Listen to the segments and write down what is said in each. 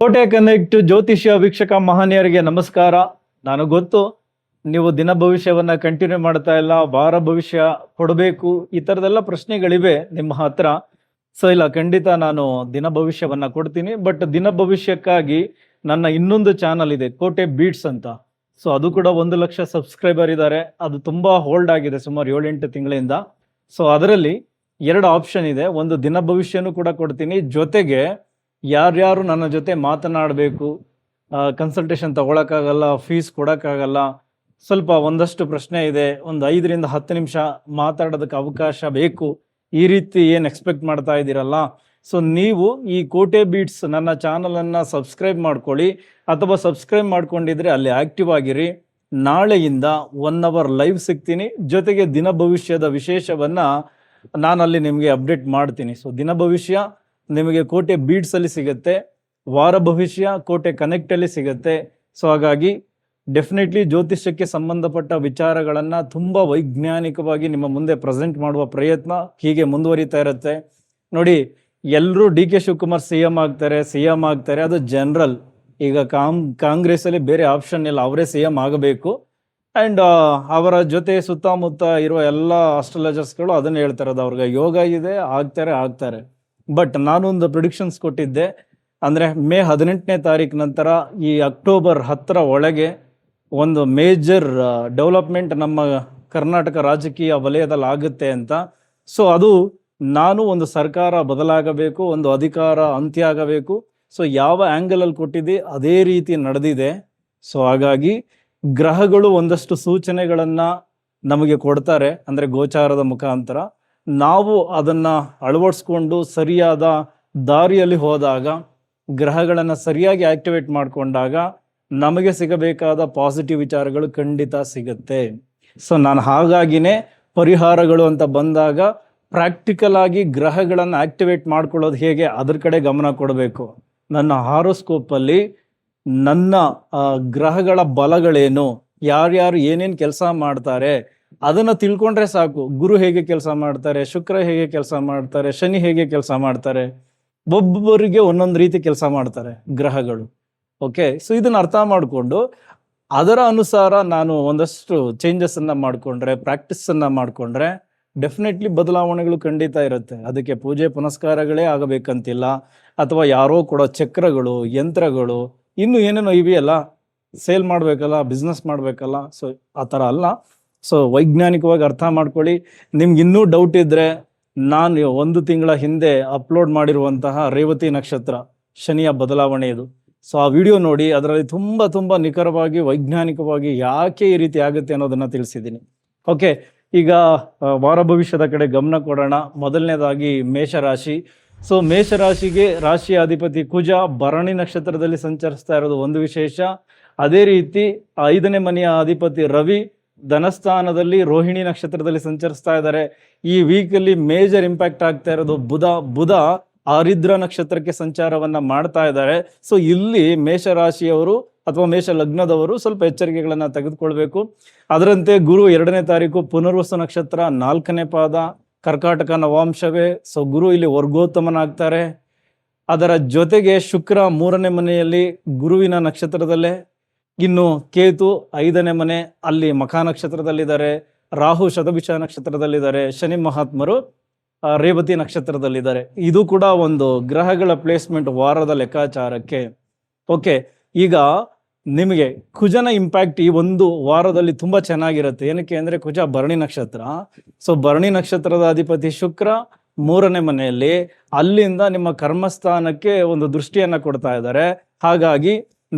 ಕೋಟೆ ಕನೆಕ್ಟ್ ಜ್ಯೋತಿಷ್ಯ ವೀಕ್ಷಕ ಮಹನೀಯರಿಗೆ ನಮಸ್ಕಾರ. ನಾನು ಗೊತ್ತು ನೀವು ದಿನ ಭವಿಷ್ಯವನ್ನ ಕಂಟಿನ್ಯೂ ಮಾಡ್ತಾ ಇಲ್ಲ, ವಾರ ಭವಿಷ್ಯ ಕೊಡಬೇಕು, ಈ ತರದೆಲ್ಲ ಪ್ರಶ್ನೆಗಳಿವೆ ನಿಮ್ಮ ಹತ್ರ. ಸೊ ಇಲ್ಲ, ಖಂಡಿತ ನಾನು ದಿನ ಭವಿಷ್ಯವನ್ನ ಕೊಡ್ತೀನಿ. ಬಟ್ ದಿನ ಭವಿಷ್ಯಕ್ಕಾಗಿ ನನ್ನ ಇನ್ನೊಂದು ಚಾನಲ್ ಇದೆ, ಕೋಟೆ ಬೀಟ್ಸ್ ಅಂತ. ಸೊ ಅದು ಕೂಡ 1 ಲಕ್ಷ ಸಬ್ಸ್ಕ್ರೈಬರ್ ಇದ್ದಾರೆ. ಅದು ತುಂಬಾ ಹೋಲ್ಡ್ ಆಗಿದೆ ಸುಮಾರು 7-8 ತಿಂಗಳಿಂದ. ಸೊ ಅದರಲ್ಲಿ 2 ಆಪ್ಷನ್ ಇದೆ. ಒಂದು ದಿನ ಭವಿಷ್ಯನೂ ಕೂಡ ಕೊಡ್ತೀನಿ, ಜೊತೆಗೆ ಯಾರ್ಯಾರು ನನ್ನ ಜೊತೆ ಮಾತನಾಡಬೇಕು, ಕನ್ಸಲ್ಟೇಷನ್ ತಗೊಳಕ್ಕಾಗಲ್ಲ, ಫೀಸ್ ಕೊಡೋಕ್ಕಾಗಲ್ಲ, ಸ್ವಲ್ಪ ಒಂದಷ್ಟು ಪ್ರಶ್ನೆ ಇದೆ, ಒಂದು 5ರಿಂದ 10 ನಿಮಿಷ ಮಾತಾಡೋದಕ್ಕೆ ಅವಕಾಶ ಬೇಕು, ಈ ರೀತಿ ಏನು ಎಕ್ಸ್ಪೆಕ್ಟ್ ಮಾಡ್ತಾ ಇದ್ದೀರಲ್ಲ, ಸೊ ನೀವು ಈ ಕೋಟೆ ಬೀಟ್ಸ್ ನನ್ನ ಚಾನಲನ್ನು ಸಬ್ಸ್ಕ್ರೈಬ್ ಮಾಡ್ಕೊಳ್ಳಿ. ಅಥವಾ ಸಬ್ಸ್ಕ್ರೈಬ್ ಮಾಡ್ಕೊಂಡಿದ್ರೆ ಅಲ್ಲಿ ಆಕ್ಟಿವ್ ಆಗಿರಿ. ನಾಳೆಯಿಂದ 1 ಅವರ್ ಲೈವ್ ಸಿಗ್ತೀನಿ, ಜೊತೆಗೆ ದಿನ ಭವಿಷ್ಯದ ವಿಶೇಷವನ್ನು ನಾನು ಅಲ್ಲಿ ನಿಮಗೆ ಅಪ್ಡೇಟ್ ಮಾಡ್ತೀನಿ. ಸೊ ದಿನ ಭವಿಷ್ಯ ನಿಮಗೆ ಕೋಟೆ ಬೀಟ್ಸ್ ಅಲ್ಲಿ ಸಿಗುತ್ತೆ, ವಾರ ಭವಿಷ್ಯ ಕೋಟೆ ಕನೆಕ್ಟ್ ಅಲ್ಲಿ ಸಿಗುತ್ತೆ. ಸೊ ಹಾಗಾಗಿ ಡೆಫಿನೆಟ್ಲಿ ಜ್ಯೋತಿಷ್ಯಕ್ಕೆ ಸಂಬಂಧಪಟ್ಟ ವಿಚಾರಗಳನ್ನ ತುಂಬಾ ವೈಜ್ಞಾನಿಕವಾಗಿ ನಿಮ್ಮ ಮುಂದೆ ಪ್ರೆಸೆಂಟ್ ಮಾಡುವ ಪ್ರಯತ್ನ ಹೀಗೆ ಮುಂದುವರಿತಾ ಇರುತ್ತೆ. ನೋಡಿ, ಎಲ್ಲರೂ ಡಿ.ಕೆ. ಶಿವಕುಮಾರ್ ಸಿ.ಎಂ ಆಗ್ತಾರೆ, ಅದು ಜನರಲ್. ಈಗ ಕಾಂಗ್ರೆಸ್ ಅಲ್ಲಿ ಬೇರೆ ಆಪ್ಷನ್ ಇಲ್ಲ, ಅವರೇ ಸಿ.ಎಂ ಆಗಬೇಕು. ಅಂಡ್ ಅವರ ಜೊತೆ ಸುತ್ತಮುತ್ತ ಇರುವ ಎಲ್ಲ ಅಸ್ಟ್ರಾಲಜರ್ಸ್ಗಳು ಅದನ್ನ ಹೇಳ್ತಾರೆ, ಅದು ಅವ್ರಿಗೆ ಯೋಗ ಇದೆ, ಆಗ್ತಾರೆ. ಬಟ್ ನಾನೊಂದು ಪ್ರಿಡಿಕ್ಷನ್ಸ್ ಕೊಟ್ಟಿದ್ದೆ, ಅಂದರೆ ಮೇ 18ನೇ ತಾರೀಕು ನಂತರ ಈ ಅಕ್ಟೋಬರ್ 10ರ ಒಳಗೆ ಒಂದು ಮೇಜರ್ ಡೆವಲಪ್ಮೆಂಟ್ ನಮ್ಮ ಕರ್ನಾಟಕ ರಾಜಕೀಯ ವಲಯದಲ್ಲಿ ಆಗುತ್ತೆ ಅಂತ. ಸೊ ಅದು ನಾನು ಒಂದು ಸರ್ಕಾರ ಬದಲಾಗಬೇಕು, ಒಂದು ಅಧಿಕಾರ ಅಂತ್ಯ ಆಗಬೇಕು. ಸೊ ಯಾವ ಆ್ಯಂಗಲಲ್ಲಿ ಕೊಟ್ಟಿದ್ದೆ ಅದೇ ರೀತಿ ನಡೆದಿದೆ. ಸೊ ಹಾಗಾಗಿ ಗ್ರಹಗಳು ಒಂದಷ್ಟು ಸೂಚನೆಗಳನ್ನು ನಮಗೆ ಕೊಡ್ತಾರೆ, ಅಂದರೆ ಗೋಚಾರದ ಮುಖಾಂತರ. ನಾವು ಅದನ್ನ ಅಳವಡಿಸ್ಕೊಂಡು ಸರಿಯಾದ ದಾರಿಯಲ್ಲಿ ಹೋದಾಗ, ಗ್ರಹಗಳನ್ನು ಸರಿಯಾಗಿ ಆಕ್ಟಿವೇಟ್ ಮಾಡಿಕೊಂಡಾಗ ನಮಗೆ ಸಿಗಬೇಕಾದ ಪಾಸಿಟಿವ್ ವಿಚಾರಗಳು ಖಂಡಿತ ಸಿಗುತ್ತೆ. ಸೊ ನಾನು ಹಾಗಾಗಿನೇ ಪರಿಹಾರಗಳು ಅಂತ ಬಂದಾಗ ಪ್ರಾಕ್ಟಿಕಲ್ ಆಗಿ ಗ್ರಹಗಳನ್ನು ಆಕ್ಟಿವೇಟ್ ಮಾಡ್ಕೊಳ್ಳೋದು ಹೇಗೆ ಅದ್ರ ಕಡೆ ಗಮನ ಕೊಡಬೇಕು. ನನ್ನ ಹಾರೋಸ್ಕೋಪಲ್ಲಿ ನನ್ನ ಗ್ರಹಗಳ ಬಲಗಳೇನು, ಯಾರ್ಯಾರು ಏನೇನು ಕೆಲಸ ಮಾಡ್ತಾರೆ ಅದನ್ನು ತಿಳ್ಕೊಂಡ್ರೆ ಸಾಕು. ಗುರು ಹೇಗೆ ಕೆಲಸ ಮಾಡ್ತಾರೆ, ಶುಕ್ರ ಹೇಗೆ ಕೆಲಸ ಮಾಡ್ತಾರೆ, ಶನಿ ಹೇಗೆ ಕೆಲಸ ಮಾಡ್ತಾರೆ, ಒಬ್ಬೊಬ್ಬರಿಗೆ ಒಂದೊಂದು ರೀತಿ ಕೆಲಸ ಮಾಡ್ತಾರೆ ಗ್ರಹಗಳು. ಓಕೆ, ಸೊ ಇದನ್ನ ಅರ್ಥ ಮಾಡಿಕೊಂಡು ಅದರ ಅನುಸಾರ ನಾನು ಒಂದಷ್ಟು ಚೇಂಜಸ್ ಅನ್ನ ಮಾಡಿಕೊಂಡ್ರೆ, ಪ್ರಾಕ್ಟೀಸ್ ಅನ್ನ ಮಾಡಿಕೊಂಡ್ರೆ ಡೆಫಿನೆಟ್ಲಿ ಬದಲಾವಣೆಗಳು ಖಂಡಿತ ಇರುತ್ತೆ. ಅದಕ್ಕೆ ಪೂಜೆ ಪುನಸ್ಕಾರಗಳೇ ಆಗಬೇಕಂತಿಲ್ಲ, ಅಥವಾ ಯಾರೋ ಕೊಡೋ ಚಕ್ರಗಳು, ಯಂತ್ರಗಳು, ಇನ್ನು ಏನೇನೋ ಇವೆಯಲ್ಲ, ಸೇಲ್ ಮಾಡಬೇಕಲ್ಲ, ಬಿಸ್ನೆಸ್ ಮಾಡಬೇಕಲ್ಲ, ಸೊ ಆ ಥರ ಅಲ್ಲ. ಸೊ ವೈಜ್ಞಾನಿಕವಾಗಿ ಅರ್ಥ ಮಾಡ್ಕೊಳ್ಳಿ. ನಿಮ್ಗೆ ಇನ್ನೂ ಡೌಟ್ ಇದ್ರೆ, ನಾನು 1 ತಿಂಗಳ ಹಿಂದೆ ಅಪ್ಲೋಡ್ ಮಾಡಿರುವಂತಹ ರೇವತಿ ನಕ್ಷತ್ರ ಶನಿಯ ಬದಲಾವಣೆಯದು, ಸೊ ಆ ವಿಡಿಯೋ ನೋಡಿ. ಅದರಲ್ಲಿ ತುಂಬ ನಿಖರವಾಗಿ ವೈಜ್ಞಾನಿಕವಾಗಿ ಯಾಕೆ ಈ ರೀತಿ ಆಗುತ್ತೆ ಅನ್ನೋದನ್ನ ತಿಳಿಸಿದ್ದೀನಿ. ಓಕೆ, ಈಗ ವಾರ ಭವಿಷ್ಯದ ಕಡೆ ಗಮನ ಕೊಡೋಣ. ಮೊದಲನೇದಾಗಿ ಮೇಷರಾಶಿ. ಸೊ ಮೇಷರಾಶಿಗೆ ರಾಶಿಯ ಅಧಿಪತಿ ಕುಜ ಭರಣಿ ನಕ್ಷತ್ರದಲ್ಲಿ ಸಂಚರಿಸ್ತಾ ಇರೋದು ಒಂದು ವಿಶೇಷ. ಅದೇ ರೀತಿ 5ನೇ ಮನೆಯ ಅಧಿಪತಿ ರವಿ ಧನಸ್ಥಾನದಲ್ಲಿ ರೋಹಿಣಿ ನಕ್ಷತ್ರದಲ್ಲಿ ಸಂಚರಿಸ್ತಾ ಇದ್ದಾರೆ. ಈ ವೀಕಲ್ಲಿ ಮೇಜರ್ ಇಂಪ್ಯಾಕ್ಟ್ ಆಗ್ತಾ ಇರೋದು ಬುಧ ಆರಿದ್ರ ನಕ್ಷತ್ರಕ್ಕೆ ಸಂಚಾರವನ್ನ ಮಾಡ್ತಾ ಇದ್ದಾರೆ. ಸೊ ಇಲ್ಲಿ ಮೇಷರಾಶಿಯವರು ಅಥವಾ ಮೇಷ ಲಗ್ನದವರು ಸ್ವಲ್ಪ ಎಚ್ಚರಿಕೆಗಳನ್ನ ತೆಗೆದುಕೊಳ್ಬೇಕು. ಅದರಂತೆ ಗುರು 2ನೇ ತಾರೀಕು ಪುನರ್ವಸು ನಕ್ಷತ್ರ 4ನೇ ಪಾದ, ಕರ್ಕಾಟಕ ನವಾಂಶವೇ. ಸೊ ಗುರು ಇಲ್ಲಿ ವರ್ಗೋತ್ತಮನಾಗ್ತಾರೆ. ಅದರ ಜೊತೆಗೆ ಶುಕ್ರ 3ನೇ ಮನೆಯಲ್ಲಿ ಗುರುವಿನ ನಕ್ಷತ್ರದಲ್ಲೇ, ಇನ್ನು ಕೇತು 5ನೇ ಮನೆ ಅಲ್ಲಿ ಮಖ ನಕ್ಷತ್ರದಲ್ಲಿದ್ದಾರೆ, ರಾಹು ಶತಭಿಷ ನಕ್ಷತ್ರದಲ್ಲಿದ್ದಾರೆ, ಶನಿ ಮಹಾತ್ಮರು ರೇವತಿ ನಕ್ಷತ್ರದಲ್ಲಿದ್ದಾರೆ. ಇದು ಕೂಡ ಒಂದು ಗ್ರಹಗಳ ಪ್ಲೇಸ್ಮೆಂಟ್ ವಾರದ ಲೆಕ್ಕಾಚಾರಕ್ಕೆ. ಓಕೆ, ಈಗ ನಿಮಗೆ ಕುಜನ ಇಂಪ್ಯಾಕ್ಟ್ ಈ ಒಂದು ವಾರದಲ್ಲಿ ತುಂಬಾ ಚೆನ್ನಾಗಿರುತ್ತೆ. ಏನಕ್ಕೆ ಅಂದ್ರೆ ಕುಜ ಭರಣಿ ನಕ್ಷತ್ರ. ಸೊ ಭರಣಿ ನಕ್ಷತ್ರದ ಅಧಿಪತಿ ಶುಕ್ರ 3ನೇ ಮನೆಯಲ್ಲಿ, ಅಲ್ಲಿಂದ ನಿಮ್ಮ ಕರ್ಮಸ್ಥಾನಕ್ಕೆ ಒಂದು ದೃಷ್ಟಿಯನ್ನ ಕೊಡ್ತಾ ಇದ್ದಾರೆ. ಹಾಗಾಗಿ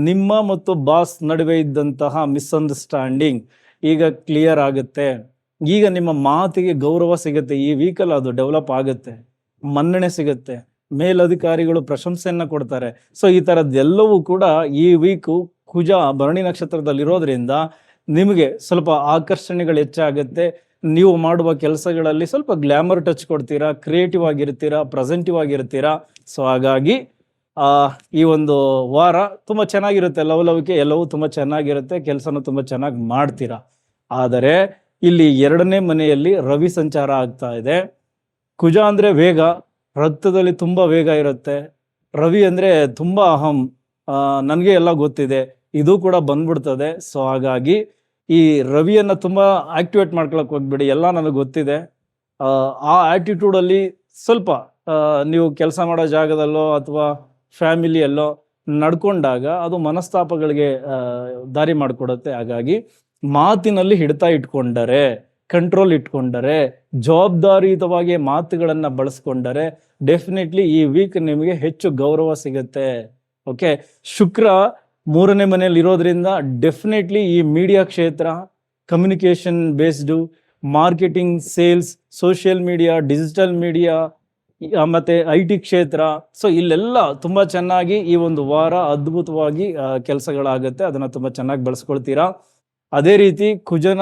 ನಿಮ್ಮ ಮತ್ತು ಬಾಸ್ ನಡುವೆ ಇದ್ದಂತಹ ಮಿಸ್ಅಂಡರ್ಸ್ಟ್ಯಾಂಡಿಂಗ್ ಈಗ ಕ್ಲಿಯರ್ ಆಗುತ್ತೆ. ಈಗ ನಿಮ್ಮ ಮಾತಿಗೆ ಗೌರವ ಸಿಗುತ್ತೆ. ಈ ವೀಕಲ್ಲಿ ಅದು ಡೆವಲಪ್ ಆಗುತ್ತೆ, ಮನ್ನಣೆ ಸಿಗುತ್ತೆ, ಮೇಲಧಿಕಾರಿಗಳು ಪ್ರಶಂಸೆಯನ್ನ ಕೊಡ್ತಾರೆ. ಸೊ ಈ ಥರದ್ದೆಲ್ಲವೂ ಕೂಡ ಈ ವೀಕು ಕುಜ ಭರಣಿ ನಕ್ಷತ್ರದಲ್ಲಿರೋದ್ರಿಂದ ನಿಮಗೆ ಸ್ವಲ್ಪ ಆಕರ್ಷಣೆಗಳು ಹೆಚ್ಚಾಗುತ್ತೆ. ನೀವು ಮಾಡುವ ಕೆಲಸಗಳಲ್ಲಿ ಸ್ವಲ್ಪ ಗ್ಲಾಮರ್ ಟಚ್ ಕೊಡ್ತೀರಾ, ಕ್ರಿಯೇಟಿವ್ ಆಗಿರ್ತೀರಾ, ಪ್ರೆಸೆಂಟಿವ್ ಆಗಿರ್ತೀರಾ. ಸೊ ಹಾಗಾಗಿ ಈ ಒಂದು ವಾರ ತುಂಬ ಚೆನ್ನಾಗಿರುತ್ತೆ. ಲವಲವಿಕೆ ಎಲ್ಲವೂ ತುಂಬ ಚೆನ್ನಾಗಿರುತ್ತೆ, ಕೆಲಸನೂ ತುಂಬ ಚೆನ್ನಾಗಿ ಮಾಡ್ತೀರಾ. ಆದರೆ ಇಲ್ಲಿ 2ನೇ ಮನೆಯಲ್ಲಿ ರವಿ ಸಂಚಾರ ಆಗ್ತಾ ಇದೆ. ಕುಜ ಅಂದರೆ ವೇಗ, ರಕ್ತದಲ್ಲಿ ತುಂಬ ವೇಗ ಇರುತ್ತೆ. ರವಿ ಅಂದರೆ ತುಂಬ ಅಹಂ, ನನಗೆ ಎಲ್ಲ ಗೊತ್ತಿದೆ, ಇದು ಕೂಡ ಬಂದ್ಬಿಡ್ತದೆ. ಸೊ ಹಾಗಾಗಿ ಈ ರವಿಯನ್ನ ತುಂಬಾ ಆಕ್ಟಿವೇಟ್ ಮಾಡ್ಕೊಳಕ್ ಹೋಗ್ಬೇಡಿ, ಎಲ್ಲ ನನಗೆ ಗೊತ್ತಿದೆ. ಆ ಆಟಿಟ್ಯೂಡಲ್ಲಿ ಸ್ವಲ್ಪ ನೀವು ಕೆಲಸ ಮಾಡೋ ಜಾಗದಲ್ಲೋ ಅಥವಾ ಫ್ಯಾಮಿಲಿಯಲ್ಲೋ ನಡ್ಕೊಂಡಾಗ ಅದು ಮನಸ್ತಾಪಗಳಿಗೆ ದಾರಿ ಮಾಡಿಕೊಡುತ್ತೆ. ಹಾಗಾಗಿ ಮಾತಿನಲ್ಲಿ ಹಿಡಿತ ಇಟ್ಕೊಂಡರೆ, ಕಂಟ್ರೋಲ್ ಇಟ್ಕೊಂಡರೆ, ಜವಾಬ್ದಾರಿಯುತವಾಗಿ ಮಾತುಗಳನ್ನ ಬಳಸ್ಕೊಂಡರೆ ಡೆಫಿನೆಟ್ಲಿ ಈ ವೀಕ್ ನಿಮಗೆ ಹೆಚ್ಚು ಗೌರವ ಸಿಗುತ್ತೆ. ಓಕೆ, ಶುಕ್ರ 3ನೇ ಮನೆಯಲ್ಲಿ ಇರೋದ್ರಿಂದ ಡೆಫಿನೆಟ್ಲಿ ಈ ಮೀಡಿಯಾ ಕ್ಷೇತ್ರ, communication based, marketing, sales, social media, digital media ಮತ್ತೆ IT ಕ್ಷೇತ್ರ, ಸೊ ಇಲ್ಲೆಲ್ಲ ತುಂಬಾ ಚೆನ್ನಾಗಿ ಈ ಒಂದು ವಾರ ಅದ್ಭುತವಾಗಿ ಕೆಲಸಗಳಾಗುತ್ತೆ. ಅದನ್ನ ತುಂಬಾ ಚೆನ್ನಾಗಿ ಬಳಸ್ಕೊಳ್ತೀರಾ. ಅದೇ ರೀತಿ ಕುಜನ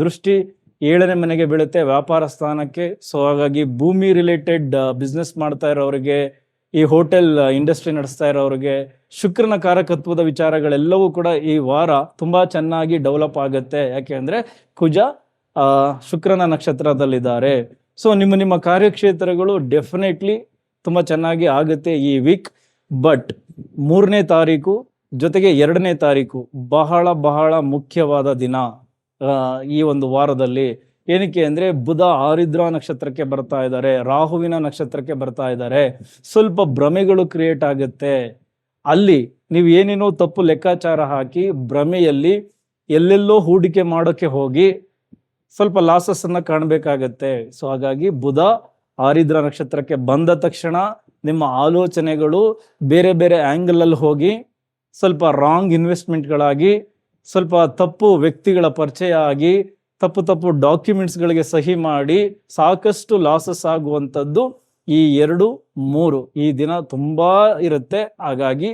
ದೃಷ್ಟಿ 7ನೇ ಮನೆಗೆ ಬೀಳುತ್ತೆ, ವ್ಯಾಪಾರ ಸ್ಥಾನಕ್ಕೆ. ಸೊ ಹಾಗಾಗಿ ಭೂಮಿ ರಿಲೇಟೆಡ್ ಬಿಸ್ನೆಸ್ ಮಾಡ್ತಾ ಇರೋರಿಗೆ, ಈ ಹೋಟೆಲ್ ಇಂಡಸ್ಟ್ರಿ ನಡೆಸ್ತಾ ಇರೋರಿಗೆ, ಶುಕ್ರನ ಕಾರಕತ್ವದ ವಿಚಾರಗಳೆಲ್ಲವೂ ಕೂಡ ಈ ವಾರ ತುಂಬಾ ಚೆನ್ನಾಗಿ ಡೆವಲಪ್ ಆಗುತ್ತೆ. ಯಾಕೆ ಅಂದ್ರೆ ಕುಜ ಶುಕ್ರನ ನಕ್ಷತ್ರದಲ್ಲಿದ್ದಾರೆ. ಸೊ ನಿಮ್ಮ ಕಾರ್ಯಕ್ಷೇತ್ರಗಳು ಡೆಫಿನೆಟ್ಲಿ ತುಂಬಾ ಚೆನ್ನಾಗಿ ಆಗುತ್ತೆ ಈ ವೀಕ್. ಬಟ್ 3ನೇ ತಾರೀಕು ಜೊತೆಗೆ 2ನೇ ತಾರೀಕು ಬಹಳ ಬಹಳ ಮುಖ್ಯವಾದ ದಿನ ಈ ಒಂದು ವಾರದಲ್ಲಿ. ಏನಕ್ಕೆ ಅಂದ್ರೆ ಬುಧ ಆರಿದ್ರ ನಕ್ಷತ್ರಕ್ಕೆ ಬರ್ತಾ ಇದ್ದಾರೆ, ರಾಹುವಿನ ನಕ್ಷತ್ರಕ್ಕೆ ಬರ್ತಾ ಇದ್ದಾರೆ. ಸ್ವಲ್ಪ ಭ್ರಮೆಗಳು ಕ್ರಿಯೇಟ್ ಆಗುತ್ತೆ. ಅಲ್ಲಿ ನೀವು ಏನೇನೋ ತಪ್ಪು ಲೆಕ್ಕಾಚಾರ ಹಾಕಿ ಭ್ರಮೆಯಲ್ಲಿ ಎಲ್ಲೆಲ್ಲೋ ಹೂಡಿಕೆ ಮಾಡೋಕೆ ಹೋಗಿ ಸ್ವಲ್ಪ ಲಾಸಸ್ ಅನ್ನ ಕಾಣಬೇಕಾಗತ್ತೆ. ಸೊ ಹಾಗಾಗಿ ಬುಧ ಆರಿದ್ರ ನಕ್ಷತ್ರಕ್ಕೆ ಬಂದ ತಕ್ಷಣ ನಿಮ್ಮ ಆಲೋಚನೆಗಳು ಬೇರೆ ಬೇರೆ ಆಂಗಲ್ ಅಲ್ಲಿ ಹೋಗಿ ಸ್ವಲ್ಪ ರಾಂಗ್ ಇನ್ವೆಸ್ಟ್ಮೆಂಟ್ಗಳಾಗಿ, ಸ್ವಲ್ಪ ತಪ್ಪು ವ್ಯಕ್ತಿಗಳ ಪರಿಚಯ ಆಗಿ, ತಪ್ಪು ಡಾಕ್ಯುಮೆಂಟ್ಸ್ಗಳಿಗೆ ಸಹಿ ಮಾಡಿ ಸಾಕಷ್ಟು ಲಾಸಸ್ ಆಗುವಂಥದ್ದು ಈ 2, 3 ಈ ದಿನ ತುಂಬಾ ಇರುತ್ತೆ. ಹಾಗಾಗಿ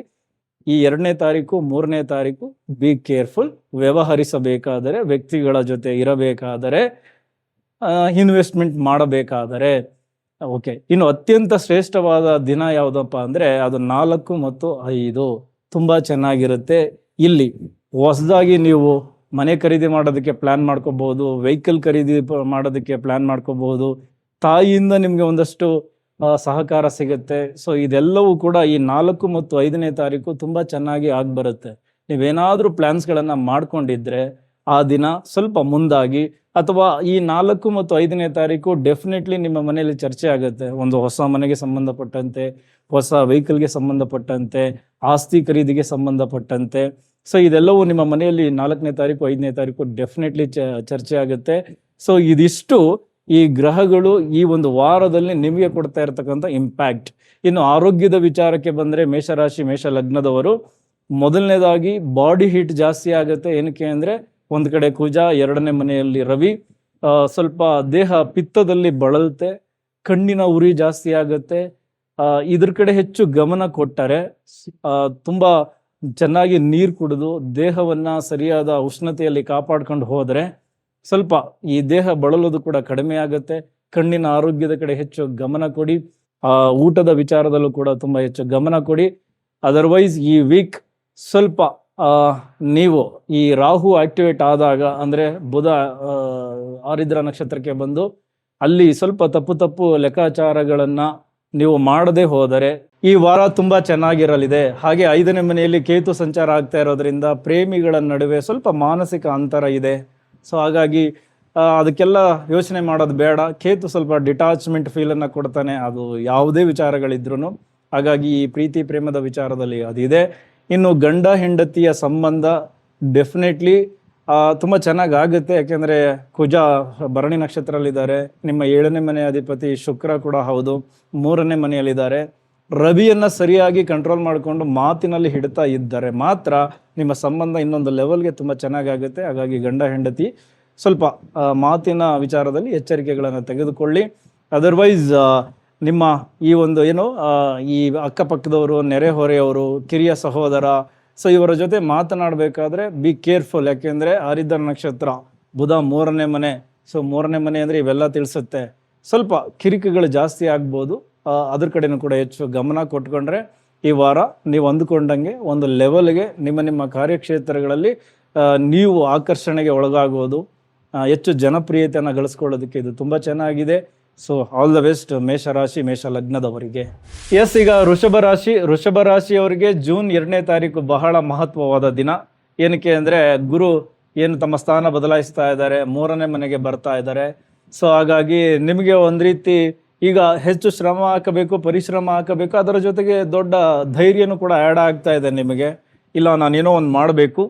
ಈ 2ನೇ ತಾರೀಕು 3ನೇ ತಾರೀಕು ಬಿ ಕೇರ್ಫುಲ್. ವ್ಯವಹರಿಸಬೇಕಾದರೆ, ವ್ಯಕ್ತಿಗಳ ಜೊತೆ ಇರಬೇಕಾದರೆ, ಇನ್ವೆಸ್ಟ್ಮೆಂಟ್ ಮಾಡಬೇಕಾದರೆ. ಓಕೆ, ಇನ್ನು ಅತ್ಯಂತ ಶ್ರೇಷ್ಠವಾದ ದಿನ ಯಾವುದಪ್ಪ ಅಂದ್ರೆ ಅದು 4 ಮತ್ತು 5 ತುಂಬಾ ಚೆನ್ನಾಗಿರುತ್ತೆ. ಇಲ್ಲಿ ಹೊಸದಾಗಿ ನೀವು ಮನೆ ಖರೀದಿ ಮಾಡೋದಕ್ಕೆ ಪ್ಲಾನ್ ಮಾಡ್ಕೋಬಹುದು, ವೆಹಿಕಲ್ ಖರೀದಿ ಮಾಡೋದಕ್ಕೆ ಪ್ಲಾನ್ ಮಾಡ್ಕೋಬಹುದು, ತಾಯಿಯಿಂದ ನಿಮ್ಗೆ ಒಂದಷ್ಟು ಸಹಕಾರ ಸಿಗುತ್ತೆ. ಸೊ ಇದೆಲ್ಲವೂ ಕೂಡ ಈ 4 ಮತ್ತು 5ನೇ ತಾರೀಕು ತುಂಬಾ ಚೆನ್ನಾಗಿ ಆಗ್ಬರುತ್ತೆ. ನೀವೇನಾದ್ರೂ ಪ್ಲಾನ್ಸ್ಗಳನ್ನ ಮಾಡ್ಕೊಂಡಿದ್ರೆ ಆ ದಿನ ಸ್ವಲ್ಪ ಮುಂದಾಗಿ, ಅಥವಾ ಈ 4 ಮತ್ತು 5ನೇ ತಾರೀಕು ಡೆಫಿನೆಟ್ಲಿ ನಿಮ್ಮ ಮನೆಯಲ್ಲಿ ಚರ್ಚೆ ಆಗುತ್ತೆ. ಒಂದು ಹೊಸ ಮನೆಗೆ ಸಂಬಂಧಪಟ್ಟಂತೆ, ಹೊಸ ವೆಹಿಕಲ್ಗೆ ಸಂಬಂಧಪಟ್ಟಂತೆ, ಆಸ್ತಿ ಖರೀದಿಗೆ ಸಂಬಂಧಪಟ್ಟಂತೆ. ಸೊ ಇದೆಲ್ಲವೂ ನಿಮ್ಮ ಮನೆಯಲ್ಲಿ 4ನೇ ತಾರೀಕು 5ನೇ ತಾರೀಕು ಡೆಫಿನೆಟ್ಲಿ ಚರ್ಚೆ ಆಗುತ್ತೆ. ಸೊ ಇದಿಷ್ಟು ಈ ಗ್ರಹಗಳು ಈ ಒಂದು ವಾರದಲ್ಲಿ ನಿಮಗೆ ಕೊಡ್ತಾ ಇರತಕ್ಕಂಥ ಇಂಪ್ಯಾಕ್ಟ್. ಇನ್ನು ಆರೋಗ್ಯದ ವಿಚಾರಕ್ಕೆ ಬಂದ್ರೆ ಮೇಷರಾಶಿ, ಮೇಷ ಲಗ್ನದವರು, ಮೊದಲನೇದಾಗಿ ಬಾಡಿ ಹೀಟ್ ಜಾಸ್ತಿ ಆಗುತ್ತೆ. ಏನಕ್ಕೆ ಅಂದ್ರೆ ಒಂದ್ ಕಡೆ ಕುಜ, 2ನೇ ಮನೆಯಲ್ಲಿ ರವಿ, ಸ್ವಲ್ಪ ದೇಹ ಪಿತ್ತದಲ್ಲಿ ಬಳಲುತ್ತೆ, ಕಣ್ಣಿನ ಉರಿ ಜಾಸ್ತಿ ಆಗುತ್ತೆ. ಇದ್ರ ಕಡೆ ಹೆಚ್ಚು ಗಮನ ಕೊಟ್ಟರೆ, ತುಂಬಾ ಚೆನ್ನಾಗಿ ನೀರು ಕುಡಿದು ದೇಹವನ್ನ ಸರಿಯಾದ ಉಷ್ಣತೆಯಲ್ಲಿ ಕಾಪಾಡ್ಕೊಂಡು ಹೋದ್ರೆ ಸ್ವಲ್ಪ ಈ ದೇಹ ಬಳಲೋದು ಕೂಡ ಕಡಿಮೆ ಆಗುತ್ತೆ. ಕಣ್ಣಿನ ಆರೋಗ್ಯದ ಕಡೆ ಹೆಚ್ಚು ಗಮನ ಕೊಡಿ. ಊಟದ ವಿಚಾರದಲ್ಲೂ ಕೂಡ ತುಂಬಾ ಹೆಚ್ಚು ಗಮನ ಕೊಡಿ. ಅದರ್ವೈಸ್ ಈ ವೀಕ್ ಸ್ವಲ್ಪ ನೀವು ಈ ರಾಹು ಆಕ್ಟಿವೇಟ್ ಆದಾಗ, ಅಂದ್ರೆ ಬುಧ ಆರಿದ್ರ ನಕ್ಷತ್ರಕ್ಕೆ ಬಂದು ಅಲ್ಲಿ ಸ್ವಲ್ಪ ತಪ್ಪು ಲೆಕ್ಕಾಚಾರಗಳನ್ನ ನೀವು ಮಾಡದೆ ಹೋದರೆ ಈ ವಾರ ತುಂಬಾ ಚೆನ್ನಾಗಿರಲಿದೆ. ಹಾಗೆ 5ನೇ ಮನೆಯಲ್ಲಿ ಕೇತು ಸಂಚಾರ ಆಗ್ತಾ ಇರೋದ್ರಿಂದ ಪ್ರೇಮಿಗಳ ನಡುವೆ ಸ್ವಲ್ಪ ಮಾನಸಿಕ ಅಂತರ ಇದೆ. ಸೊ ಹಾಗಾಗಿ ಅದಕ್ಕೆಲ್ಲ ಯೋಚನೆ ಮಾಡೋದು ಬೇಡ. ಕೇತು ಸ್ವಲ್ಪ ಡಿಟಾಚ್ಮೆಂಟ್ ಫೀಲನ್ನು ಕೊಡ್ತಾನೆ, ಅದು ಯಾವುದೇ ವಿಚಾರಗಳಿದ್ರು. ಹಾಗಾಗಿ ಈ ಪ್ರೀತಿ ಪ್ರೇಮದ ವಿಚಾರದಲ್ಲಿ ಅದಿದೆ. ಇನ್ನು ಗಂಡ ಹೆಂಡತಿಯ ಸಂಬಂಧ ಡೆಫಿನೆಟ್ಲಿ ತುಂಬ ಚೆನ್ನಾಗಿ ಆಗುತ್ತೆ. ಯಾಕೆಂದರೆ ಕುಜ ಭರಣಿ ನಕ್ಷತ್ರದಲ್ಲಿದ್ದಾರೆ, ನಿಮ್ಮ 7ನೇ ಮನೆ ಅಧಿಪತಿ ಶುಕ್ರ ಕೂಡ ಹೌದು, 3ನೇ ಮನೆಯಲ್ಲಿದ್ದಾರೆ. ರವಿಯನ್ನು ಸರಿಯಾಗಿ ಕಂಟ್ರೋಲ್ ಮಾಡಿಕೊಂಡು ಮಾತಿನಲ್ಲಿ ಹಿಡ್ತಾ ಇದ್ದರೆ ಮಾತ್ರ ನಿಮ್ಮ ಸಂಬಂಧ ಇನ್ನೊಂದು ಲೆವೆಲ್ಗೆ ತುಂಬ ಚೆನ್ನಾಗಾಗುತ್ತೆ. ಹಾಗಾಗಿ ಗಂಡ ಹೆಂಡತಿ ಸ್ವಲ್ಪ ಮಾತಿನ ವಿಚಾರದಲ್ಲಿ ಎಚ್ಚರಿಕೆಗಳನ್ನು ತೆಗೆದುಕೊಳ್ಳಿ. ಅದರ್ವೈಸ್ ನಿಮ್ಮ ಈ ಒಂದು ಈ ಅಕ್ಕಪಕ್ಕದವರು, ನೆರೆಹೊರೆಯವರು, ಕಿರಿಯ ಸಹೋದರ, ಸೊ ಇವರ ಜೊತೆ ಮಾತನಾಡಬೇಕಾದ್ರೆ ಬಿ ಕೇರ್ಫುಲ್. ಯಾಕೆಂದರೆ ಆರಿದ್ರ ನಕ್ಷತ್ರ, ಬುಧ 3ನೇ ಮನೆ. ಸೊ 3ನೇ ಮನೆ ಅಂದರೆ ಇವೆಲ್ಲ ತಿಳಿಸುತ್ತೆ. ಸ್ವಲ್ಪ ಕಿರಿಕಿಗಳು ಜಾಸ್ತಿ ಆಗ್ಬೋದು, ಅದ್ರ ಕಡೆನೂ ಕೂಡ ಹೆಚ್ಚು ಗಮನ ಕೊಟ್ಕೊಂಡ್ರೆ ಈ ವಾರ ನೀವು ಅಂದುಕೊಂಡಂಗೆ ಒಂದು ಲೆವೆಲ್ಗೆ ನಿಮ್ಮ ಕಾರ್ಯಕ್ಷೇತ್ರಗಳಲ್ಲಿ ನೀವು ಆಕರ್ಷಣೆಗೆ ಒಳಗಾಗೋದು, ಹೆಚ್ಚು ಜನಪ್ರಿಯತೆಯನ್ನು ಗಳಿಸ್ಕೊಳ್ಳೋದಕ್ಕೆ ಇದು ತುಂಬ ಚೆನ್ನಾಗಿದೆ. ಸೊ ಆಲ್ ದ ಬೆಸ್ಟ್ ಮೇಷರಾಶಿ ಮೇಷ ಲಗ್ನದವರಿಗೆ. ಎಸ್, ಈಗ ವೃಷಭ ರಾಶಿಯವರಿಗೆ ಜೂನ್ 2ನೇ ತಾರೀಕು ಬಹಳ ಮಹತ್ವವಾದ ದಿನ. ಏನಕ್ಕೆ ಅಂದರೆ ಗುರು ಏನು ತಮ್ಮ ಸ್ಥಾನ ಬದಲಾಯಿಸ್ತಾ ಇದ್ದಾರೆ, 3ನೇ ಮನೆಗೆ ಬರ್ತಾ ಇದ್ದಾರೆ. ಸೊ ಹಾಗಾಗಿ ನಿಮಗೆ ಒಂದು ರೀತಿ ಈಗ ಹೆಚ್ಚು ಶ್ರಮ ಹಾಕಬೇಕು, ಪರಿಶ್ರಮ ಹಾಕಬೇಕು, ಅದರ ಜೊತೆಗೆ ದೊಡ್ಡ ಧೈರ್ಯನೂ ಕೂಡ ಆ್ಯಡ್ ಆಗ್ತಾ ಇದೆ ನಿಮಗೆ. ಇಲ್ಲ, ನಾನೇನೋ ಒಂದು ಮಾಡಬೇಕು,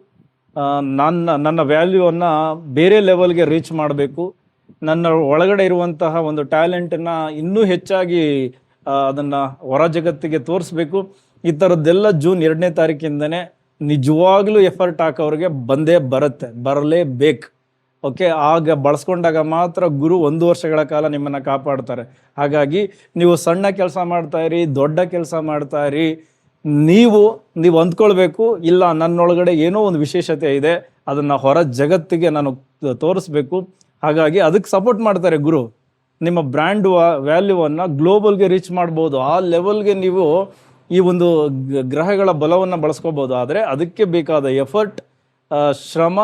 ನನ್ನ ವ್ಯಾಲ್ಯೂವನ್ನು ಬೇರೆ ಲೆವೆಲ್ಗೆ ರೀಚ್ ಮಾಡಬೇಕು, ನನ್ನ ಒಳಗಡೆ ಇರುವಂತಹ ಒಂದು ಟ್ಯಾಲೆಂಟನ್ನು ಇನ್ನೂ ಹೆಚ್ಚಾಗಿ ಅದನ್ನು ಹೊರ ಜಗತ್ತಿಗೆ ತೋರಿಸ್ಬೇಕು. ಈ ಥರದ್ದೆಲ್ಲ ಜೂನ್ 2ನೇ ತಾರೀಕಿಂದನೇ ನಿಜವಾಗ್ಲೂ ಎಫರ್ಟ್ ಹಾಕೋರಿಗೆ ಬರಲೇಬೇಕು. ಓಕೆ, ಆಗ ಬಳಸ್ಕೊಂಡಾಗ ಮಾತ್ರ ಗುರು 1 ವರ್ಷಗಳ ಕಾಲ ನಿಮ್ಮನ್ನು ಕಾಪಾಡ್ತಾರೆ. ಹಾಗಾಗಿ ನೀವು ಸಣ್ಣ ಕೆಲಸ ಮಾಡ್ತಾಯಿರಿ, ದೊಡ್ಡ ಕೆಲಸ ಮಾಡ್ತಾಯಿರಿ, ನೀವು ಅಂದ್ಕೊಳ್ಬೇಕು, ಇಲ್ಲ ನನ್ನೊಳಗಡೆ ಏನೋ ಒಂದು ವಿಶೇಷತೆ ಇದೆ, ಅದನ್ನು ಹೊರ ಜಗತ್ತಿಗೆ ನಾನು ತೋರಿಸ್ಬೇಕು. ಹಾಗಾಗಿ ಅದಕ್ಕೆ ಸಪೋರ್ಟ್ ಮಾಡ್ತಾರೆ ಗುರು. ನಿಮ್ಮ ಬ್ರ್ಯಾಂಡ್ ವ್ಯಾಲ್ಯೂವನ್ನು ಗ್ಲೋಬಲ್ಗೆ ರೀಚ್ ಮಾಡ್ಬೋದು. ಆ ಲೆವೆಲ್ಗೆ ನೀವು ಈ ಒಂದು ಗ್ರಹಗಳ ಬಲವನ್ನು ಬಳಸ್ಕೋಬೋದು. ಆದರೆ ಅದಕ್ಕೆ ಬೇಕಾದ ಎಫರ್ಟ್, ಶ್ರಮ,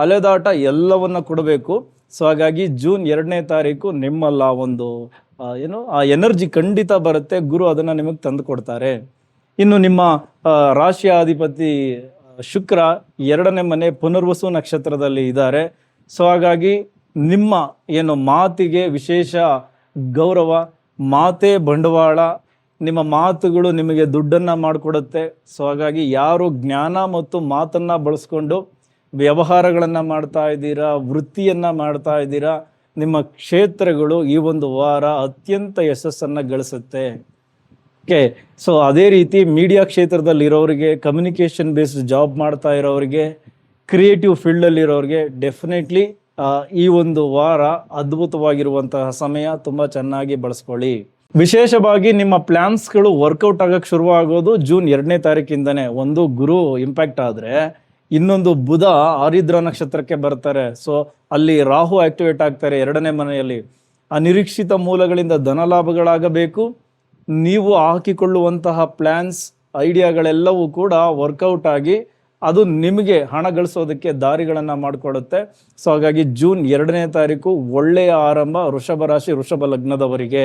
ಅಲೆದಾಟ ಎಲ್ಲವನ್ನು ಕೊಡಬೇಕು. ಸೊ ಹಾಗಾಗಿ ಜೂನ್ 2ನೇ ತಾರೀಕು ನಿಮ್ಮಲ್ಲ ಒಂದು ಆ ಎನರ್ಜಿ ಖಂಡಿತ ಬರುತ್ತೆ. ಗುರು ಅದನ್ನು ನಿಮಗೆ ತಂದು ಕೊಡ್ತಾರೆ. ಇನ್ನು ನಿಮ್ಮ ರಾಶಿಯ ಅಧಿಪತಿ ಶುಕ್ರ 2ನೇ ಮನೆ ಪುನರ್ವಸು ನಕ್ಷತ್ರದಲ್ಲಿ ಇದ್ದಾರೆ. ಸೊ ಹಾಗಾಗಿ ನಿಮ್ಮ ಏನು ಮಾತಿಗೆ ವಿಶೇಷ ಗೌರವ, ಮಾತೇ ಬಂಡವಾಳ, ನಿಮ್ಮ ಮಾತುಗಳು ನಿಮಗೆ ದುಡ್ಡನ್ನು ಮಾಡಿಕೊಡುತ್ತೆ. ಸೊ ಹಾಗಾಗಿ ಯಾರು ಜ್ಞಾನ ಮತ್ತು ಮಾತನ್ನು ಬಳಸ್ಕೊಂಡು ವ್ಯವಹಾರಗಳನ್ನು ಮಾಡ್ತಾ ಇದ್ದೀರಾ, ವೃತ್ತಿಯನ್ನು ಮಾಡ್ತಾ ಇದ್ದೀರಾ, ನಿಮ್ಮ ಕ್ಷೇತ್ರಗಳು ಈ ಒಂದು ವಾರ ಅತ್ಯಂತ ಯಶಸ್ಸನ್ನು ಗಳಿಸುತ್ತೆ. ಓಕೆ, ಸೊ ಅದೇ ರೀತಿ ಮೀಡಿಯಾ ಕ್ಷೇತ್ರದಲ್ಲಿ ಇರೋರಿಗೆ, ಕಮ್ಯುನಿಕೇಷನ್ ಬೇಸ್ಡ್ ಜಾಬ್ ಮಾಡ್ತಾ ಇರೋರಿಗೆ, ಕ್ರಿಯೇಟಿವ್ ಫೀಲ್ಡಲ್ಲಿರೋರಿಗೆ ಡೆಫಿನೆಟ್ಲಿ ಈ ಒಂದು ವಾರ ಅದ್ಭುತವಾಗಿರುವಂತಹ ಸಮಯ. ತುಂಬ ಚೆನ್ನಾಗಿ ಬಳಸ್ಕೊಳ್ಳಿ. ವಿಶೇಷವಾಗಿ ನಿಮ್ಮ ಪ್ಲ್ಯಾನ್ಸ್ಗಳು ವರ್ಕೌಟ್ ಆಗಕ್ಕೆ ಶುರುವಾಗೋದು ಜೂನ್ 2ನೇ ತಾರೀಕಿಂದನೇ. ಒಂದು ಗುರು ಇಂಪ್ಯಾಕ್ಟ್ ಆದರೆ ಇನ್ನೊಂದು ಬುಧ ಆರಿದ್ರ ನಕ್ಷತ್ರಕ್ಕೆ ಬರ್ತಾರೆ. ಸೊ ಅಲ್ಲಿ ರಾಹು ಆಕ್ಟಿವೇಟ್ ಆಗ್ತಾರೆ 2ನೇ ಮನೆಯಲ್ಲಿ. ಅನಿರೀಕ್ಷಿತ ಮೂಲಗಳಿಂದ ಧನಲಾಭಗಳಾಗಬೇಕು. ನೀವು ಹಾಕಿಕೊಳ್ಳುವಂತಹ ಪ್ಲ್ಯಾನ್ಸ್, ಐಡಿಯಾಗಳೆಲ್ಲವೂ ಕೂಡ ವರ್ಕೌಟ್ ಆಗಿ ಅದು ನಿಮಗೆ ಹಣ ಗಳಿಸೋದಕ್ಕೆ ದಾರಿಗಳನ್ನು ಮಾಡಿಕೊಡುತ್ತೆ. ಸೊ ಹಾಗಾಗಿ ಜೂನ್ 2ನೇ ತಾರೀಕು ಒಳ್ಳೆಯ ಆರಂಭ ವೃಷಭ ರಾಶಿ ವೃಷಭ ಲಗ್ನದವರಿಗೆ.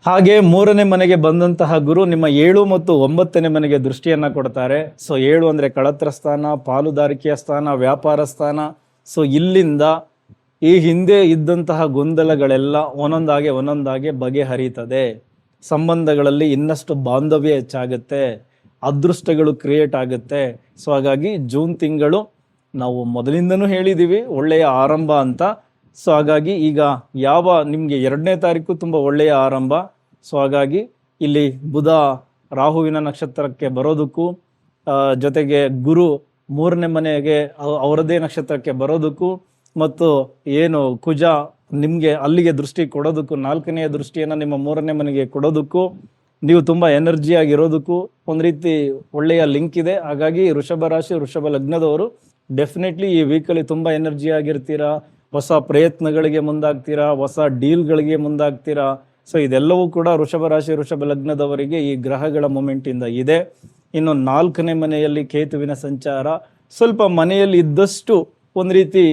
ಹಾಗೆ 3ನೇ ಮನೆಗೆ ಬಂದಂತಹ ಗುರು ನಿಮ್ಮ 7 ಮತ್ತು 9ನೇ ಮನೆಗೆ ದೃಷ್ಟಿಯನ್ನು ಕೊಡ್ತಾರೆ. ಸೊ 7 ಅಂದರೆ ಕಳತ್ರ ಸ್ಥಾನ, ಪಾಲುದಾರಿಕೆಯ ಸ್ಥಾನ, ವ್ಯಾಪಾರ ಸ್ಥಾನ. ಸೊ ಇಲ್ಲಿಂದ ಈ ಹಿಂದೆ ಇದ್ದಂತಹ ಗೊಂದಲಗಳೆಲ್ಲ ಒಂದೊಂದಾಗೆ ಬಗೆಹರಿತದೆ. ಸಂಬಂಧಗಳಲ್ಲಿ ಇನ್ನಷ್ಟು ಬಾಂಧವ್ಯ ಹೆಚ್ಚಾಗುತ್ತೆ, ಅದೃಷ್ಟಗಳು ಕ್ರಿಯೇಟ್ ಆಗುತ್ತೆ. ಸೊ ಹಾಗಾಗಿ ಜೂನ್ ತಿಂಗಳು ನಾವು ಮೊದಲಿಂದನೂ ಹೇಳಿದ್ದೀವಿ ಒಳ್ಳೆಯ ಆರಂಭ ಅಂತ. ಸೊ ಹಾಗಾಗಿ ಈಗ ನಿಮಗೆ 2ನೇ ತಾರೀಕು ತುಂಬ ಒಳ್ಳೆಯ ಆರಂಭ. ಸೊ ಹಾಗಾಗಿ ಇಲ್ಲಿ ಬುಧ ರಾಹುವಿನ ನಕ್ಷತ್ರಕ್ಕೆ ಬರೋದಕ್ಕೂ, ಜೊತೆಗೆ ಗುರು 3ನೇ ಮನೆಗೆ ಅವರದೇ ನಕ್ಷತ್ರಕ್ಕೆ ಬರೋದಕ್ಕೂ, ಮತ್ತು ಏನು ಕುಜ ನಿಮಗೆ ಅಲ್ಲಿಗೆ ದೃಷ್ಟಿ ಕೊಡೋದಕ್ಕೂ, 4ನೇ ದೃಷ್ಟಿಯನ್ನು ನಿಮ್ಮ 3ನೇ ಮನೆಗೆ ಕೊಡೋದಕ್ಕೂ, ನೀವು ತುಂಬ ಎನರ್ಜಿಯಾಗಿರೋದಕ್ಕೂ ಒಂದು ರೀತಿ ಒಳ್ಳೆಯ ಲಿಂಕ್ ಇದೆ. ಹಾಗಾಗಿ ವೃಷಭ ರಾಶಿ ವೃಷಭ ಲಗ್ನದವರು ಡೆಫಿನೆಟ್ಲಿ ಈ ವೀಕಲ್ಲಿ ತುಂಬ ಎನರ್ಜಿಯಾಗಿರ್ತೀರಾ. ಹೊಸ ಪ್ರಯತ್ನಗಳಿಗೆ ಮುಂದಾಗ್ತೀರಾ, ಹೊಸ ಡೀಲ್ಗಳಿಗೆ ಮುಂದಾಗ್ತೀರಾ. ಸೊ ಇದೆಲ್ಲವೂ ಕೂಡ ವೃಷಭ ರಾಶಿ ವೃಷಭ ಲಗ್ನದವರಿಗೆ ಈ ಗ್ರಹಗಳ ಮೊಮೆಂಟಿಂದ ಇದೆ. ಇನ್ನು 4ನೇ ಮನೆಯಲ್ಲಿ ಕೇತುವಿನ ಸಂಚಾರ ಸ್ವಲ್ಪ ಮನೆಯಲ್ಲಿ ಇದ್ದಷ್ಟು ಒಂದು ರೀತಿ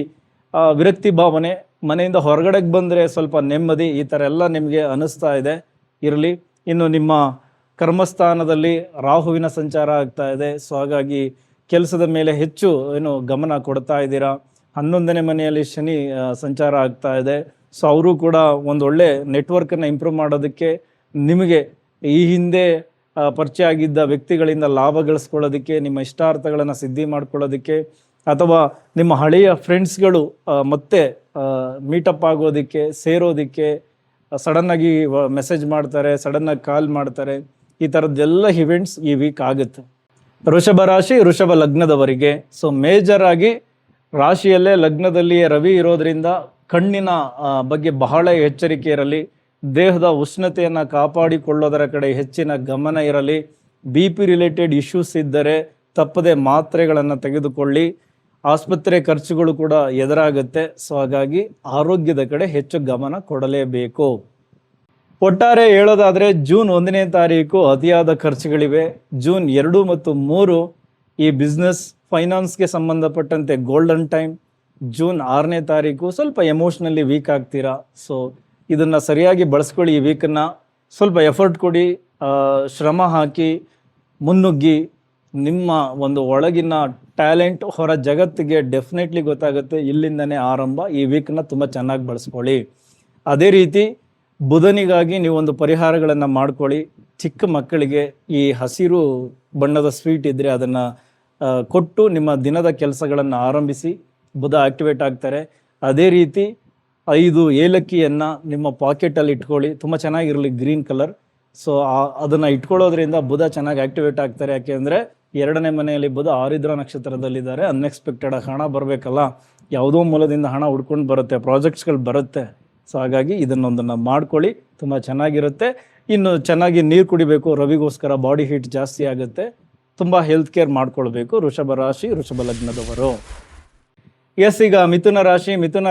ವಿರಕ್ತಿ ಭಾವನೆ, ಮನೆಯಿಂದ ಹೊರಗಡೆಗೆ ಬಂದರೆ ಸ್ವಲ್ಪ ನೆಮ್ಮದಿ, ಈ ಥರ ಎಲ್ಲ ನಿಮಗೆ ಅನ್ನಿಸ್ತಾ ಇದೆ. ಇರಲಿ. ಇನ್ನು ನಿಮ್ಮ ಕರ್ಮಸ್ಥಾನದಲ್ಲಿ ರಾಹುವಿನ ಸಂಚಾರ ಆಗ್ತಾ ಇದೆ. ಸೊ ಹಾಗಾಗಿ ಕೆಲಸದ ಮೇಲೆ ಹೆಚ್ಚು ಗಮನ ಕೊಡ್ತಾ ಇದ್ದೀರಾ. 11ನೇ ಮನೆಯಲ್ಲಿ ಶನಿ ಸಂಚಾರ ಆಗ್ತಾ ಇದೆ. ಸೊ ಅವರು ಕೂಡ ಒಂದು ಒಳ್ಳೆ ನೆಟ್ವರ್ಕನ್ನು ಇಂಪ್ರೂವ್ ಮಾಡೋದಕ್ಕೆ, ನಿಮಗೆ ಈ ಹಿಂದೆ ಪರಿಚಯ ಆಗಿದ್ದ ವ್ಯಕ್ತಿಗಳಿಂದ ಲಾಭ ಗಳಿಸ್ಕೊಳ್ಳೋದಕ್ಕೆ, ನಿಮ್ಮ ಇಷ್ಟಾರ್ಥಗಳನ್ನು ಸಿದ್ಧಿ ಮಾಡ್ಕೊಳ್ಳೋದಕ್ಕೆ, ಅಥವಾ ನಿಮ್ಮ ಹಳೆಯ ಫ್ರೆಂಡ್ಸ್ಗಳು ಮತ್ತೆ ಮೀಟಪ್ ಆಗೋದಕ್ಕೆ, ಸೇರೋದಕ್ಕೆ ಸಡನ್ನಾಗಿ ಮೆಸೇಜ್ ಮಾಡ್ತಾರೆ, ಸಡನ್ನಾಗಿ ಕಾಲ್ ಮಾಡ್ತಾರೆ. ಈ ಥರದ್ದೆಲ್ಲ ಇವೆಂಟ್ಸ್ ಈ ವೀಕ್ ಆಗುತ್ತೆ ವೃಷಭ ರಾಶಿ ವೃಷಭ ಲಗ್ನದವರಿಗೆ. ಸೊ ಮೇಜರ್ ಆಗಿ ರಾಶಿಯಲ್ಲೇ ಲಗ್ನದಲ್ಲಿಯೇ ರವಿ ಇರೋದ್ರಿಂದ ಕಣ್ಣಿನ ಬಗ್ಗೆ ಬಹಳ ಎಚ್ಚರಿಕೆ ಇರಲಿ. ದೇಹದ ಉಷ್ಣತೆಯನ್ನು ಕಾಪಾಡಿಕೊಳ್ಳೋದರ ಕಡೆ ಹೆಚ್ಚಿನ ಗಮನ ಇರಲಿ. BP ರಿಲೇಟೆಡ್ ಇಶ್ಯೂಸ್ ಇದ್ದರೆ ತಪ್ಪದೆ ಮಾತ್ರೆಗಳನ್ನು ತೆಗೆದುಕೊಳ್ಳಿ. ಆಸ್ಪತ್ರೆ ಖರ್ಚುಗಳು ಕೂಡ ಎದುರಾಗುತ್ತೆ. ಸೊ ಹಾಗಾಗಿ ಆರೋಗ್ಯದ ಕಡೆ ಹೆಚ್ಚು ಗಮನ ಕೊಡಲೇಬೇಕು. ಒಟ್ಟಾರೆ ಹೇಳೋದಾದರೆ ಜೂನ್ 1ನೇ ತಾರೀಕು ಅತಿಯಾದ ಖರ್ಚುಗಳಿವೆ. ಜೂನ್ 2 ಮತ್ತು 3 ಈ ಬಿಸ್ನೆಸ್ ಫೈನಾನ್ಸ್ಗೆ ಸಂಬಂಧಪಟ್ಟಂತೆ ಗೋಲ್ಡನ್ ಟೈಮ್. ಜೂನ್ 6ನೇ ತಾರೀಕು ಸ್ವಲ್ಪ ಎಮೋಷ್ನಲಿ ವೀಕ್ ಆಗ್ತೀರಾ. ಸೊ ಇದನ್ನು ಸರಿಯಾಗಿ ಬಳಸ್ಕೊಳ್ಳಿ. ಈ ವೀಕನ್ನು ಸ್ವಲ್ಪ ಎಫರ್ಟ್ ಕೊಡಿ, ಶ್ರಮ ಹಾಕಿ ಮುನ್ನುಗ್ಗಿ. ನಿಮ್ಮ ಒಂದು ಒಳಗಿನ ಟ್ಯಾಲೆಂಟ್ ಹೊರ ಜಗತ್ತಿಗೆ ಡೆಫಿನೆಟ್ಲಿ ಗೊತ್ತಾಗುತ್ತೆ. ಇಲ್ಲಿಂದನೇ ಆರಂಭ. ಈ ವೀಕನ್ನ ತುಂಬ ಚೆನ್ನಾಗಿ ಬಳಸ್ಕೊಳ್ಳಿ. ಅದೇ ರೀತಿ ಬುಧನಿಗಾಗಿ ನೀವೊಂದು ಪರಿಹಾರಗಳನ್ನು ಮಾಡ್ಕೊಳ್ಳಿ. ಚಿಕ್ಕ ಮಕ್ಕಳಿಗೆ ಈ ಹಸಿರು ಬಣ್ಣದ ಸ್ವೀಟ್ ಇದ್ದರೆ ಅದನ್ನು ಕೊಟ್ಟು ನಿಮ್ಮ ದಿನದ ಕೆಲಸಗಳನ್ನು ಆರಂಭಿಸಿ. ಬುಧ ಆಕ್ಟಿವೇಟ್ ಆಗ್ತಾರೆ. ಅದೇ ರೀತಿ 5 ಏಲಕ್ಕಿಯನ್ನು ನಿಮ್ಮ ಪಾಕೆಟಲ್ಲಿ ಇಟ್ಕೊಳ್ಳಿ. ತುಂಬ ಚೆನ್ನಾಗಿರಲಿ, ಗ್ರೀನ್ ಕಲರ್. ಸೊ ಅದನ್ನು ಇಟ್ಕೊಳ್ಳೋದ್ರಿಂದ ಬುಧ ಚೆನ್ನಾಗಿ ಆಕ್ಟಿವೇಟ್ ಆಗ್ತಾರೆ. ಯಾಕೆಂದರೆ 2ನೇ ಮನೆಯಲ್ಲಿ ಬುಧ ಆರಿದ್ರ ನಕ್ಷತ್ರದಲ್ಲಿದ್ದಾರೆ. ಅನ್ಎಕ್ಸ್ಪೆಕ್ಟೆಡ್ ಹಣ ಬರಬೇಕಲ್ಲ, ಯಾವುದೋ ಮೂಲದಿಂದ ಹಣ ಹುಡ್ಕೊಂಡು ಬರುತ್ತೆ, ಪ್ರಾಜೆಕ್ಟ್ಸ್ಗಳು ಬರುತ್ತೆ. ಸೊ ಹಾಗಾಗಿ ಇದನ್ನೊಂದನ್ನು ಮಾಡ್ಕೊಳ್ಳಿ, ತುಂಬ ಚೆನ್ನಾಗಿರುತ್ತೆ. ಇನ್ನು ಚೆನ್ನಾಗಿ ನೀರು ಕುಡಿಬೇಕು. ರವಿಗೋಸ್ಕರ ಬಾಡಿ ಹೀಟ್ ಜಾಸ್ತಿ ಆಗುತ್ತೆ. ತುಂಬ ಹೆಲ್ತ್ ಕೇರ್ ಮಾಡ್ಕೊಳ್ಬೇಕು. ವೃಷಭ ರಾಶಿ, ವೃಷಭ ಲಗ್ನದವರು. ಈಗ ಮಿಥುನ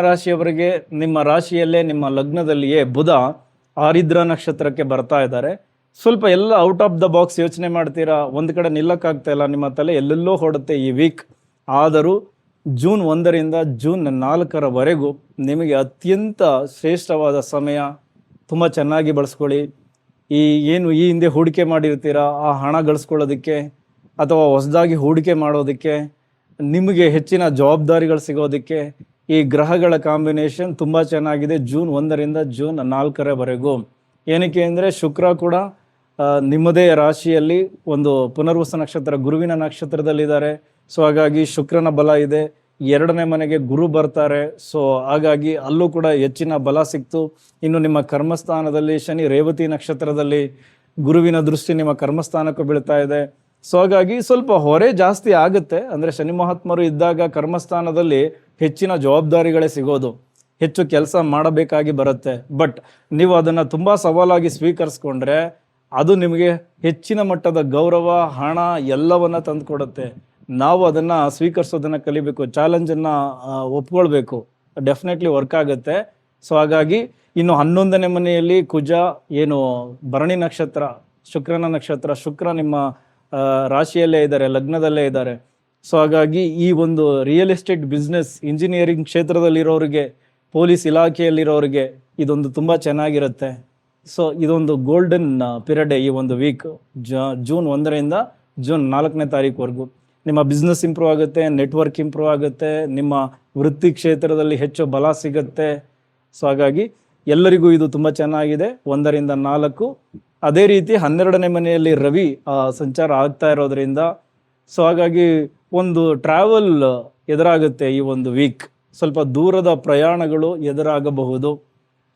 ರಾಶಿಯವರಿಗೆ ನಿಮ್ಮ ರಾಶಿಯಲ್ಲೇ ನಿಮ್ಮ ಲಗ್ನದಲ್ಲಿಯೇ ಬುಧ ಆರಿದ್ರ ನಕ್ಷತ್ರಕ್ಕೆ ಬರ್ತಾ ಇದ್ದಾರೆ. ಸ್ವಲ್ಪ ಎಲ್ಲ ಔಟ್ ಆಫ್ ದ ಬಾಕ್ಸ್ ಯೋಚನೆ ಮಾಡ್ತೀರಾ. ಒಂದು ಕಡೆ ನಿಲ್ಲಕ್ಕಾಗ್ತಾ ಇಲ್ಲ, ನಿಮ್ಮ ತಲೆ ಎಲ್ಲೆಲ್ಲೋ ಹೊಡುತ್ತೆ ಈ ವೀಕ್. ಆದರೂ ಜೂನ್ 1ರಿಂದ ಜೂನ್ 4ರವರೆಗೂ ನಿಮಗೆ ಅತ್ಯಂತ ಶ್ರೇಷ್ಠವಾದ ಸಮಯ. ತುಂಬ ಚೆನ್ನಾಗಿ ಬಳಸ್ಕೊಳ್ಳಿ. ಈ ಹಿಂದೆ ಹೂಡಿಕೆ ಮಾಡಿರ್ತೀರಾ, ಆ ಹಣ ಗಳಿಸ್ಕೊಳ್ಳೋದಕ್ಕೆ ಅಥವಾ ಹೊಸದಾಗಿ ಹೂಡಿಕೆ ಮಾಡೋದಕ್ಕೆ, ನಿಮಗೆ ಹೆಚ್ಚಿನ ಜವಾಬ್ದಾರಿಗಳು ಸಿಗೋದಕ್ಕೆ ಈ ಗ್ರಹಗಳ ಕಾಂಬಿನೇಷನ್ ತುಂಬ ಚೆನ್ನಾಗಿದೆ. ಜೂನ್ 1ರಿಂದ ಜೂನ್ 4ರವರೆಗೂ. ಏನಕ್ಕೆ ಅಂದರೆ ಶುಕ್ರ ಕೂಡ ನಿಮ್ಮದೇ ರಾಶಿಯಲ್ಲಿ ಒಂದು ಪುನರ್ವಸು ನಕ್ಷತ್ರ, ಗುರುವಿನ ನಕ್ಷತ್ರದಲ್ಲಿದ್ದಾರೆ. ಸೊ ಹಾಗಾಗಿ ಶುಕ್ರನ ಬಲ ಇದೆ. 2ನೇ ಮನೆಗೆ ಗುರು ಬರ್ತಾರೆ. ಸೊ ಹಾಗಾಗಿ ಅಲ್ಲೂ ಕೂಡ ಹೆಚ್ಚಿನ ಬಲ ಸಿಕ್ತು. ಇನ್ನು ನಿಮ್ಮ ಕರ್ಮಸ್ಥಾನದಲ್ಲಿ ಶನಿ ರೇವತಿ ನಕ್ಷತ್ರದಲ್ಲಿ, ಗುರುವಿನ ದೃಷ್ಟಿ ನಿಮ್ಮ ಕರ್ಮಸ್ಥಾನಕ್ಕೂ ಬೀಳ್ತಾ ಇದೆ. ಸೊ ಹಾಗಾಗಿ ಸ್ವಲ್ಪ ಹೊರೆ ಜಾಸ್ತಿ ಆಗುತ್ತೆ. ಅಂದರೆ ಶನಿ ಮಹಾತ್ಮರು ಇದ್ದಾಗ ಕರ್ಮಸ್ಥಾನದಲ್ಲಿ ಹೆಚ್ಚಿನ ಜವಾಬ್ದಾರಿಗಳೇ ಸಿಗೋದು, ಹೆಚ್ಚು ಕೆಲಸ ಮಾಡಬೇಕಾಗಿ ಬರುತ್ತೆ. ಬಟ್ ನೀವು ಅದನ್ನು ತುಂಬ ಸವಾಲಾಗಿ ಸ್ವೀಕರಿಸ್ಕೊಂಡ್ರೆ ಅದು ನಿಮಗೆ ಹೆಚ್ಚಿನ ಮಟ್ಟದ ಗೌರವ, ಹಣ ಎಲ್ಲವನ್ನ ತಂದುಕೊಡುತ್ತೆ. ನಾವು ಅದನ್ನು ಸ್ವೀಕರಿಸೋದನ್ನು ಕಲಿಬೇಕು, ಚಾಲೆಂಜನ್ನು ಒಪ್ಕೊಳ್ಬೇಕು. ಡೆಫಿನೆಟ್ಲಿ ವರ್ಕ್ ಆಗುತ್ತೆ. ಸೊ ಹಾಗಾಗಿ ಇನ್ನು 11ನೇ ಮನೆಯಲ್ಲಿ ಕುಜ, ಭರಣಿ ನಕ್ಷತ್ರ, ಶುಕ್ರನ ನಕ್ಷತ್ರ. ಶುಕ್ರ ನಿಮ್ಮ ರಾಶಿಯಲ್ಲೇ ಇದ್ದಾರೆ, ಲಗ್ನದಲ್ಲೇ ಇದ್ದಾರೆ. ಸೊ ಹಾಗಾಗಿ ಈ ಒಂದು ರಿಯಲ್ ಎಸ್ಟೇಟ್ ಬಿಸ್ನೆಸ್, ಇಂಜಿನಿಯರಿಂಗ್ ಕ್ಷೇತ್ರದಲ್ಲಿರೋರಿಗೆ, ಪೊಲೀಸ್ ಇಲಾಖೆಯಲ್ಲಿರೋರಿಗೆ ಇದೊಂದು ತುಂಬ ಚೆನ್ನಾಗಿರುತ್ತೆ. ಸೊ ಇದೊಂದು ಗೋಲ್ಡನ್ ಪೀರಿಯಡ್ ಈ ಒಂದು ವೀಕ್. ಜೂನ್ 1ರಿಂದ ಜೂನ್ 4ನೇ ತಾರೀಕುವರೆಗೂ ನಿಮ್ಮ ಬಿಸ್ನೆಸ್ ಇಂಪ್ರೂವ್ ಆಗುತ್ತೆ, ನೆಟ್ವರ್ಕ್ ಇಂಪ್ರೂವ್ ಆಗುತ್ತೆ, ನಿಮ್ಮ ವೃತ್ತಿ ಕ್ಷೇತ್ರದಲ್ಲಿ ಹೆಚ್ಚು ಬಲ ಸಿಗುತ್ತೆ. ಸೊ ಹಾಗಾಗಿ ಎಲ್ಲರಿಗೂ ಇದು ತುಂಬ ಚೆನ್ನಾಗಿದೆ. 1ರಿಂದ 4. ಅದೇ ರೀತಿ 12ನೇ ಮನೆಯಲ್ಲಿ ರವಿ ಸಂಚಾರ ಆಗ್ತಾ ಇರೋದ್ರಿಂದ, ಸೊ ಹಾಗಾಗಿ ಒಂದು ಟ್ರಾವೆಲ್ ಎದುರಾಗುತ್ತೆ ಈ ಒಂದು ವೀಕ್. ಸ್ವಲ್ಪ ದೂರದ ಪ್ರಯಾಣಗಳು ಎದುರಾಗಬಹುದು.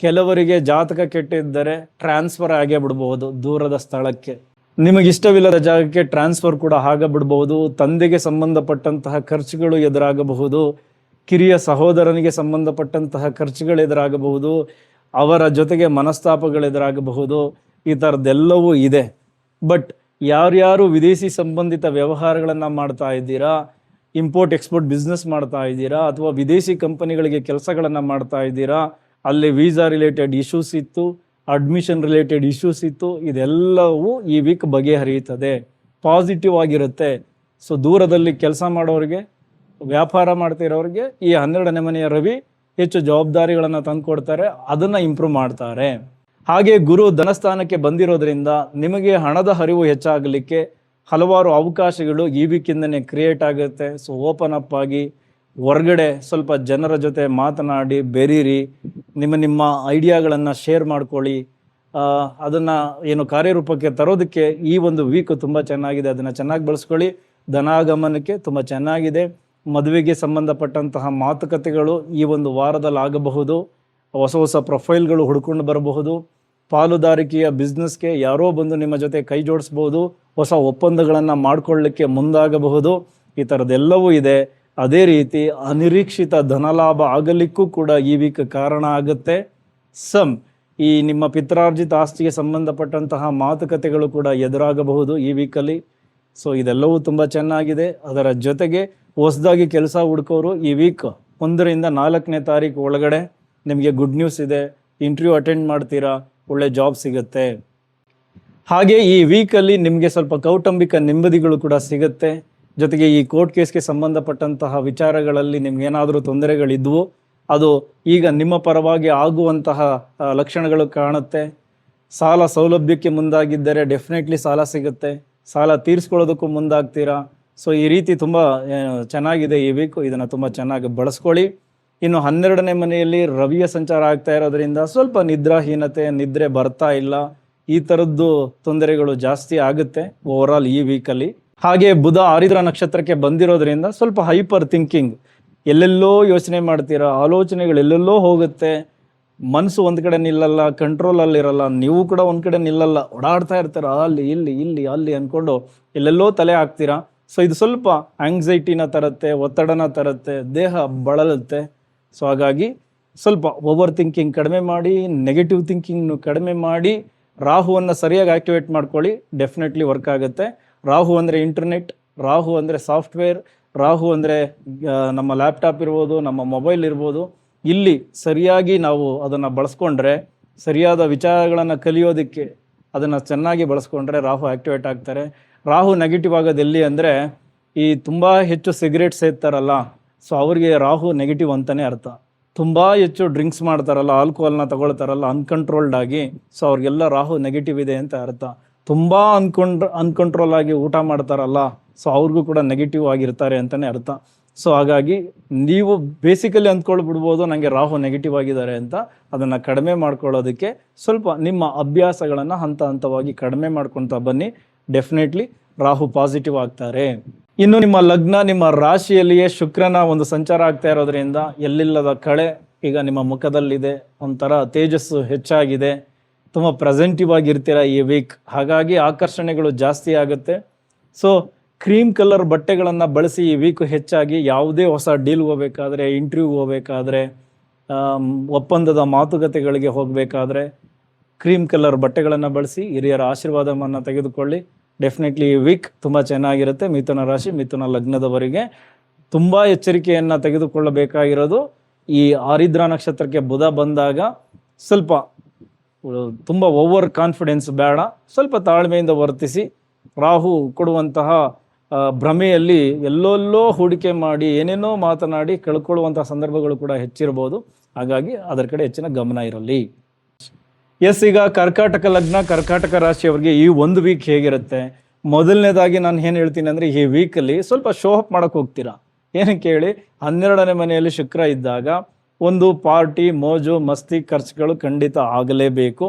ಕೆಲವರಿಗೆ ಜಾತಕ ಕೆಟ್ಟಿದ್ದರೆ ಟ್ರಾನ್ಸ್ಫರ್ ಆಗೇ ಬಿಡಬಹುದು ದೂರದ ಸ್ಥಳಕ್ಕೆ. ನಿಮಗಿಷ್ಟವಿಲ್ಲದ ಜಾಗಕ್ಕೆ ಟ್ರಾನ್ಸ್ಫರ್ ಕೂಡ ಆಗಬಿಡ್ಬಹುದು. ತಂದೆಗೆ ಸಂಬಂಧಪಟ್ಟಂತಹ ಖರ್ಚುಗಳು ಎದುರಾಗಬಹುದು. ಕಿರಿಯ ಸಹೋದರನಿಗೆ ಸಂಬಂಧಪಟ್ಟಂತಹ ಖರ್ಚುಗಳು ಎದುರಾಗಬಹುದು. ಅವರ ಜೊತೆಗೆ ಮನಸ್ತಾಪಗಳು ಎದುರಾಗಬಹುದು. ಈ ಥರದ್ದೆಲ್ಲವೂ ಇದೆ. ಬಟ್ ಯಾರ್ಯಾರು ವಿದೇಶಿ ಸಂಬಂಧಿತ ವ್ಯವಹಾರಗಳನ್ನು ಮಾಡ್ತಾ ಇದ್ದೀರಾ, ಇಂಪೋರ್ಟ್ ಎಕ್ಸ್ಪೋರ್ಟ್ ಬಿಸ್ನೆಸ್ ಮಾಡ್ತಾ ಇದ್ದೀರಾ, ಅಥವಾ ವಿದೇಶಿ ಕಂಪನಿಗಳಿಗೆ ಕೆಲಸಗಳನ್ನು ಮಾಡ್ತಾ ಇದ್ದೀರಾ, ಅಲ್ಲಿ ವೀಸಾ ರಿಲೇಟೆಡ್ ಇಶ್ಯೂಸ್ ಇತ್ತು, ಅಡ್ಮಿಷನ್ ರಿಲೇಟೆಡ್ ಇಶ್ಯೂಸ್ ಇತ್ತು, ಇದೆಲ್ಲವೂ ಈ ವೀಕ್ ಬಗೆಹರಿಯುತ್ತದೆ. ಪಾಸಿಟಿವ್ ಆಗಿರುತ್ತೆ. ಸೊ ದೂರದಲ್ಲಿ ಕೆಲಸ ಮಾಡೋರಿಗೆ, ವ್ಯಾಪಾರ ಮಾಡ್ತಿರೋರಿಗೆ ಈ 12ನೇ ಮನೆಯ ರವಿ ಹೆಚ್ಚು ಜವಾಬ್ದಾರಿಗಳನ್ನು ತಂದುಕೊಡ್ತಾರೆ, ಅದನ್ನು ಇಂಪ್ರೂವ್ ಮಾಡ್ತಾರೆ. ಹಾಗೆ ಗುರು ಧನಸ್ಥಾನಕ್ಕೆ ಬಂದಿರೋದ್ರಿಂದ ನಿಮಗೆ ಹಣದ ಹರಿವು ಹೆಚ್ಚಾಗಲಿಕ್ಕೆ ಹಲವಾರು ಅವಕಾಶಗಳು ಈ ವೀಕಿಂದನೇ ಕ್ರಿಯೇಟ್ ಆಗುತ್ತೆ. ಸೊ ಓಪನ್ ಅಪ್ ಆಗಿ ಹೊರಗಡೆ ಸ್ವಲ್ಪ ಜನರ ಜೊತೆ ಮಾತನಾಡಿ, ಬೆರೀರಿ, ನಿಮ್ಮ ಐಡಿಯಾಗಳನ್ನು ಶೇರ್ ಮಾಡ್ಕೊಳ್ಳಿ. ಅದನ್ನು ಕಾರ್ಯರೂಪಕ್ಕೆ ತರೋದಕ್ಕೆ ಈ ಒಂದು ವೀಕ್ ತುಂಬ ಚೆನ್ನಾಗಿದೆ. ಅದನ್ನು ಚೆನ್ನಾಗಿ ಬಳಸ್ಕೊಳ್ಳಿ. ಧನಾಗಮನಕ್ಕೆ ತುಂಬ ಚೆನ್ನಾಗಿದೆ. ಮದುವೆಗೆ ಸಂಬಂಧಪಟ್ಟಂತಹ ಮಾತುಕತೆಗಳು ಈ ಒಂದು ವಾರದಲ್ಲಿ ಆಗಬಹುದು. ಹೊಸ ಪ್ರೊಫೈಲ್ಗಳು ಹುಡ್ಕೊಂಡು ಬರಬಹುದು. ಪಾಲುದಾರಿಕೆಯ ಬಿಸ್ನೆಸ್ಗೆ ಯಾರೋ ಬಂದು ನಿಮ್ಮ ಜೊತೆ ಕೈ ಜೋಡಿಸ್ಬೋದು. ಹೊಸ ಒಪ್ಪಂದಗಳನ್ನು ಮಾಡಿಕೊಳ್ಳಲಿಕ್ಕೆ ಮುಂದಾಗಬಹುದು. ಈ ಥರದ್ದೆಲ್ಲವೂ ಇದೆ. ಅದೇ ರೀತಿ ಅನಿರೀಕ್ಷಿತ ಧನಲಾಭ ಆಗಲಿಕ್ಕೂ ಕೂಡ ಈ ವೀಕ್ ಕಾರಣ ಆಗುತ್ತೆ. ಈ ನಿಮ್ಮ ಪಿತ್ರಾರ್ಜಿತ ಆಸ್ತಿಗೆ ಸಂಬಂಧಪಟ್ಟಂತಹ ಮಾತುಕತೆಗಳು ಕೂಡ ಎದುರಾಗಬಹುದು ಈ ವೀಕಲ್ಲಿ. ಸೊ ಇದೆಲ್ಲವೂ ತುಂಬ ಚೆನ್ನಾಗಿದೆ. ಅದರ ಜೊತೆಗೆ ಹೊಸದಾಗಿ ಕೆಲಸ ಹುಡುಕೋರು ಈ ವೀಕ್ 1ರಿಂದ 4ನೇ ತಾರೀಕು ಒಳಗಡೆ ನಿಮಗೆ ಗುಡ್ ನ್ಯೂಸ್ ಇದೆ. ಇಂಟರ್ವ್ಯೂ ಅಟೆಂಡ್ ಮಾಡ್ತೀರಾ, ಒಳ್ಳೆ ಜಾಬ್ ಸಿಗುತ್ತೆ. ಹಾಗೆ ಈ ವೀಕಲ್ಲಿ ನಿಮಗೆ ಸ್ವಲ್ಪ ಕೌಟುಂಬಿಕ ನೆಮ್ಮದಿಗಳು ಕೂಡ ಸಿಗುತ್ತೆ. ಜೊತೆಗೆ ಈ ಕೋರ್ಟ್ ಕೇಸ್ಗೆ ಸಂಬಂಧಪಟ್ಟಂತಹ ವಿಚಾರಗಳಲ್ಲಿ ನಿಮ್ಗೇನಾದರೂ ತೊಂದರೆಗಳಿದ್ವು ಅದು ಈಗ ನಿಮ್ಮ ಪರವಾಗಿ ಆಗುವಂತಹ ಲಕ್ಷಣಗಳು ಕಾಣುತ್ತೆ. ಸಾಲ ಸೌಲಭ್ಯಕ್ಕೆ ಮುಂದಾಗಿದ್ದರೆ ಡೆಫಿನೆಟ್ಲಿ ಸಾಲ ಸಿಗುತ್ತೆ, ಸಾಲ ತೀರಿಸ್ಕೊಳ್ಳೋದಕ್ಕೂ ಮುಂದಾಗ್ತೀರಾ. ಸೊ ಈ ರೀತಿ ತುಂಬ ಚೆನ್ನಾಗಿದೆ ಈ ವೀಕು, ಇದನ್ನು ತುಂಬ ಚೆನ್ನಾಗಿ ಬಳಸ್ಕೊಳ್ಳಿ. ಇನ್ನು 12ನೇ ಮನೆಯಲ್ಲಿ ರವಿಯ ಸಂಚಾರ ಆಗ್ತಾ ಇರೋದ್ರಿಂದ ಸ್ವಲ್ಪ ನಿದ್ರಾಹೀನತೆ, ನಿದ್ರೆ ಬರ್ತಾ ಇಲ್ಲ, ಈ ಥರದ್ದು ತೊಂದರೆಗಳು ಜಾಸ್ತಿ ಆಗುತ್ತೆ ಓವರಾಲ್ ಈ ವೀಕಲ್ಲಿ. ಹಾಗೆ ಬುಧ ಆರಿದ್ರ ನಕ್ಷತ್ರಕ್ಕೆ ಬಂದಿರೋದ್ರಿಂದ ಸ್ವಲ್ಪ ಹೈಪರ್ ಥಿಂಕಿಂಗ್, ಎಲ್ಲೆಲ್ಲೋ ಯೋಚನೆ ಮಾಡ್ತೀರಾ, ಆಲೋಚನೆಗಳು ಎಲ್ಲೆಲ್ಲೋ ಹೋಗುತ್ತೆ, ಮನಸ್ಸು ಒಂದು ಕಡೆ ನಿಲ್ಲಲ್ಲ, ಕಂಟ್ರೋಲಲ್ಲಿರಲ್ಲ, ನೀವು ಕೂಡ ಒಂದು ಕಡೆ ನಿಲ್ಲಲ್ಲ, ಓಡಾಡ್ತಾ ಇರ್ತೀರ ಅಲ್ಲಿ ಇಲ್ಲಿ ಇಲ್ಲಿ ಅಲ್ಲಿ ಅಂದ್ಕೊಂಡು ಎಲ್ಲೆಲ್ಲೋ ತಲೆ ಹಾಕ್ತೀರಾ. ಸೊ ಇದು ಸ್ವಲ್ಪ ಆಂಗ್ಸೈಟಿನ ತರುತ್ತೆ, ಒತ್ತಡನ ತರುತ್ತೆ, ದೇಹ ಬಳಲುತ್ತೆ. ಸೊ ಹಾಗಾಗಿ ಸ್ವಲ್ಪ ಓವರ್ ಥಿಂಕಿಂಗ್ ಕಡಿಮೆ ಮಾಡಿ, ನೆಗೆಟಿವ್ ಥಿಂಕಿಂಗ್ನು ಕಡಿಮೆ ಮಾಡಿ, ರಾಹುವನ್ನು ಸರಿಯಾಗಿ ಆಕ್ಟಿವೇಟ್ ಮಾಡ್ಕೊಳ್ಳಿ, ಡೆಫಿನೆಟ್ಲಿ ವರ್ಕ್ ಆಗುತ್ತೆ. ರಾಹು ಅಂದರೆ ಇಂಟರ್ನೆಟ್, ರಾಹು ಅಂದರೆ ಸಾಫ್ಟ್ವೇರ್, ರಾಹು ಅಂದರೆ ನಮ್ಮ ಲ್ಯಾಪ್ಟಾಪ್ ಇರ್ಬೋದು, ನಮ್ಮ ಮೊಬೈಲ್ ಇರ್ಬೋದು. ಇಲ್ಲಿ ಸರಿಯಾಗಿ ನಾವು ಅದನ್ನು ಬಳಸ್ಕೊಂಡ್ರೆ, ಸರಿಯಾದ ವಿಚಾರಗಳನ್ನು ಕಲಿಯೋದಕ್ಕೆ ಅದನ್ನು ಚೆನ್ನಾಗಿ ಬಳಸ್ಕೊಂಡ್ರೆ ರಾಹು ಆಕ್ಟಿವೇಟ್ ಆಗ್ತಾರೆ. ರಾಹು ನೆಗೆಟಿವ್ ಆಗೋದು ಎಲ್ಲಿ ಅಂದರೆ, ಈ ತುಂಬ ಹೆಚ್ಚು ಸಿಗರೇಟ್ ಸೇರ್ತಾರಲ್ಲ, ಸೊ ಅವ್ರಿಗೆ ರಾಹು ನೆಗೆಟಿವ್ ಅಂತಲೇ ಅರ್ಥ. ತುಂಬ ಹೆಚ್ಚು ಡ್ರಿಂಕ್ಸ್ ಮಾಡ್ತಾರಲ್ಲ, ಆಲ್ಕೋಹಾಲ್ನ ತಗೊಳ್ತಾರಲ್ಲ ಅನ್ಕಂಟ್ರೋಲ್ಡ್ ಆಗಿ, ಸೊ ಅವ್ರಿಗೆಲ್ಲ ರಾಹು ನೆಗೆಟಿವ್ ಇದೆ ಅಂತ ಅರ್ಥ. ತುಂಬ ಅನ್ಕಂಟ್ರೋಲ್ ಆಗಿ ಊಟ ಮಾಡ್ತಾರಲ್ಲ, ಸೊ ಅವ್ರಿಗೂ ಕೂಡ ನೆಗೆಟಿವ್ ಆಗಿರ್ತಾರೆ ಅಂತಲೇ ಅರ್ಥ. ಸೊ ಹಾಗಾಗಿ ನೀವು ಬೇಸಿಕಲಿ ಅಂದ್ಕೊಳ್ಬಿಡ್ಬೋದು ನನಗೆ ರಾಹು ನೆಗೆಟಿವ್ ಆಗಿದ್ದಾರೆ ಅಂತ. ಅದನ್ನು ಕಡಿಮೆ ಮಾಡ್ಕೊಳ್ಳೋದಕ್ಕೆ ಸ್ವಲ್ಪ ನಿಮ್ಮ ಅಭ್ಯಾಸಗಳನ್ನು ಹಂತ ಹಂತವಾಗಿ ಕಡಿಮೆ ಮಾಡ್ಕೊತಾ ಬನ್ನಿ, ಡೆಫಿನೆಟ್ಲಿ ರಾಹು ಪಾಸಿಟಿವ್ ಆಗ್ತಾರೆ. ಇನ್ನು ನಿಮ್ಮ ಲಗ್ನ, ನಿಮ್ಮ ರಾಶಿಯಲ್ಲಿಯೇ ಶುಕ್ರನ ಒಂದು ಸಂಚಾರ ಆಗ್ತಾ ಇರೋದ್ರಿಂದ ಎಲ್ಲಿಲ್ಲದ ಕಳೆ ಈಗ ನಿಮ್ಮ ಮುಖದಲ್ಲಿದೆ, ಒಂಥರ ತೇಜಸ್ಸು ಹೆಚ್ಚಾಗಿದೆ, ತುಂಬ ಪ್ರೆಸೆಂಟಿವ್ ಆಗಿರ್ತೀರ ಈ ವೀಕ್. ಹಾಗಾಗಿ ಆಕರ್ಷಣೆಗಳು ಜಾಸ್ತಿ ಆಗುತ್ತೆ. ಸೊ ಕ್ರೀಮ್ ಕಲರ್ ಬಟ್ಟೆಗಳನ್ನು ಬಳಸಿ ಈ ವೀಕು ಹೆಚ್ಚಾಗಿ ಯಾವುದೇ ಹೊಸ ಡೀಲ್ಗೆ ಹೋಗಬೇಕಾದ್ರೆ, ಇಂಟರ್ವ್ಯೂಗೆ ಹೋಗಬೇಕಾದ್ರೆ, ಒಪ್ಪಂದದ ಮಾತುಕತೆಗಳಿಗೆ ಹೋಗಬೇಕಾದ್ರೆ ಕ್ರೀಮ್ ಕಲರ್ ಬಟ್ಟೆಗಳನ್ನು ಬಳಸಿ ಹಿರಿಯರ ಆಶೀರ್ವಾದವನ್ನು ತೆಗೆದುಕೊಳ್ಳಿ. ಡೆಫಿನೆಟ್ಲಿ ಈ ವೀಕ್ ತುಂಬ ಚೆನ್ನಾಗಿರುತ್ತೆ. ಮಿಥುನ ರಾಶಿ, ಮಿಥುನ ಲಗ್ನದವರಿಗೆ ತುಂಬ ಎಚ್ಚರಿಕೆಯನ್ನು ತೆಗೆದುಕೊಳ್ಳಬೇಕಾಗಿರೋದು, ಈ ಆರಿದ್ರ ನಕ್ಷತ್ರಕ್ಕೆ ಬುಧ ಬಂದಾಗ ಸ್ವಲ್ಪ ತುಂಬ ಓವರ್ ಕಾನ್ಫಿಡೆನ್ಸ್ ಬೇಡ, ಸ್ವಲ್ಪ ತಾಳ್ಮೆಯಿಂದ ವರ್ತಿಸಿ. ರಾಹು ಕೊಡುವಂತಹ ಭ್ರಮೆಯಲ್ಲಿ ಎಲ್ಲೆಲ್ಲೋ ಹೂಡಿಕೆ ಮಾಡಿ ಏನೇನೋ ಮಾತನಾಡಿ ಕಳ್ಕೊಳ್ಳುವಂಥ ಸಂದರ್ಭಗಳು ಕೂಡ ಹೆಚ್ಚಿರ್ಬೋದು. ಹಾಗಾಗಿ ಅದರ ಕಡೆ ಹೆಚ್ಚಿನ ಗಮನ ಇರಲಿ. ಎಸ್, ಈಗ ಕರ್ಕಾಟಕ ಲಗ್ನ, ಕರ್ಕಾಟಕ ರಾಶಿಯವರಿಗೆ ಈ ಒಂದು ವೀಕ್ ಹೇಗಿರುತ್ತೆ? ಮೊದಲನೇದಾಗಿ ನಾನು ಏನು ಹೇಳ್ತೀನಿ ಅಂದರೆ, ಈ ವೀಕಲ್ಲಿ ಸ್ವಲ್ಪ ಶೋ ಅಪ್ ಮಾಡೋಕ್ಕೆ ಹೋಗ್ತೀರಾ. ಏನಕ್ಕೆ ಹೇಳಿ, 12ನೇ ಮನೆಯಲ್ಲಿ ಶುಕ್ರ ಇದ್ದಾಗ ಒಂದು ಪಾರ್ಟಿ, ಮೋಜು ಮಸ್ತಿ ಖರ್ಚುಗಳು ಖಂಡಿತ ಆಗಲೇಬೇಕು.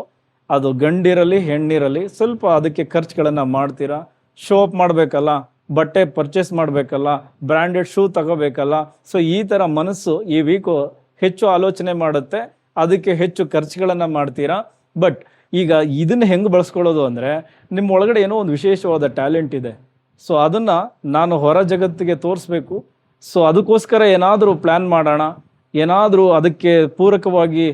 ಅದು ಗಂಡಿರಲಿ ಹೆಣ್ಣಿರಲಿ, ಸ್ವಲ್ಪ ಅದಕ್ಕೆ ಖರ್ಚುಗಳನ್ನು ಮಾಡ್ತೀರಾ. ಶೋ ಅಪ್ ಮಾಡಬೇಕಲ್ಲ, ಬಟ್ಟೆ ಪರ್ಚೇಸ್ ಮಾಡಬೇಕಲ್ಲ, ಬ್ರ್ಯಾಂಡೆಡ್ ಶೂ ತಗೋಬೇಕಲ್ಲ. ಸೊ ಈ ಥರ ಮನಸ್ಸು ಈ ವೀಕು ಹೆಚ್ಚು ಆಲೋಚನೆ ಮಾಡುತ್ತೆ, ಅದಕ್ಕೆ ಹೆಚ್ಚು ಖರ್ಚುಗಳನ್ನು ಮಾಡ್ತೀರಾ. ಬಟ್ ಈಗ ಇದನ್ನು ಹೆಂಗೆ ಬಳಸ್ಕೊಳ್ಳೋದು ಅಂದರೆ, ನಿಮ್ಮ ಒಳಗಡೆ ಏನೋ ಒಂದು ವಿಶೇಷವಾದ ಟ್ಯಾಲೆಂಟ್ ಇದೆ, ಸೊ ಅದನ್ನು ನಾನು ಹೊರ ಜಗತ್ತಿಗೆ ತೋರಿಸ್ಬೇಕು. ಸೊ ಅದಕ್ಕೋಸ್ಕರ ಏನಾದರೂ ಪ್ಲ್ಯಾನ್ ಮಾಡೋಣ, ಏನಾದರೂ ಅದಕ್ಕೆ ಪೂರಕವಾಗಿ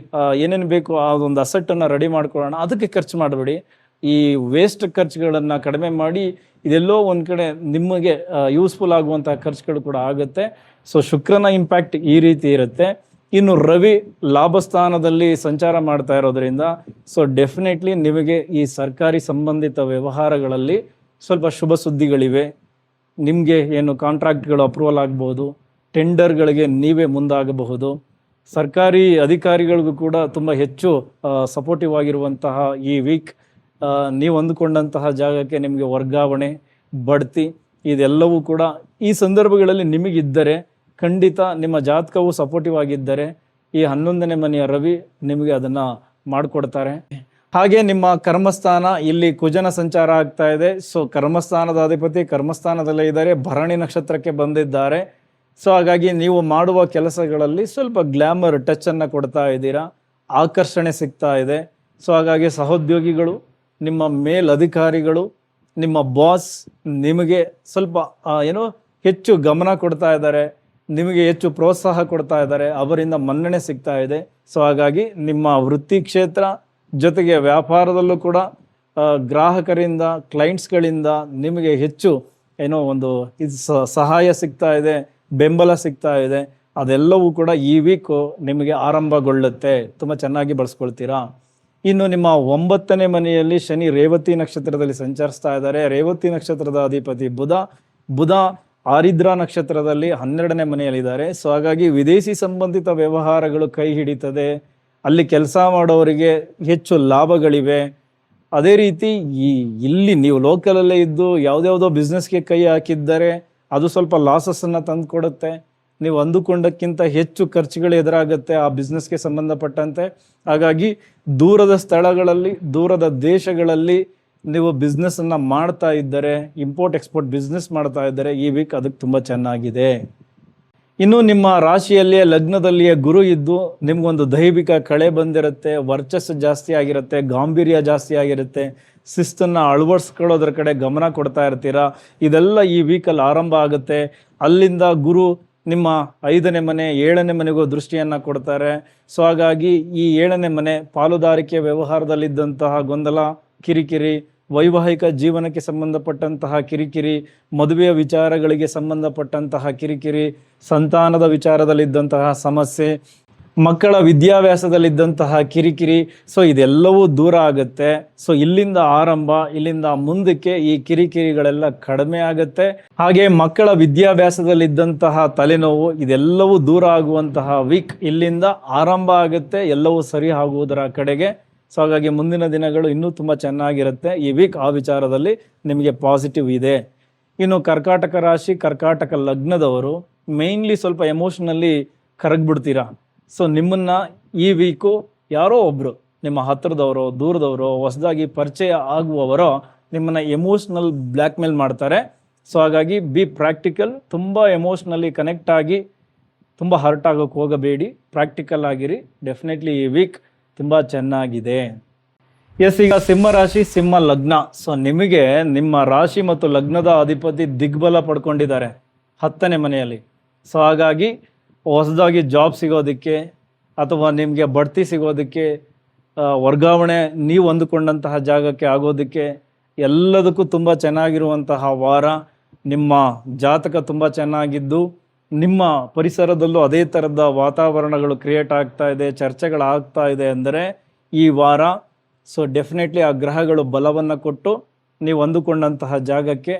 ಏನೇನು ಬೇಕು ಅದೊಂದು ಅಸೆಟ್ಟನ್ನು ರೆಡಿ ಮಾಡ್ಕೊಳ್ಳೋಣ, ಅದಕ್ಕೆ ಖರ್ಚು ಮಾಡಬೇಡಿ. ಈ ವೇಸ್ಟ್ ಖರ್ಚುಗಳನ್ನು ಕಡಿಮೆ ಮಾಡಿ, ಇದೆಲ್ಲೋ ಒಂದು ಕಡೆ ನಿಮಗೆ ಯೂಸ್ಫುಲ್ ಆಗುವಂಥ ಖರ್ಚುಗಳು ಕೂಡ ಆಗುತ್ತೆ. ಸೊ ಶುಕ್ರನ ಇಂಪ್ಯಾಕ್ಟ್ ಈ ರೀತಿ ಇರುತ್ತೆ. ಇನ್ನು ರವಿ ಲಾಭಸ್ಥಾನದಲ್ಲಿ ಸಂಚಾರ ಮಾಡ್ತಾ ಇರೋದ್ರಿಂದ ಸೊ ಡೆಫಿನೆಟ್ಲಿ ನಿಮಗೆ ಈ ಸರ್ಕಾರಿ ಸಂಬಂಧಿತ ವ್ಯವಹಾರಗಳಲ್ಲಿ ಸ್ವಲ್ಪ ಶುಭ ಸುದ್ದಿಗಳಿವೆ. ನಿಮಗೆ ಏನು ಕಾಂಟ್ರಾಕ್ಟ್ಗಳು ಅಪ್ರೂವಲ್ ಆಗ್ಬೋದು, ಟೆಂಡರ್ಗಳಿಗೆ ನೀವೇ ಮುಂದಾಗಬಹುದು. ಸರ್ಕಾರಿ ಅಧಿಕಾರಿಗಳಿಗೂ ಕೂಡ ತುಂಬ ಹೆಚ್ಚು ಸಪೋರ್ಟಿವ್ ಆಗಿರುವಂತಹ ಈ ವೀಕ್. ನೀವು ಅಂದುಕೊಂಡಂತಹ ಜಾಗಕ್ಕೆ ನಿಮಗೆ ವರ್ಗಾವಣೆ, ಬಡ್ತಿ ಇದೆಲ್ಲವೂ ಕೂಡ ಈ ಸಂದರ್ಭಗಳಲ್ಲಿ ನಿಮಗಿದ್ದರೆ, ಖಂಡಿತ ನಿಮ್ಮ ಜಾತಕವು ಸಪೋರ್ಟಿವ್ ಆಗಿದ್ದರೆ ಈ 11ನೇ ಮನೆಯ ರವಿ ನಿಮಗೆ ಅದನ್ನು ಮಾಡಿಕೊಡ್ತಾರೆ. ಹಾಗೆ ನಿಮ್ಮ ಕರ್ಮಸ್ಥಾನ, ಇಲ್ಲಿ ಕುಜನ ಸಂಚಾರ ಆಗ್ತಾ ಇದೆ. ಸೊ ಕರ್ಮಸ್ಥಾನದ ಅಧಿಪತಿ ಕರ್ಮಸ್ಥಾನದಲ್ಲೇ ಇದ್ದಾರೆ, ಭರಣಿ ನಕ್ಷತ್ರಕ್ಕೆ ಬಂದಿದ್ದಾರೆ. ಸೊ ಹಾಗಾಗಿ ನೀವು ಮಾಡುವ ಕೆಲಸಗಳಲ್ಲಿ ಸ್ವಲ್ಪ ಗ್ಲ್ಯಾಮರ್ ಟಚನ್ನು ಕೊಡ್ತಾ ಇದ್ದೀರಾ, ಆಕರ್ಷಣೆ ಸಿಗ್ತಾ ಇದೆ. ಸೊ ಹಾಗಾಗಿ ಸಹೋದ್ಯೋಗಿಗಳು, ನಿಮ್ಮ ಮೇಲಧಿಕಾರಿಗಳು, ನಿಮ್ಮ ಬಾಸ್ ನಿಮಗೆ ಸ್ವಲ್ಪ ಏನೋ ಹೆಚ್ಚು ಗಮನ ಕೊಡ್ತಾ ಇದ್ದಾರೆ, ನಿಮಗೆ ಹೆಚ್ಚು ಪ್ರೋತ್ಸಾಹ ಕೊಡ್ತಾ ಇದ್ದಾರೆ, ಅವರಿಂದ ಮನ್ನಣೆ ಸಿಗ್ತಾ ಇದೆ. ಸೊ ಹಾಗಾಗಿ ನಿಮ್ಮ ವೃತ್ತಿ ಕ್ಷೇತ್ರ ಜೊತೆಗೆ ವ್ಯಾಪಾರದಲ್ಲೂ ಕೂಡ ಗ್ರಾಹಕರಿಂದ, ಕ್ಲೈಂಟ್ಸ್ಗಳಿಂದ ನಿಮಗೆ ಹೆಚ್ಚು ಏನೋ ಒಂದು ಸಹಾಯ ಸಿಗ್ತಾ ಇದೆ, ಬೆಂಬಲ ಸಿಗ್ತಾ ಇದೆ. ಅದೆಲ್ಲವೂ ಕೂಡ ಈ ವೀಕು ನಿಮಗೆ ಆರಂಭಗೊಳ್ಳುತ್ತೆ, ತುಂಬ ಚೆನ್ನಾಗಿ ಬಳಸ್ಕೊಳ್ತೀರಾ. ಇನ್ನು ನಿಮ್ಮ 9ನೇ ಮನೆಯಲ್ಲಿ ಶನಿ ರೇವತಿ ನಕ್ಷತ್ರದಲ್ಲಿ ಸಂಚರಿಸ್ತಾ ಇದ್ದಾರೆ. ರೇವತಿ ನಕ್ಷತ್ರದ ಅಧಿಪತಿ ಬುಧ ಆರಿದ್ರ ನಕ್ಷತ್ರದಲ್ಲಿ 12ನೇ ಮನೆಯಲ್ಲಿದ್ದಾರೆ. ಸೊ ಹಾಗಾಗಿ ವಿದೇಶಿ ಸಂಬಂಧಿತ ವ್ಯವಹಾರಗಳು ಕೈ ಹಿಡಿತದೆ. ಅಲ್ಲಿ ಕೆಲಸ ಮಾಡೋರಿಗೆ ಹೆಚ್ಚು ಲಾಭಗಳಿವೆ. ಅದೇ ರೀತಿ ಇಲ್ಲಿ ನೀವು ಲೋಕಲಲ್ಲೇ ಇದ್ದು ಯಾವುದ್ಯಾವುದೋ ಬಿಸ್ನೆಸ್ಗೆ ಕೈ ಹಾಕಿದ್ದರೆ ಅದು ಸ್ವಲ್ಪ ಲಾಸಸ್ಸನ್ನು ತಂದು ಕೊಡುತ್ತೆ. ನೀವು ಅಂದುಕೊಂಡಕ್ಕಿಂತ ಹೆಚ್ಚು ಖರ್ಚುಗಳು ಎದುರಾಗುತ್ತೆ ಆ ಬಿಸ್ನೆಸ್ಗೆ ಸಂಬಂಧಪಟ್ಟಂತೆ. ಹಾಗಾಗಿ ದೂರದ ಸ್ಥಳಗಳಲ್ಲಿ, ದೂರದ ದೇಶಗಳಲ್ಲಿ ನೀವು ಬಿಸ್ನೆಸ್ಸನ್ನು ಮಾಡ್ತಾ ಇದ್ದರೆ, ಇಂಪೋರ್ಟ್ ಎಕ್ಸ್ಪೋರ್ಟ್ ಬಿಸ್ನೆಸ್ ಮಾಡ್ತಾ ಇದ್ದರೆ ಈ ವೀಕ್ ಅದಕ್ಕೆ ತುಂಬ ಚೆನ್ನಾಗಿದೆ. ಇನ್ನು ನಿಮ್ಮ ರಾಶಿಯಲ್ಲಿಯೇ ಲಗ್ನದಲ್ಲಿಯೇ ಗುರು ಇದ್ದು ನಿಮ್ಗೊಂದು ದೈವಿಕ ಕಳೆ ಬಂದಿರುತ್ತೆ, ವರ್ಚಸ್ಸು ಜಾಸ್ತಿ ಆಗಿರುತ್ತೆ, ಗಾಂಭೀರ್ಯ ಜಾಸ್ತಿ ಆಗಿರುತ್ತೆ, ಶಿಸ್ತನ್ನು ಅಳವಡಿಸ್ಕೊಳ್ಳೋದ್ರ ಕಡೆ ಗಮನ ಕೊಡ್ತಾ ಇರ್ತೀರಾ. ಇದೆಲ್ಲ ಈ ವೀಕಲ್ಲಿ ಆರಂಭ ಆಗುತ್ತೆ. ಅಲ್ಲಿಂದ ಗುರು ನಿಮ್ಮ 5ನೇ ಮನೆ 7ನೇ ಮನೆಗೂ ದೃಷ್ಟಿಯನ್ನು ಕೊಡ್ತಾರೆ. ಸೊ ಹಾಗಾಗಿ ಈ 7ನೇ ಮನೆ ಪಾಲುದಾರಿಕೆ ವ್ಯವಹಾರದಲ್ಲಿದ್ದಂತಹ ಗೊಂದಲ, ಕಿರಿಕಿರಿ, ವೈವಾಹಿಕ ಜೀವನಕ್ಕೆ ಸಂಬಂಧಪಟ್ಟಂತಹ ಕಿರಿಕಿರಿ, ಮದುವೆಯ ವಿಚಾರಗಳಿಗೆ ಸಂಬಂಧಪಟ್ಟಂತಹ ಕಿರಿಕಿರಿ, ಸಂತಾನದ ವಿಚಾರದಲ್ಲಿದ್ದಂತಹ ಸಮಸ್ಯೆ, ಮಕ್ಕಳ ವಿದ್ಯಾಭ್ಯಾಸದಲ್ಲಿದ್ದಂತಹ ಕಿರಿಕಿರಿ, ಸೊ ಇದೆಲ್ಲವೂ ದೂರ ಆಗುತ್ತೆ. ಸೊ ಇಲ್ಲಿಂದ ಆರಂಭ, ಇಲ್ಲಿಂದ ಮುಂದಕ್ಕೆ ಈ ಕಿರಿಕಿರಿಗಳೆಲ್ಲ ಕಡಿಮೆ ಆಗುತ್ತೆ. ಹಾಗೆ ಮಕ್ಕಳ ವಿದ್ಯಾಭ್ಯಾಸದಲ್ಲಿದ್ದಂತಹ ತಲೆನೋವು ಇದೆಲ್ಲವೂ ದೂರ ಆಗುವಂತಹ ವೀಕ್ ಇಲ್ಲಿಂದ ಆರಂಭ ಆಗುತ್ತೆ, ಎಲ್ಲವೂ ಸರಿ ಆಗುವುದರ ಕಡೆಗೆ. ಸೊ ಹಾಗಾಗಿ ಮುಂದಿನ ದಿನಗಳು ಇನ್ನೂ ತುಂಬ ಚೆನ್ನಾಗಿರುತ್ತೆ. ಈ ವೀಕ್ ಆ ವಿಚಾರದಲ್ಲಿ ನಿಮಗೆ ಪಾಸಿಟಿವ್ ಇದೆ. ಇನ್ನು ಕರ್ಕಾಟಕ ರಾಶಿ, ಕರ್ಕಾಟಕ ಲಗ್ನದವರು ಮೇಯ್ನ್ಲಿ ಸ್ವಲ್ಪ ಎಮೋಷನಲ್ಲಿ ಕರಗ್ಬಿಡ್ತೀರಾ. ಸೊ ನಿಮ್ಮನ್ನು ಈ ವೀಕು ಯಾರೋ ಒಬ್ಬರು ನಿಮ್ಮ ಹತ್ತಿರದವರು, ದೂರದವರು, ಹೊಸದಾಗಿ ಪರಿಚಯ ಆಗುವವರೋ ನಿಮ್ಮನ್ನು ಎಮೋಷ್ನಲ್ ಬ್ಲ್ಯಾಕ್ ಮೇಲ್ ಮಾಡ್ತಾರೆ. ಸೊ ಹಾಗಾಗಿ ಬಿ ಪ್ರಾಕ್ಟಿಕಲ್, ತುಂಬ ಎಮೋಷ್ನಲಿ ಕನೆಕ್ಟ್ ಆಗಿ ತುಂಬ ಹರ್ಟ್ ಆಗೋಕ್ಕೆ ಹೋಗಬೇಡಿ, ಪ್ರಾಕ್ಟಿಕಲ್ ಆಗಿರಿ. ಡೆಫಿನೆಟ್ಲಿ ಈ ವೀಕ್ ತುಂಬ ಚೆನ್ನಾಗಿದೆ. ಎಸ್, ಈಗ ಸಿಂಹ ರಾಶಿ, ಸಿಂಹ ಲಗ್ನ. ಸೊ ನಿಮಗೆ ನಿಮ್ಮ ರಾಶಿ ಮತ್ತು ಲಗ್ನದ ಅಧಿಪತಿ ದಿಗ್ಬಲ ಪಡ್ಕೊಂಡಿದ್ದಾರೆ 10ನೇ ಮನೆಯಲ್ಲಿ. ಸೊ ಹಾಗಾಗಿ ಹೊಸದಾಗಿ ಜಾಬ್ ಸಿಗೋದಕ್ಕೆ ಅಥವಾ ನಿಮಗೆ ಬಡ್ತಿ ಸಿಗೋದಕ್ಕೆ, ವರ್ಗಾವಣೆ ನೀವು ಅಂದುಕೊಂಡಂತಹ ಜಾಗಕ್ಕೆ ಆಗೋದಕ್ಕೆ ಎಲ್ಲದಕ್ಕೂ ತುಂಬ ಚೆನ್ನಾಗಿರುವಂತಹ ವಾರ. ನಿಮ್ಮ ಜಾತಕ ತುಂಬ ಚೆನ್ನಾಗಿದ್ದು ನಿಮ್ಮ ಪರಿಸರದಲ್ಲೂ ಅದೇ ಥರದ ವಾತಾವರಣಗಳು ಕ್ರಿಯೇಟ್ ಆಗ್ತಾ ಇದೆ, ಚರ್ಚೆಗಳಾಗ್ತಾ ಇದೆ ಅಂದರೆ ಈ ವಾರ. ಸೊ ಡೆಫಿನೆಟ್ಲಿ ಆ ಗ್ರಹಗಳು ಬಲವನ್ನು ಕೊಟ್ಟು ನೀವು ಅಂದುಕೊಂಡಂತಹ ಜಾಗಕ್ಕೆ,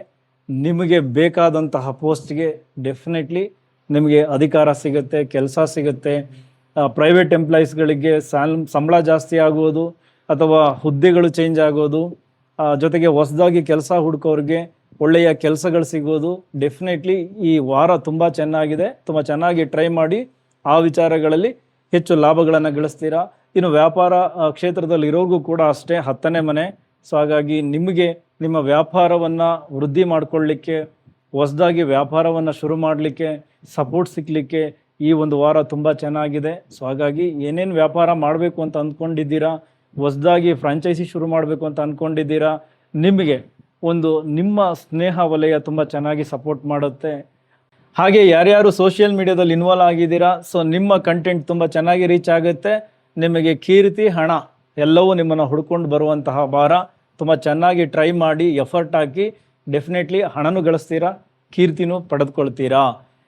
ನಿಮಗೆ ಬೇಕಾದಂತಹ ಪೋಸ್ಟ್ಗೆ ಡೆಫಿನೆಟ್ಲಿ ನಿಮಗೆ ಅಧಿಕಾರ ಸಿಗುತ್ತೆ, ಕೆಲಸ ಸಿಗುತ್ತೆ. ಪ್ರೈವೇಟ್ ಎಂಪ್ಲಾಯೀಸ್ಗಳಿಗೆ ಸಂಬಳ ಜಾಸ್ತಿ ಆಗೋದು ಅಥವಾ ಹುದ್ದೆಗಳು ಚೇಂಜ್ ಆಗೋದು, ಜೊತೆಗೆ ಹೊಸದಾಗಿ ಕೆಲಸ ಹುಡುಕೋರಿಗೆ ಒಳ್ಳೆಯ ಕೆಲಸಗಳು ಸಿಗೋದು. ಡೆಫಿನೆಟ್ಲಿ ಈ ವಾರ ತುಂಬ ಚೆನ್ನಾಗಿದೆ. ತುಂಬ ಚೆನ್ನಾಗಿ ಟ್ರೈ ಮಾಡಿ, ಆ ವಿಚಾರಗಳಲ್ಲಿ ಹೆಚ್ಚು ಲಾಭಗಳನ್ನು ಗಳಿಸ್ತೀರಾ. ಇನ್ನು ವ್ಯಾಪಾರ ಕ್ಷೇತ್ರದಲ್ಲಿ ಇರೋರಿಗೂ ಕೂಡ ಅಷ್ಟೇ 10ನೇ ಮನೆ. ಸೊ ಹಾಗಾಗಿ ನಿಮಗೆ ನಿಮ್ಮ ವ್ಯಾಪಾರವನ್ನು ವೃದ್ಧಿ ಮಾಡಿಕೊಳ್ಳಲಿಕ್ಕೆ, ಹೊಸದಾಗಿ ವ್ಯಾಪಾರವನ್ನು ಶುರು ಮಾಡಲಿಕ್ಕೆ ಸಪೋರ್ಟ್ ಸಿಕ್ಕಲಿಕ್ಕೆ ಈ ಒಂದು ವಾರ ತುಂಬ ಚೆನ್ನಾಗಿದೆ. ಸೊ ಹಾಗಾಗಿ ಏನೇನು ವ್ಯಾಪಾರ ಮಾಡಬೇಕು ಅಂತ ಅಂದ್ಕೊಂಡಿದ್ದೀರಾ, ಹೊಸದಾಗಿ ಫ್ರಾಂಚೈಸಿ ಶುರು ಮಾಡಬೇಕು ಅಂತ ಅಂದ್ಕೊಂಡಿದ್ದೀರಾ, ನಿಮಗೆ ನಿಮ್ಮ ಸ್ನೇಹ ವಲಯ ತುಂಬ ಚೆನ್ನಾಗಿ ಸಪೋರ್ಟ್ ಮಾಡುತ್ತೆ. ಹಾಗೆ ಯಾರ್ಯಾರು ಸೋಷಿಯಲ್ ಮೀಡಿಯಾದಲ್ಲಿ ಇನ್ವಾಲ್ವ್ ಆಗಿದ್ದೀರಾ, ಸೊ ನಿಮ್ಮ ಕಂಟೆಂಟ್ ತುಂಬ ಚೆನ್ನಾಗಿ ರೀಚ್ ಆಗುತ್ತೆ. ನಿಮಗೆ ಕೀರ್ತಿ, ಹಣ ಎಲ್ಲವೂ ನಿಮ್ಮನ್ನು ಹುಡ್ಕೊಂಡು ಬರುವಂತಹ ವಾರ. ತುಂಬ ಚೆನ್ನಾಗಿ ಟ್ರೈ ಮಾಡಿ, ಎಫರ್ಟ್ ಹಾಕಿ, ಡೆಫಿನೆಟ್ಲಿ ಹಣನೂ ಗಳಿಸ್ತೀರಾ, ಕೀರ್ತಿನೂ ಪಡೆದುಕೊಳ್ತೀರಾ.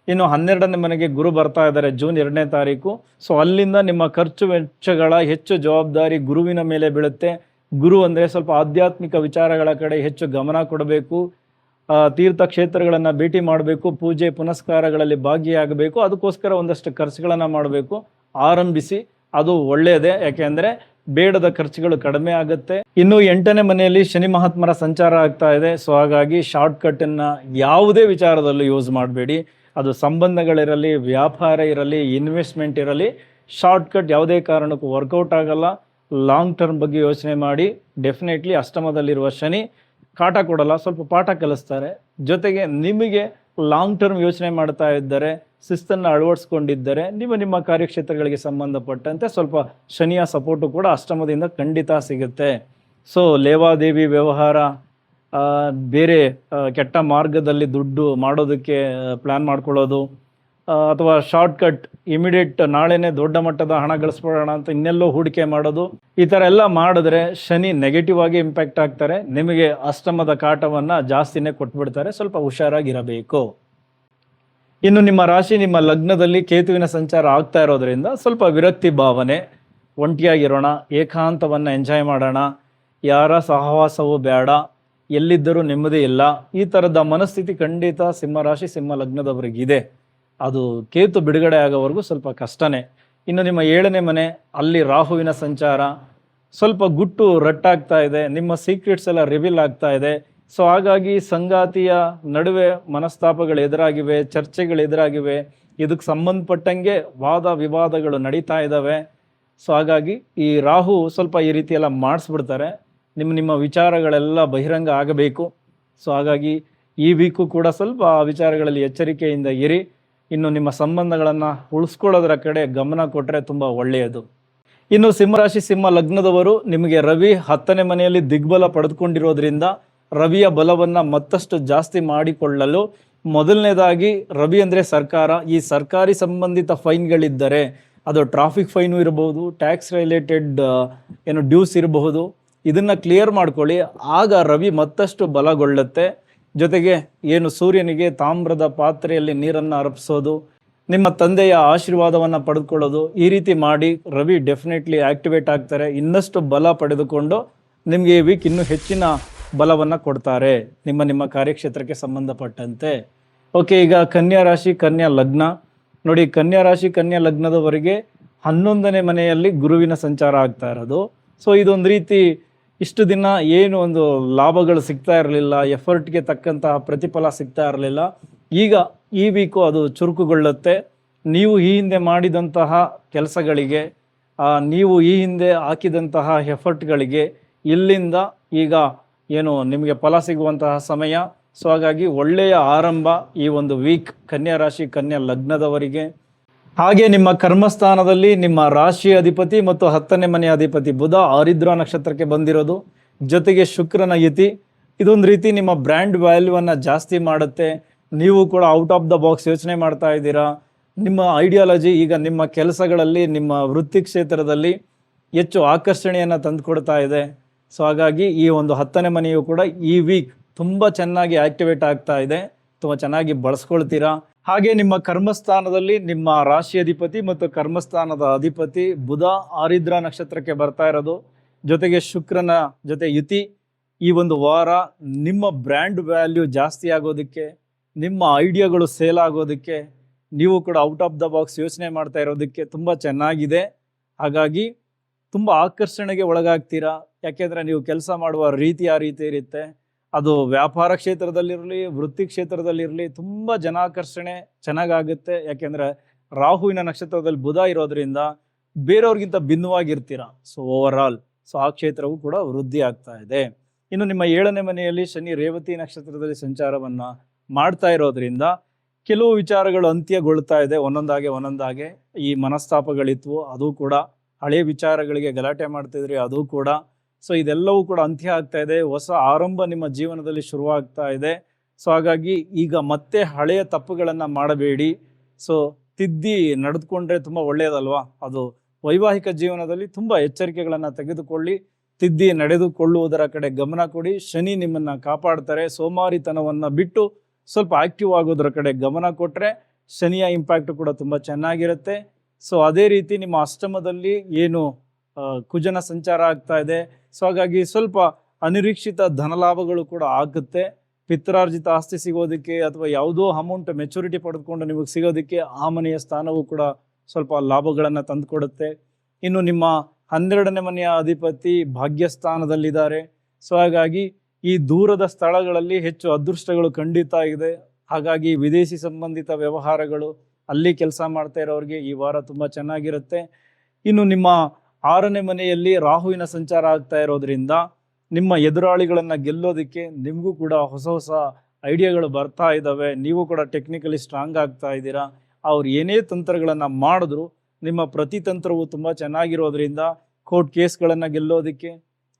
ಇನ್ನು 12ನೇ ಮನೆಗೆ ಗುರು ಬರ್ತಾ ಇದ್ದಾರೆ ಜೂನ್ 2ನೇ ತಾರೀಕು. ಸೊ ಅಲ್ಲಿಂದ ನಿಮ್ಮ ಖರ್ಚು ವೆಚ್ಚಗಳ ಹೆಚ್ಚು ಜವಾಬ್ದಾರಿ ಗುರುವಿನ ಮೇಲೆ ಬೀಳುತ್ತೆ. ಗುರು ಅಂದರೆ ಸ್ವಲ್ಪ ಆಧ್ಯಾತ್ಮಿಕ ವಿಚಾರಗಳ ಕಡೆ ಹೆಚ್ಚು ಗಮನ ಕೊಡಬೇಕು, ತೀರ್ಥಕ್ಷೇತ್ರಗಳನ್ನು ಭೇಟಿ ಮಾಡಬೇಕು, ಪೂಜೆ ಪುನಸ್ಕಾರಗಳಲ್ಲಿ ಭಾಗಿಯಾಗಬೇಕು. ಅದಕ್ಕೋಸ್ಕರ ಒಂದಷ್ಟು ಖರ್ಚುಗಳನ್ನು ಮಾಡಬೇಕು. ಆರಂಭಿಸಿ, ಅದು ಒಳ್ಳೆಯದೇ. ಯಾಕೆಂದರೆ ಬೇಡದ ಖರ್ಚುಗಳು ಕಡಿಮೆ ಆಗುತ್ತೆ. ಇನ್ನು 8ನೇ ಮನೆಯಲ್ಲಿ ಶನಿ ಮಹಾತ್ಮರ ಸಂಚಾರ ಆಗ್ತಾ ಇದೆ. ಸೊ ಹಾಗಾಗಿ ಶಾರ್ಟ್ಕಟ್ಟನ್ನು ಯಾವುದೇ ವಿಚಾರದಲ್ಲೂ ಯೂಸ್ ಮಾಡಬೇಡಿ. ಅದು ಸಂಬಂಧಗಳಿರಲಿ, ವ್ಯಾಪಾರ ಇರಲಿ, ಇನ್ವೆಸ್ಟ್ಮೆಂಟ್ ಇರಲಿ, ಶಾರ್ಟ್ಕಟ್ ಯಾವುದೇ ಕಾರಣಕ್ಕೂ ವರ್ಕೌಟ್ ಆಗಲ್ಲ. ಲಾಂಗ್ ಟರ್ಮ್ ಬಗ್ಗೆ ಯೋಚನೆ ಮಾಡಿ. ಡೆಫಿನೆಟ್ಲಿ ಅಷ್ಟಮದಲ್ಲಿರುವ ಶನಿ ಕಾಟ ಕೊಡಲ್ಲ, ಸ್ವಲ್ಪ ಪಾಠ ಕಲಿಸ್ತಾರೆ. ಜೊತೆಗೆ ನಿಮಗೆ ಲಾಂಗ್ ಟರ್ಮ್ ಯೋಚನೆ ಮಾಡ್ತಾ ಇದ್ದರೆ, ಶಿಸ್ತನ್ನು ಅಳವಡಿಸ್ಕೊಂಡಿದ್ದರೆ, ನಿಮ್ಮ ಕಾರ್ಯಕ್ಷೇತ್ರಗಳಿಗೆ ಸಂಬಂಧಪಟ್ಟಂತೆ ಸ್ವಲ್ಪ ಶನಿಯ ಸಪೋರ್ಟು ಕೂಡ ಅಷ್ಟಮದಿಂದ ಖಂಡಿತ ಸಿಗುತ್ತೆ. ಸೊ ಲೇವಾದೇವಿ ವ್ಯವಹಾರ, ಬೇರೆ ಕೆಟ್ಟ ಮಾರ್ಗದಲ್ಲಿ ದುಡ್ಡು ಮಾಡೋದಕ್ಕೆ ಪ್ಲ್ಯಾನ್ ಮಾಡ್ಕೊಳ್ಳೋದು, ಅಥವಾ ಶಾರ್ಟ್ಕಟ್ ಇಮಿಡಿಯೇಟ್ ನಾಳೆನೇ ದೊಡ್ಡ ಮಟ್ಟದ ಹಣ ಗಳಿಸ್ಬಿಡೋಣ ಅಂತ ಇನ್ನೆಲ್ಲೋ ಹೂಡಿಕೆ ಮಾಡೋದು, ಈ ಥರ ಎಲ್ಲ ಮಾಡಿದ್ರೆ ಶನಿ ನೆಗೆಟಿವ್ ಆಗಿ ಇಂಪ್ಯಾಕ್ಟ್ ಆಗ್ತಾರೆ. ನಿಮಗೆ ಅಷ್ಟಮದ ಕಾಟವನ್ನು ಜಾಸ್ತಿನೇ ಕೊಟ್ಬಿಡ್ತಾರೆ. ಸ್ವಲ್ಪ ಹುಷಾರಾಗಿರಬೇಕು. ಇನ್ನು ನಿಮ್ಮ ರಾಶಿ, ನಿಮ್ಮ ಲಗ್ನದಲ್ಲಿ ಕೇತುವಿನ ಸಂಚಾರ ಆಗ್ತಾ ಇರೋದ್ರಿಂದ ಸ್ವಲ್ಪ ವಿರಕ್ತಿ ಭಾವನೆ, ಒಂಟಿಯಾಗಿರೋಣ, ಏಕಾಂತವನ್ನು ಎಂಜಾಯ್ ಮಾಡೋಣ, ಯಾರ ಸಹವಾಸವೂ ಬೇಡ, ಎಲ್ಲಿದ್ದರೂ ನೆಮ್ಮದಿ ಇಲ್ಲ. ಈ ಥರದ ಮನಸ್ಥಿತಿ ಖಂಡಿತ ಸಿಂಹರಾಶಿ ಸಿಂಹ ಲಗ್ನದವರಿಗಿದೆ. ಅದು ಕೇತು ಬಿಡುಗಡೆ ಆಗೋವರೆಗೂ ಸ್ವಲ್ಪ ಕಷ್ಟನೇ. ಇನ್ನು ನಿಮ್ಮ 7ನೇ ಮನೆ, ಅಲ್ಲಿ ರಾಹುವಿನ ಸಂಚಾರ ಸ್ವಲ್ಪ ಗುಟ್ಟು ರಟ್ಟಾಗ್ತಾ ಇದೆ. ನಿಮ್ಮ ಸೀಕ್ರೆಟ್ಸ್ ಎಲ್ಲ ರಿವೀಲ್ ಆಗ್ತಾ ಇದೆ. ಸೊ ಹಾಗಾಗಿ ಸಂಗಾತಿಯ ನಡುವೆ ಮನಸ್ತಾಪಗಳು ಎದುರಾಗಿವೆ, ಚರ್ಚೆಗಳು ಎದುರಾಗಿವೆ. ಇದಕ್ಕೆ ಸಂಬಂಧಪಟ್ಟಂಗೆ ವಾದ ವಿವಾದಗಳು ನಡೀತಾ ಇದ್ದಾವೆ. ಸೊ ಹಾಗಾಗಿ ಈ ರಾಹು ಸ್ವಲ್ಪ ಈ ರೀತಿ ಎಲ್ಲ ಮಾಡಿಸ್ಬಿಡ್ತಾರೆ. ನಿಮ್ಮ ವಿಚಾರಗಳೆಲ್ಲ ಬಹಿರಂಗ ಆಗಬೇಕು. ಸೊ ಹಾಗಾಗಿ ಈ ವೀಕು ಕೂಡ ಸ್ವಲ್ಪ ಆ ವಿಚಾರಗಳಲ್ಲಿ ಎಚ್ಚರಿಕೆಯಿಂದ ಇರಿ. ಇನ್ನು ನಿಮ್ಮ ಸಂಬಂಧಗಳನ್ನು ಉಳಿಸ್ಕೊಳ್ಳೋದರ ಕಡೆ ಗಮನ ಕೊಟ್ಟರೆ ತುಂಬ ಒಳ್ಳೆಯದು. ಇನ್ನು ಸಿಂಹರಾಶಿ ಸಿಂಹ ಲಗ್ನದವರು, ನಿಮಗೆ ರವಿ 10ನೇ ಮನೆಯಲ್ಲಿ ದಿಗ್ಬಲ ಪಡೆದುಕೊಂಡಿರೋದ್ರಿಂದ ರವಿಯ ಬಲವನ್ನು ಮತ್ತಷ್ಟು ಜಾಸ್ತಿ ಮಾಡಿಕೊಳ್ಳಲು ಮೊದಲನೇದಾಗಿ ರವಿ ಅಂದರೆ ಸರ್ಕಾರ. ಈ ಸರ್ಕಾರಿ ಸಂಬಂಧಿತ ಫೈನ್ಗಳಿದ್ದರೆ, ಅದು ಟ್ರಾಫಿಕ್ ಫೈನು ಇರಬಹುದು, ಟ್ಯಾಕ್ಸ್ ರಿಲೇಟೆಡ್ ಡ್ಯೂಸ್ ಇರಬಹುದು, ಇದನ್ನು ಕ್ಲಿಯರ್ ಮಾಡ್ಕೊಳ್ಳಿ. ಆಗ ರವಿ ಮತ್ತಷ್ಟು ಬಲಗೊಳ್ಳುತ್ತೆ. ಜೊತೆಗೆ ಸೂರ್ಯನಿಗೆ ತಾಮ್ರದ ಪಾತ್ರೆಯಲ್ಲಿ ನೀರನ್ನು ಅರ್ಪಿಸೋದು, ನಿಮ್ಮ ತಂದೆಯ ಆಶೀರ್ವಾದವನ್ನು ಪಡೆದುಕೊಳ್ಳೋದು, ಈ ರೀತಿ ಮಾಡಿ ರವಿ ಡೆಫಿನೆಟ್ಲಿ ಆಕ್ಟಿವೇಟ್ ಆಗ್ತಾರೆ. ಇನ್ನಷ್ಟು ಬಲ ಪಡೆದುಕೊಂಡು ನಿಮಗೆ ಈ ವೀಕ್ ಇನ್ನೂ ಹೆಚ್ಚಿನ ಬಲವನ್ನು ಕೊಡ್ತಾರೆ ನಿಮ್ಮ ಕಾರ್ಯಕ್ಷೇತ್ರಕ್ಕೆ ಸಂಬಂಧಪಟ್ಟಂತೆ. ಓಕೆ, ಈಗ ಕನ್ಯಾ ರಾಶಿ ಕನ್ಯಾ ಲಗ್ನ ನೋಡಿ. ಕನ್ಯಾ ರಾಶಿ ಕನ್ಯಾ ಲಗ್ನದವರೆಗೆ 11ನೇ ಮನೆಯಲ್ಲಿ ಗುರುವಿನ ಸಂಚಾರ ಆಗ್ತಾ ಇರೋದು. ಸೊ ಇದೊಂದು ರೀತಿ ಇಷ್ಟು ದಿನ ಒಂದು ಲಾಭಗಳು ಸಿಗ್ತಾ ಇರಲಿಲ್ಲ, ಎಫರ್ಟ್ಗೆ ತಕ್ಕಂತಹ ಪ್ರತಿಫಲ ಸಿಗ್ತಾ ಇರಲಿಲ್ಲ. ಈಗ ಈ ವೀಕು ಅದು ಚುರುಕುಗೊಳ್ಳುತ್ತೆ. ನೀವು ಈ ಹಿಂದೆ ಮಾಡಿದಂತಹ ಕೆಲಸಗಳಿಗೆ, ನೀವು ಈ ಹಿಂದೆ ಹಾಕಿದಂತಹ ಎಫರ್ಟ್ಗಳಿಗೆ ಇಲ್ಲಿಂದ ಈಗ ನಿಮಗೆ ಫಲ ಸಿಗುವಂತಹ ಸಮಯ. ಸೊ ಹಾಗಾಗಿ ಒಳ್ಳೆಯ ಆರಂಭ ಈ ಒಂದು ವೀಕ್ ಕನ್ಯಾ ರಾಶಿ ಕನ್ಯಾ ಲಗ್ನದವರಿಗೆ. ಹಾಗೆ ನಿಮ್ಮ ಕರ್ಮಸ್ಥಾನದಲ್ಲಿ ನಿಮ್ಮ ರಾಶಿಯ ಅಧಿಪತಿ ಮತ್ತು 10ನೇ ಮನೆಯ ಅಧಿಪತಿ ಬುಧ ಆರಿದ್ರ ನಕ್ಷತ್ರಕ್ಕೆ ಬಂದಿರೋದು, ಜೊತೆಗೆ ಶುಕ್ರನ ಯುತಿ, ಇದೊಂದು ರೀತಿ ನಿಮ್ಮ ಬ್ರ್ಯಾಂಡ್ ವ್ಯಾಲ್ಯೂವನ್ನು ಜಾಸ್ತಿ ಮಾಡುತ್ತೆ. ನೀವು ಕೂಡ ಔಟ್ ಆಫ್ ದ ಬಾಕ್ಸ್ ಯೋಚನೆ ಮಾಡ್ತಾ ಇದ್ದೀರಾ. ನಿಮ್ಮ ಐಡಿಯಾಲಜಿ ಈಗ ನಿಮ್ಮ ಕೆಲಸಗಳಲ್ಲಿ, ನಿಮ್ಮ ವೃತ್ತಿ ಕ್ಷೇತ್ರದಲ್ಲಿ ಹೆಚ್ಚು ಆಕರ್ಷಣೆಯನ್ನು ತಂದುಕೊಡ್ತಾ ಇದೆ. ಸೊ ಹಾಗಾಗಿ ಈ ಒಂದು 10ನೇ ಮನೆಯು ಕೂಡ ಈ ವೀಕ್ ತುಂಬ ಚೆನ್ನಾಗಿ ಆಕ್ಟಿವೇಟ್ ಆಗ್ತಾ ಇದೆ, ತುಂಬ ಚೆನ್ನಾಗಿ ಬಳಸ್ಕೊಳ್ತೀರಾ. ಹಾಗೆ ನಿಮ್ಮ ಕರ್ಮಸ್ಥಾನದಲ್ಲಿ ನಿಮ್ಮ ರಾಶಿ ಅಧಿಪತಿ ಮತ್ತು ಕರ್ಮಸ್ಥಾನದ ಅಧಿಪತಿ ಬುಧ ಆರಿದ್ರ ನಕ್ಷತ್ರಕ್ಕೆ ಬರ್ತಾ ಇರೋದು, ಜೊತೆಗೆ ಶುಕ್ರನ ಜೊತೆ ಯುತಿ. ಈ ಒಂದು ವಾರ ನಿಮ್ಮ ಬ್ರ್ಯಾಂಡ್ ವ್ಯಾಲ್ಯೂ ಜಾಸ್ತಿ ಆಗೋದಕ್ಕೆ, ನಿಮ್ಮ ಐಡಿಯಾಗಳು ಸೇಲ್ ಆಗೋದಕ್ಕೆ, ನೀವು ಕೂಡ ಔಟ್ ಆಫ್ ದ ಬಾಕ್ಸ್ ಯೋಚನೆ ಮಾಡ್ತಾ ಇರೋದಕ್ಕೆ ತುಂಬ ಚೆನ್ನಾಗಿದೆ. ಹಾಗಾಗಿ ತುಂಬ ಆಕರ್ಷಣೆಗೆ ಒಳಗಾಗ್ತೀರಾ. ಯಾಕೆಂದರೆ ನೀವು ಕೆಲಸ ಮಾಡುವ ರೀತಿ ಆ ರೀತಿ ಇರುತ್ತೆ. ಅದು ವ್ಯಾಪಾರ ಕ್ಷೇತ್ರದಲ್ಲಿರಲಿ, ವೃತ್ತಿ ಕ್ಷೇತ್ರದಲ್ಲಿರಲಿ ತುಂಬ ಜನಾಕರ್ಷಣೆ ಚೆನ್ನಾಗಾಗುತ್ತೆ. ಯಾಕೆಂದರೆ ರಾಹುವಿನ ನಕ್ಷತ್ರದಲ್ಲಿ ಬುಧ ಇರೋದ್ರಿಂದ ಬೇರೆಯವ್ರಿಗಿಂತ ಭಿನ್ನವಾಗಿರ್ತೀರ. ಸೊ ಓವರ್ ಆಲ್ ಆ ಕ್ಷೇತ್ರವು ಕೂಡ ವೃದ್ಧಿ ಆಗ್ತಾ ಇದೆ. ಇನ್ನು ನಿಮ್ಮ 7ನೇ ಮನೆಯಲ್ಲಿ ಶನಿ ರೇವತಿ ನಕ್ಷತ್ರದಲ್ಲಿ ಸಂಚಾರವನ್ನು ಮಾಡ್ತಾ ಇರೋದ್ರಿಂದ ಕೆಲವು ವಿಚಾರಗಳು ಅಂತ್ಯಗೊಳ್ತಾ ಇದೆ. ಒಂದೊಂದಾಗೆ ಈ ಮನಸ್ತಾಪಗಳಿದ್ವು, ಅದು ಕೂಡ ಹಳೆಯ ವಿಚಾರಗಳಿಗೆ ಗಲಾಟೆ ಮಾಡ್ತಿದ್ರಿ, ಅದು ಕೂಡ. ಸೊ ಇದೆಲ್ಲವೂ ಕೂಡ ಅಂತ್ಯ ಆಗ್ತಾ ಇದೆ. ಹೊಸ ಆರಂಭ ನಿಮ್ಮ ಜೀವನದಲ್ಲಿ ಶುರುವಾಗ್ತಾ ಇದೆ. ಸೊ ಹಾಗಾಗಿ ಈಗ ಮತ್ತೆ ಹಳೆಯ ತಪ್ಪುಗಳನ್ನು ಮಾಡಬೇಡಿ. ಸೊ ತಿದ್ದಿ ನಡೆದುಕೊಂಡ್ರೆ ತುಂಬ ಒಳ್ಳೆಯದಲ್ವಾ. ಅದು ವೈವಾಹಿಕ ಜೀವನದಲ್ಲಿ ತುಂಬ ಎಚ್ಚರಿಕೆಗಳನ್ನು ತೆಗೆದುಕೊಳ್ಳಿ, ತಿದ್ದಿ ನಡೆದುಕೊಳ್ಳುವುದರ ಕಡೆ ಗಮನ ಕೊಡಿ. ಶನಿ ನಿಮ್ಮನ್ನು ಕಾಪಾಡ್ತಾರೆ. ಸೋಮಾರಿತನವನ್ನು ಬಿಟ್ಟು ಸ್ವಲ್ಪ ಆಕ್ಟಿವ್ ಆಗೋದ್ರ ಕಡೆ ಗಮನ ಕೊಟ್ಟರೆ ಶನಿಯ ಇಂಪ್ಯಾಕ್ಟ್ ಕೂಡ ತುಂಬ ಚೆನ್ನಾಗಿರುತ್ತೆ. ಸೊ ಅದೇ ರೀತಿ ನಿಮ್ಮ ಅಷ್ಟಮದಲ್ಲಿ ಕುಜನ ಸಂಚಾರ ಆಗ್ತಾ ಇದೆ. ಸೊ ಹಾಗಾಗಿ ಸ್ವಲ್ಪ ಅನಿರೀಕ್ಷಿತ ಧನಲಾಭಗಳು ಕೂಡ ಆಗುತ್ತೆ. ಪಿತ್ರಾರ್ಜಿತ ಆಸ್ತಿ ಸಿಗೋದಕ್ಕೆ ಅಥವಾ ಯಾವುದೋ ಅಮೌಂಟ್ ಮೆಚುರಿಟಿ ಪಡೆದುಕೊಂಡು ನಿಮಗೆ ಸಿಗೋದಕ್ಕೆ ಆ ಮನೆಯ ಸ್ಥಾನವೂ ಕೂಡ ಸ್ವಲ್ಪ ಲಾಭಗಳನ್ನು ತಂದುಕೊಡುತ್ತೆ. ಇನ್ನು ನಿಮ್ಮ 12ನೇ ಮನೆಯ ಅಧಿಪತಿ ಭಾಗ್ಯಸ್ಥಾನದಲ್ಲಿದ್ದಾರೆ. ಸೊ ಹಾಗಾಗಿ ಈ ದೂರದ ಸ್ಥಳಗಳಲ್ಲಿ ಹೆಚ್ಚು ಅದೃಷ್ಟಗಳು ಖಂಡಿತ ಇದೆ. ಹಾಗಾಗಿ ವಿದೇಶಿ ಸಂಬಂಧಿತ ವ್ಯವಹಾರಗಳು, ಅಲ್ಲಿ ಕೆಲಸ ಮಾಡ್ತಾ ಇರೋರಿಗೆ ಈ ವಾರ ತುಂಬ ಚೆನ್ನಾಗಿರುತ್ತೆ. ಇನ್ನು ನಿಮ್ಮ 6ನೇ ಮನೆಯಲ್ಲಿ ರಾಹುವಿನ ಸಂಚಾರ ಆಗ್ತಾ ಇರೋದ್ರಿಂದ ನಿಮ್ಮ ಎದುರಾಳಿಗಳನ್ನು ಗೆಲ್ಲೋದಕ್ಕೆ ನಿಮಗೂ ಕೂಡ ಹೊಸ ಐಡಿಯಾಗಳು ಬರ್ತಾ ಇದ್ದಾವೆ. ನೀವು ಕೂಡ ಟೆಕ್ನಿಕಲಿ ಸ್ಟ್ರಾಂಗ್ ಆಗ್ತಾ ಇದ್ದೀರಾ. ಅವ್ರು ಏನೇ ತಂತ್ರಗಳನ್ನು ಮಾಡಿದ್ರು ನಿಮ್ಮ ಪ್ರತಿತಂತ್ರವು ತುಂಬ ಚೆನ್ನಾಗಿರೋದ್ರಿಂದ ಕೋರ್ಟ್ ಕೇಸ್ಗಳನ್ನು ಗೆಲ್ಲೋದಕ್ಕೆ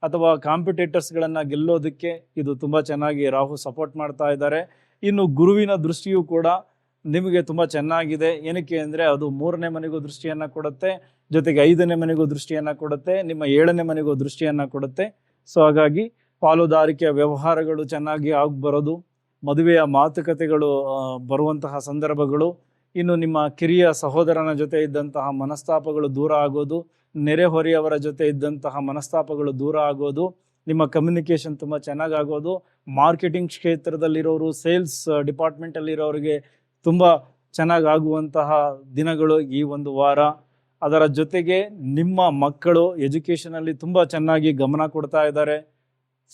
ಅಥವಾ ಕಾಂಪಿಟೇಟರ್ಸ್ಗಳನ್ನು ಗೆಲ್ಲೋದಕ್ಕೆ ಇದು ತುಂಬ ಚೆನ್ನಾಗಿ ರಾಹು ಸಪೋರ್ಟ್ ಮಾಡ್ತಾ ಇದ್ದಾರೆ. ಇನ್ನು ಗುರುವಿನ ದೃಷ್ಟಿಯೂ ಕೂಡ ನಿಮಗೆ ತುಂಬ ಚೆನ್ನಾಗಿದೆ. ಏನಕ್ಕೆ ಅಂದರೆ ಅದು 3ನೇ ಮನೆಗೂ ದೃಷ್ಟಿಯನ್ನು ಕೊಡುತ್ತೆ, ಜೊತೆಗೆ 5ನೇ ಮನೆಗೂ ದೃಷ್ಟಿಯನ್ನು ಕೊಡುತ್ತೆ, ನಿಮ್ಮ 7ನೇ ಮನೆಗೂ ದೃಷ್ಟಿಯನ್ನು ಕೊಡುತ್ತೆ. ಸೊ ಹಾಗಾಗಿ ಪಾಲುದಾರಿಕೆಯ ವ್ಯವಹಾರಗಳು ಚೆನ್ನಾಗಿ ಬರೋದು, ಮದುವೆಯ ಮಾತುಕತೆಗಳು ಬರುವಂತಹ ಸಂದರ್ಭಗಳು, ಇನ್ನು ನಿಮ್ಮ ಕಿರಿಯ ಸಹೋದರನ ಜೊತೆ ಇದ್ದಂತಹ ಮನಸ್ತಾಪಗಳು ದೂರ ಆಗೋದು, ನೆರೆಹೊರೆಯವರ ಜೊತೆ ಇದ್ದಂತಹ ಮನಸ್ತಾಪಗಳು ದೂರ ಆಗೋದು, ನಿಮ್ಮ ಕಮ್ಯುನಿಕೇಷನ್ ತುಂಬ ಚೆನ್ನಾಗಾಗೋದು. ಮಾರ್ಕೆಟಿಂಗ್ ಕ್ಷೇತ್ರದಲ್ಲಿರೋರು, ಸೇಲ್ಸ್ ಡಿಪಾರ್ಟ್ಮೆಂಟಲ್ಲಿರೋರಿಗೆ ತುಂಬ ಚೆನ್ನಾಗಾಗುವಂತಹ ದಿನಗಳು ಈ ಒಂದು ವಾರ. ಅದರ ಜೊತೆಗೆ ನಿಮ್ಮ ಮಕ್ಕಳು ಎಜುಕೇಷನಲ್ಲಿ ತುಂಬ ಚೆನ್ನಾಗಿ ಗಮನ ಕೊಡ್ತಾ ಇದ್ದಾರೆ.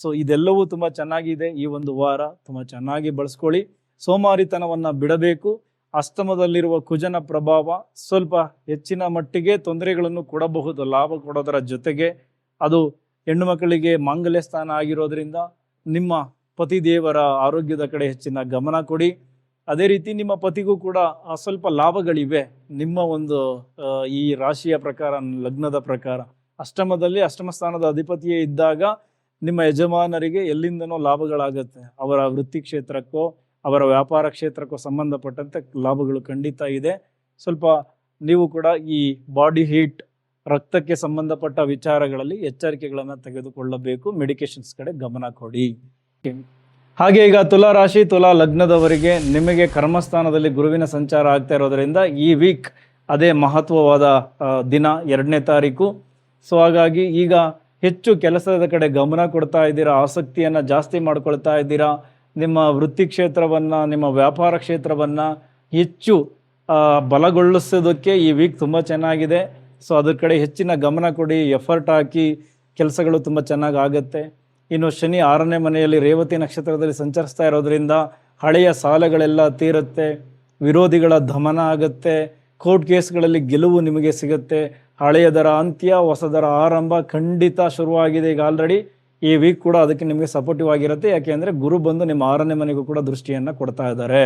ಸೊ ಇದೆಲ್ಲವೂ ತುಂಬ ಚೆನ್ನಾಗಿದೆ. ಈ ಒಂದು ವಾರ ತುಂಬ ಚೆನ್ನಾಗಿ ಬಳಸ್ಕೊಳ್ಳಿ. ಸೋಮಾರಿತನವನ್ನು ಬಿಡಬೇಕು. ಅಸ್ತಮದಲ್ಲಿರುವ ಕುಜನ ಪ್ರಭಾವ ಸ್ವಲ್ಪ ಹೆಚ್ಚಿನ ಮಟ್ಟಿಗೆ ತೊಂದರೆಗಳನ್ನು ಕೊಡಬಹುದು. ಲಾಭ ಕೊಡೋದರ ಜೊತೆಗೆ ಅದು ಹೆಣ್ಣು ಮಕ್ಕಳಿಗೆ ಮಾಂಗಲ್ಯ ಸ್ಥಾನ ಆಗಿರೋದ್ರಿಂದ ನಿಮ್ಮ ಪತಿದೇವರ ಆರೋಗ್ಯದ ಕಡೆ ಹೆಚ್ಚಿನ ಗಮನ ಕೊಡಿ. ಅದೇ ರೀತಿ ನಿಮ್ಮ ಪತಿಗೂ ಕೂಡ ಸ್ವಲ್ಪ ಲಾಭಗಳಿವೆ. ನಿಮ್ಮ ಒಂದು ಈ ರಾಶಿಯ ಪ್ರಕಾರ, ಲಗ್ನದ ಪ್ರಕಾರ ಅಷ್ಟಮದಲ್ಲಿ ಅಷ್ಟಮ ಸ್ಥಾನದ ಅಧಿಪತಿಯೇ ಇದ್ದಾಗ ನಿಮ್ಮ ಯಜಮಾನರಿಗೆ ಎಲ್ಲಿಂದನೋ ಲಾಭಗಳಾಗತ್ತೆ. ಅವರ ವೃತ್ತಿ ಕ್ಷೇತ್ರಕ್ಕೋ ಅವರ ವ್ಯಾಪಾರ ಕ್ಷೇತ್ರಕ್ಕೂ ಸಂಬಂಧಪಟ್ಟಂತೆ ಲಾಭಗಳು ಖಂಡಿತ ಇದೆ. ಸ್ವಲ್ಪ ನೀವು ಕೂಡ ಈ ಬಾಡಿ ಹೀಟ್, ರಕ್ತಕ್ಕೆ ಸಂಬಂಧಪಟ್ಟ ವಿಚಾರಗಳಲ್ಲಿ ಎಚ್ಚರಿಕೆಗಳನ್ನು ತೆಗೆದುಕೊಳ್ಳಬೇಕು. ಮೆಡಿಕೇಶನ್ಸ್ ಕಡೆ ಗಮನ ಕೊಡಿ. ಹಾಗೆ ಈಗ ತುಲಾ ರಾಶಿ ತುಲಾ ಲಗ್ನದವರಿಗೆ ನಿಮಗೆ ಕರ್ಮಸ್ಥಾನದಲ್ಲಿ ಗುರುವಿನ ಸಂಚಾರ ಆಗ್ತಾ ಇರೋದರಿಂದ ಈ ವೀಕ್ ಅದೇ ಮಹತ್ವವಾದ ದಿನ 2ನೇ ತಾರೀಕು. ಸೊ ಹಾಗಾಗಿ ಈಗ ಹೆಚ್ಚು ಕೆಲಸದ ಕಡೆ ಗಮನ ಕೊಡ್ತಾ ಇದ್ದೀರಾ, ಆಸಕ್ತಿಯನ್ನು ಜಾಸ್ತಿ ಮಾಡ್ಕೊಳ್ತಾ ಇದ್ದೀರಾ. ನಿಮ್ಮ ವೃತ್ತಿ ಕ್ಷೇತ್ರವನ್ನು, ನಿಮ್ಮ ವ್ಯಾಪಾರ ಕ್ಷೇತ್ರವನ್ನು ಹೆಚ್ಚು ಬಲಗೊಳಿಸೋದಕ್ಕೆ ಈ ವೀಕ್ ತುಂಬ ಚೆನ್ನಾಗಿದೆ. ಸೊ ಅದ್ರ ಕಡೆ ಹೆಚ್ಚಿನ ಗಮನ ಕೊಡಿ, ಎಫರ್ಟ್ ಹಾಕಿ, ಕೆಲಸಗಳು ತುಂಬ ಚೆನ್ನಾಗಿ ಆಗುತ್ತೆ. ಇನ್ನು ಶನಿ 6ನೇ ಮನೆಯಲ್ಲಿ ರೇವತಿ ನಕ್ಷತ್ರದಲ್ಲಿ ಸಂಚರಿಸ್ತಾ ಇರೋದ್ರಿಂದ ಹಳೆಯ ಸಾಲಗಳೆಲ್ಲ ತೀರುತ್ತೆ, ವಿರೋಧಿಗಳ ದಮನ ಆಗುತ್ತೆ, ಕೋರ್ಟ್ ಕೇಸ್ಗಳಲ್ಲಿ ಗೆಲುವು ನಿಮಗೆ ಸಿಗುತ್ತೆ. ಹಳೆಯದರ ಅಂತ್ಯ, ಹೊಸದರ ಆರಂಭ ಖಂಡಿತ ಶುರುವಾಗಿದೆ ಈಗ ಆಲ್ರೆಡಿ. ಈ ವೀಕ್ ಕೂಡ ಅದಕ್ಕೆ ನಿಮಗೆ ಸಪೋರ್ಟಿವ್ ಆಗಿರುತ್ತೆ. ಯಾಕೆಂದರೆ ಗುರು ಬಂದು ನಿಮ್ಮ 6ನೇ ಮನೆಗೂ ಕೂಡ ದೃಷ್ಟಿಯನ್ನು ಕೊಡ್ತಾ ಇದ್ದಾರೆ.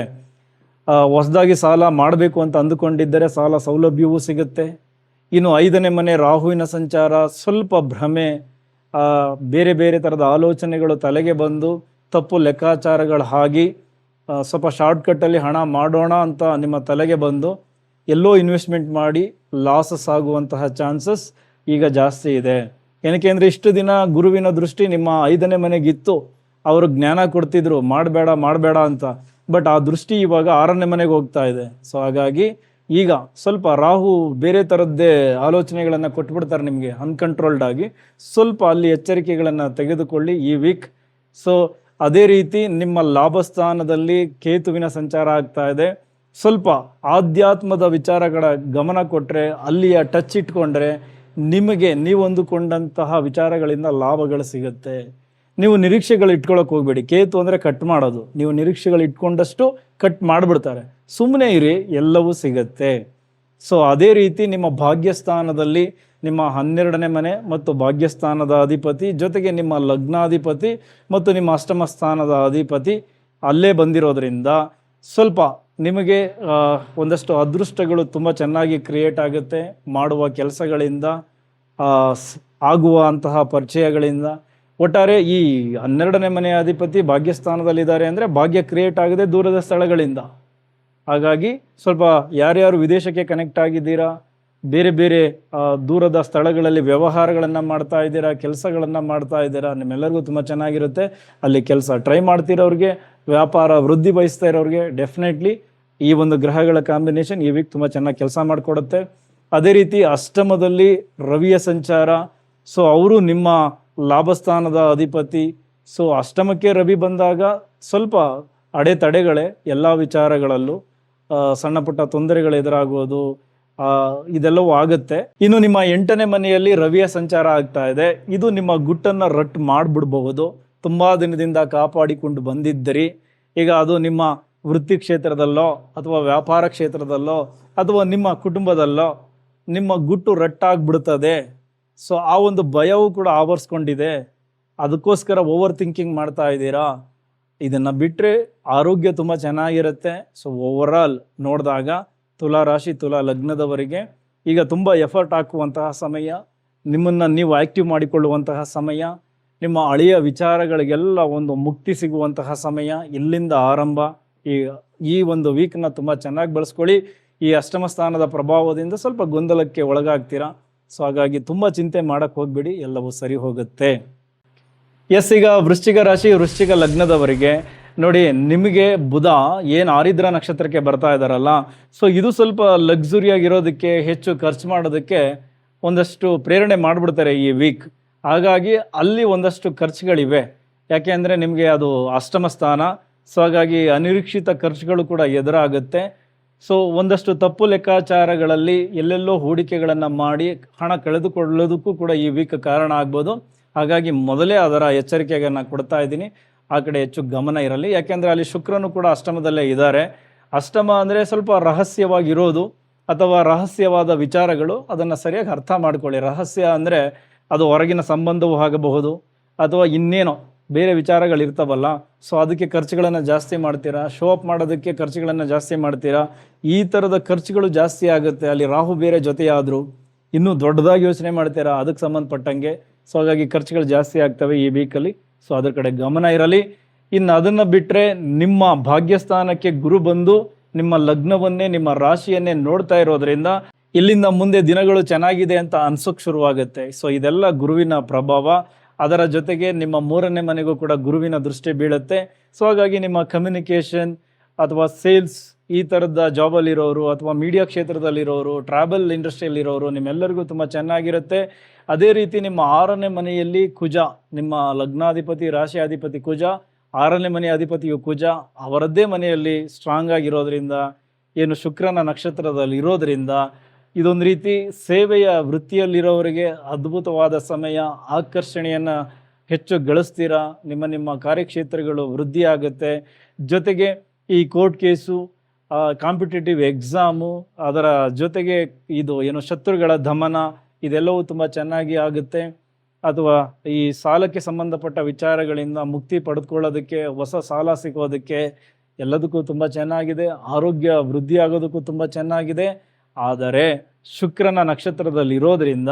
ಹೊಸದಾಗಿ ಸಾಲ ಮಾಡಬೇಕು ಅಂತ ಅಂದುಕೊಂಡಿದ್ದರೆ ಸಾಲ ಸೌಲಭ್ಯವೂ ಸಿಗುತ್ತೆ. ಇನ್ನು 5ನೇ ಮನೆ ರಾಹುವಿನ ಸಂಚಾರ, ಸ್ವಲ್ಪ ಭ್ರಮೆ, ಬೇರೆ ಬೇರೆ ಥರದ ಆಲೋಚನೆಗಳು ತಲೆಗೆ ಬಂದು ತಪ್ಪು ಲೆಕ್ಕಾಚಾರಗಳು ಆಗಿ ಸ್ವಲ್ಪ ಶಾರ್ಟ್ಕಟ್ಟಲ್ಲಿ ಹಣ ಮಾಡೋಣ ಅಂತ ನಿಮ್ಮ ತಲೆಗೆ ಬಂದು ಎಲ್ಲೋ ಇನ್ವೆಸ್ಟ್ಮೆಂಟ್ ಮಾಡಿ ಲಾಸಸ್ ಆಗುವಂತಹ ಚಾನ್ಸಸ್ ಈಗ ಜಾಸ್ತಿ ಇದೆ. ಏನಕ್ಕೆ ಅಂದರೆ ಇಷ್ಟು ದಿನ ಗುರುವಿನ ದೃಷ್ಟಿ ನಿಮ್ಮ 5ನೇ ಮನೆಗಿತ್ತು. ಅವರು ಜ್ಞಾನ ಕೊಡ್ತಿದ್ರು ಮಾಡಬೇಡ ಅಂತ. ಬಟ್ ಆ ದೃಷ್ಟಿ ಇವಾಗ 6ನೇ ಮನೆಗೆ ಹೋಗ್ತಾ ಇದೆ. ಸೊ ಹಾಗಾಗಿ ಈಗ ಸ್ವಲ್ಪ ರಾಹು ಬೇರೆ ಥರದ್ದೇ ಆಲೋಚನೆಗಳನ್ನು ಕೊಟ್ಬಿಡ್ತಾರೆ ನಿಮಗೆ ಅನ್ಕಂಟ್ರೋಲ್ಡ್ ಆಗಿ. ಸ್ವಲ್ಪ ಅಲ್ಲಿ ಎಚ್ಚರಿಕೆಗಳನ್ನು ತೆಗೆದುಕೊಳ್ಳಿ ಈ ವೀಕ್. ಸೊ ಅದೇ ರೀತಿ ನಿಮ್ಮ ಲಾಭಸ್ಥಾನದಲ್ಲಿ ಕೇತುವಿನ ಸಂಚಾರ ಆಗ್ತಾ ಇದೆ. ಸ್ವಲ್ಪ ಆಧ್ಯಾತ್ಮದ ವಿಚಾರಗಳ ಗಮನ ಕೊಟ್ಟರೆ, ಅಲ್ಲಿಯ ಟಚ್ ಇಟ್ಕೊಂಡ್ರೆ ನಿಮಗೆ ನೀವು ಅಂದುಕೊಂಡಂತಹ ವಿಚಾರಗಳಿಂದ ಲಾಭಗಳು ಸಿಗುತ್ತೆ. ನೀವು ನಿರೀಕ್ಷೆಗಳು ಇಟ್ಕೊಳ್ಳೋಕೆ ಹೋಗ್ಬೇಡಿ. ಕೇತು ಅಂದರೆ ಕಟ್ ಮಾಡೋದು. ನೀವು ನಿರೀಕ್ಷೆಗಳು ಇಟ್ಕೊಂಡಷ್ಟು ಕಟ್ ಮಾಡಿಬಿಡ್ತಾರೆ. ಸುಮ್ಮನೆ ಇರಿ, ಎಲ್ಲವೂ ಸಿಗತ್ತೆ. ಸೊ ಅದೇ ರೀತಿ ನಿಮ್ಮ ಭಾಗ್ಯಸ್ಥಾನದಲ್ಲಿ ನಿಮ್ಮ 12ನೇ ಮನೆ ಮತ್ತು ಭಾಗ್ಯಸ್ಥಾನದ ಅಧಿಪತಿ ಜೊತೆಗೆ ನಿಮ್ಮ ಲಗ್ನಾಧಿಪತಿ ಮತ್ತು ನಿಮ್ಮ ಅಷ್ಟಮ ಸ್ಥಾನದ ಅಧಿಪತಿ ಅಲ್ಲೇ ಬಂದಿರೋದ್ರಿಂದ ಸ್ವಲ್ಪ ನಿಮಗೆ ಒಂದಷ್ಟು ಅದೃಷ್ಟಗಳು ತುಂಬ ಚೆನ್ನಾಗಿ ಕ್ರಿಯೇಟ್ ಆಗುತ್ತೆ. ಮಾಡುವ ಕೆಲಸಗಳಿಂದ, ಆಗುವ ಅಂತಹ ಪರಿಚಯಗಳಿಂದ. ಒಟ್ಟಾರೆ ಈ 12ನೇ ಮನೆಯ ಅಧಿಪತಿ ಭಾಗ್ಯಸ್ಥಾನದಲ್ಲಿದ್ದಾರೆ ಅಂದರೆ ಭಾಗ್ಯ ಕ್ರಿಯೇಟ್ ಆಗಿದೆ ದೂರದ ಸ್ಥಳಗಳಿಂದ. ಹಾಗಾಗಿ ಸ್ವಲ್ಪ ಯಾರ್ಯಾರು ವಿದೇಶಕ್ಕೆ ಕನೆಕ್ಟ್ ಆಗಿದ್ದೀರಾ, ಬೇರೆ ಬೇರೆ ದೂರದ ಸ್ಥಳಗಳಲ್ಲಿ ವ್ಯವಹಾರಗಳನ್ನು ಮಾಡ್ತಾ ಇದ್ದೀರಾ, ಕೆಲಸಗಳನ್ನು ಮಾಡ್ತಾ ಇದ್ದೀರಾ, ನಿಮ್ಮೆಲ್ಲರಿಗೂ ತುಂಬ ಚೆನ್ನಾಗಿರುತ್ತೆ. ಅಲ್ಲಿ ಕೆಲಸ ಟ್ರೈ ಮಾಡ್ತಿರೋರಿಗೆ, ವ್ಯಾಪಾರ ವೃದ್ಧಿ ಬಯಸ್ತಾ ಇರೋರಿಗೆ ಡೆಫಿನೆಟ್ಲಿ ಈ ಒಂದು ಗ್ರಹಗಳ ಕಾಂಬಿನೇಷನ್ ಈ ವೀಕ್ ತುಂಬ ಚೆನ್ನಾಗಿ ಕೆಲಸ ಮಾಡಿಕೊಡುತ್ತೆ. ಅದೇ ರೀತಿ ಅಷ್ಟಮದಲ್ಲಿ ರವಿಯ ಸಂಚಾರ. ಸೊ ಅವರು ನಿಮ್ಮ ಲಾಭಸ್ಥಾನದ ಅಧಿಪತಿ. ಸೊ ಅಷ್ಟಮಕ್ಕೆ ರವಿ ಬಂದಾಗ ಸ್ವಲ್ಪ ಅಡೆತಡೆಗಳೇ ಎಲ್ಲ ವಿಚಾರಗಳಲ್ಲೂ, ಸಣ್ಣ ಪುಟ್ಟ ತೊಂದರೆಗಳು ಎದುರಾಗೋದು ಇದೆಲ್ಲವೂ ಆಗುತ್ತೆ. ಇನ್ನು ನಿಮ್ಮ 8ನೇ ಮನೆಯಲ್ಲಿ ರವಿಯ ಸಂಚಾರ ಆಗ್ತಾ ಇದೆ. ಇದು ನಿಮ್ಮ ಗುಟ್ಟನ್ನು ರಟ್ಟು ಮಾಡಿಬಿಡ್ಬಹುದು. ತುಂಬ ದಿನದಿಂದ ಕಾಪಾಡಿಕೊಂಡು ಬಂದಿದ್ದರಿ ಈಗ ಅದು ನಿಮ್ಮ ವೃತ್ತಿ ಕ್ಷೇತ್ರದಲ್ಲೋ ಅಥವಾ ವ್ಯಾಪಾರ ಕ್ಷೇತ್ರದಲ್ಲೋ ಅಥವಾ ನಿಮ್ಮ ಕುಟುಂಬದಲ್ಲೋ ನಿಮ್ಮ ಗುಟ್ಟು ರಟ್ಟಾಗ್ಬಿಡ್ತದೆ. ಸೊ ಆ ಒಂದು ಭಯವೂ ಕೂಡ ಆವರಿಸ್ಕೊಂಡಿದೆ. ಅದಕ್ಕೋಸ್ಕರ ಓವರ್ ಥಿಂಕಿಂಗ್ ಮಾಡ್ತಾ ಇದ್ದೀರಾ. ಇದನ್ನು ಬಿಟ್ಟರೆ ಆರೋಗ್ಯ ತುಂಬ ಚೆನ್ನಾಗಿರುತ್ತೆ. ಸೊ ಓವರಾಲ್ ನೋಡಿದಾಗ ತುಲಾ ರಾಶಿ ತುಲಾ ಲಗ್ನದವರಿಗೆ ಈಗ ತುಂಬ ಎಫರ್ಟ್ ಹಾಕುವಂತಹ ಸಮಯ, ನಿಮ್ಮನ್ನು ನೀವು ಆ್ಯಕ್ಟಿವ್ ಮಾಡಿಕೊಳ್ಳುವಂತಹ ಸಮಯ, ನಿಮ್ಮ ಹಳೆಯ ವಿಚಾರಗಳಿಗೆಲ್ಲ ಒಂದು ಮುಕ್ತಿ ಸಿಗುವಂತಹ ಸಮಯ ಇಲ್ಲಿಂದ ಆರಂಭ. ಈ ಒಂದು ವೀಕ್ನ ತುಂಬ ಚೆನ್ನಾಗಿ ಬಳಸ್ಕೊಳ್ಳಿ. ಈ ಅಷ್ಟಮ ಸ್ಥಾನದ ಪ್ರಭಾವದಿಂದ ಸ್ವಲ್ಪ ಗೊಂದಲಕ್ಕೆ ಒಳಗಾಗ್ತೀರಾ. ಸೊ ಹಾಗಾಗಿ ತುಂಬ ಚಿಂತೆ ಮಾಡೋಕ್ಕೆ ಹೋಗ್ಬೇಡಿ, ಎಲ್ಲವೂ ಸರಿ ಹೋಗುತ್ತೆ. ಎಸ್, ಈಗ ವೃಶ್ಚಿಕ ರಾಶಿ ವೃಶ್ಚಿಕ ಲಗ್ನದವರಿಗೆ ನೋಡಿ, ನಿಮಗೆ ಬುಧ ಏನು ಆರಿದ್ರ ನಕ್ಷತ್ರಕ್ಕೆ ಬರ್ತಾ ಇದ್ದಾರಲ್ಲ, ಸೊ ಇದು ಸ್ವಲ್ಪ ಲಕ್ಸುರಿಯಾಗಿರೋದಕ್ಕೆ, ಹೆಚ್ಚು ಖರ್ಚು ಮಾಡೋದಕ್ಕೆ ಒಂದಷ್ಟು ಪ್ರೇರಣೆ ಮಾಡಿಬಿಡ್ತಾರೆ ಈ ವೀಕ್. ಹಾಗಾಗಿ ಅಲ್ಲಿ ಒಂದಷ್ಟು ಖರ್ಚುಗಳಿವೆ. ಯಾಕೆ ಅಂದರೆ ನಿಮಗೆ ಅದು ಅಷ್ಟಮ ಸ್ಥಾನ. ಸೊ ಹಾಗಾಗಿ ಅನಿರೀಕ್ಷಿತ ಖರ್ಚುಗಳು ಕೂಡ ಎದುರಾಗುತ್ತೆ. ಸೊ ಒಂದಷ್ಟು ತಪ್ಪು ಲೆಕ್ಕಾಚಾರಗಳಲ್ಲಿ ಎಲ್ಲೆಲ್ಲೋ ಹೂಡಿಕೆಗಳನ್ನು ಮಾಡಿ ಹಣ ಕಳೆದುಕೊಳ್ಳೋದಕ್ಕೂ ಕೂಡ ಈ ವೀಕ್ ಕಾರಣ ಆಗ್ಬೋದು. ಹಾಗಾಗಿ ಮೊದಲೇ ಅದರ ಎಚ್ಚರಿಕೆಯನ್ನು ಕೊಡ್ತಾ ಇದ್ದೀನಿ, ಆ ಕಡೆ ಹೆಚ್ಚು ಗಮನ ಇರಲಿ. ಯಾಕೆಂದರೆ ಅಲ್ಲಿ ಶುಕ್ರನು ಕೂಡ ಅಷ್ಟಮದಲ್ಲೇ ಇದ್ದಾರೆ. ಅಷ್ಟಮ ಅಂದರೆ ಸ್ವಲ್ಪ ರಹಸ್ಯವಾಗಿರೋದು ಅಥವಾ ರಹಸ್ಯವಾದ ವಿಚಾರಗಳು, ಅದನ್ನು ಸರಿಯಾಗಿ ಅರ್ಥ ಮಾಡ್ಕೊಳ್ಳಿ. ರಹಸ್ಯ ಅಂದರೆ ಅದು ಹೊರಗಿನ ಸಂಬಂಧವೂ ಆಗಬಹುದು ಅಥವಾ ಇನ್ನೇನೋ ಬೇರೆ ವಿಚಾರಗಳಿರ್ತಾವಲ್ಲ. ಸೊ ಅದಕ್ಕೆ ಖರ್ಚುಗಳನ್ನು ಜಾಸ್ತಿ ಮಾಡ್ತೀರಾ, ಶೋ ಅಪ್ ಮಾಡೋದಕ್ಕೆ ಖರ್ಚುಗಳನ್ನು ಜಾಸ್ತಿ ಮಾಡ್ತೀರಾ. ಈ ಥರದ ಖರ್ಚುಗಳು ಜಾಸ್ತಿ ಆಗುತ್ತೆ. ಅಲ್ಲಿ ರಾಹು ಬೇರೆ ಜೊತೆಯಾದರೂ ಇನ್ನೂ ದೊಡ್ಡದಾಗಿ ಯೋಚನೆ ಮಾಡ್ತೀರಾ ಅದಕ್ಕೆ ಸಂಬಂಧಪಟ್ಟಂಗೆ. ಸೊ ಹಾಗಾಗಿ ಖರ್ಚುಗಳು ಜಾಸ್ತಿ ಆಗ್ತವೆ ಈ ವೀಕಲ್ಲಿ. ಸೊ ಅದ್ರ ಕಡೆ ಗಮನ ಇರಲಿ. ಇನ್ನು ಅದನ್ನು ಬಿಟ್ಟರೆ ನಿಮ್ಮ ಭಾಗ್ಯಸ್ಥಾನಕ್ಕೆ ಗುರು ಬಂದು ನಿಮ್ಮ ಲಗ್ನವನ್ನೇ, ನಿಮ್ಮ ರಾಶಿಯನ್ನೇ ನೋಡ್ತಾ ಇರೋದ್ರಿಂದ ಇಲ್ಲಿಂದ ಮುಂದೆ ದಿನಗಳು ಚೆನ್ನಾಗಿದೆ ಅಂತ ಅನ್ಸೋಕ್ಕೆ ಶುರುವಾಗುತ್ತೆ. ಸೊ ಇದೆಲ್ಲ ಗುರುವಿನ ಪ್ರಭಾವ. ಅದರ ಜೊತೆಗೆ ನಿಮ್ಮ 3ನೇ ಮನೆಗೂ ಕೂಡ ಗುರುವಿನ ದೃಷ್ಟಿ ಬೀಳುತ್ತೆ. ಸೊ ಹಾಗಾಗಿ ನಿಮ್ಮ ಕಮ್ಯುನಿಕೇಷನ್ ಅಥವಾ ಸೇಲ್ಸ್ ಈ ಥರದ ಜಾಬಲ್ಲಿರೋರು ಅಥವಾ ಮೀಡಿಯಾ ಕ್ಷೇತ್ರದಲ್ಲಿರೋರು, ಟ್ರಾವೆಲ್ ಇಂಡಸ್ಟ್ರಿಯಲ್ಲಿರೋರು ನಿಮ್ಮೆಲ್ಲರಿಗೂ ತುಂಬ ಚೆನ್ನಾಗಿರುತ್ತೆ. ಅದೇ ರೀತಿ ನಿಮ್ಮ 6ನೇ ಮನೆಯಲ್ಲಿ ಕುಜ, ನಿಮ್ಮ ಲಗ್ನಾಧಿಪತಿ ರಾಶಿ ಅಧಿಪತಿ ಕುಜ, 6ನೇ ಮನೆಯ ಅಧಿಪತಿಯು ಕುಜ ಅವರದ್ದೇ ಮನೆಯಲ್ಲಿ ಸ್ಟ್ರಾಂಗ್ ಆಗಿರೋದ್ರಿಂದ, ಏನು ಶುಕ್ರನ ನಕ್ಷತ್ರದಲ್ಲಿ ಇರೋದ್ರಿಂದ ಇದೊಂದು ರೀತಿ ಸೇವೆಯ ವೃತ್ತಿಯಲ್ಲಿರೋವರಿಗೆ ಅದ್ಭುತವಾದ ಸಮಯ. ಆಕರ್ಷಣೆಯನ್ನು ಹೆಚ್ಚು ಗಳಿಸ್ತೀರಾ. ನಿಮ್ಮ ಕಾರ್ಯಕ್ಷೇತ್ರಗಳು ವೃದ್ಧಿ ಆಗುತ್ತೆ. ಜೊತೆಗೆ ಈ ಕೋರ್ಟ್ ಕೇಸು, ಕಾಂಪಿಟೇಟಿವ್ ಎಕ್ಸಾಮು, ಅದರ ಜೊತೆಗೆ ಇದು ಏನು ಶತ್ರುಗಳ ದಮನ, ಇದೆಲ್ಲವೂ ತುಂಬ ಚೆನ್ನಾಗಿ ಆಗುತ್ತೆ. ಅಥವಾ ಈ ಸಾಲಕ್ಕೆ ಸಂಬಂಧಪಟ್ಟ ವಿಚಾರಗಳಿಂದ ಮುಕ್ತಿ ಪಡೆದುಕೊಳ್ಳೋದಕ್ಕೆ, ಹೊಸ ಸಾಲ ಸಿಗೋದಕ್ಕೆ ಎಲ್ಲದಕ್ಕೂ ತುಂಬ ಚೆನ್ನಾಗಿದೆ. ಆರೋಗ್ಯ ವೃದ್ಧಿ ಆಗೋದಕ್ಕೂ ತುಂಬ ಚೆನ್ನಾಗಿದೆ. ಆದರೆ ಶುಕ್ರನ ನಕ್ಷತ್ರದಲ್ಲಿ ಇರೋದ್ರಿಂದ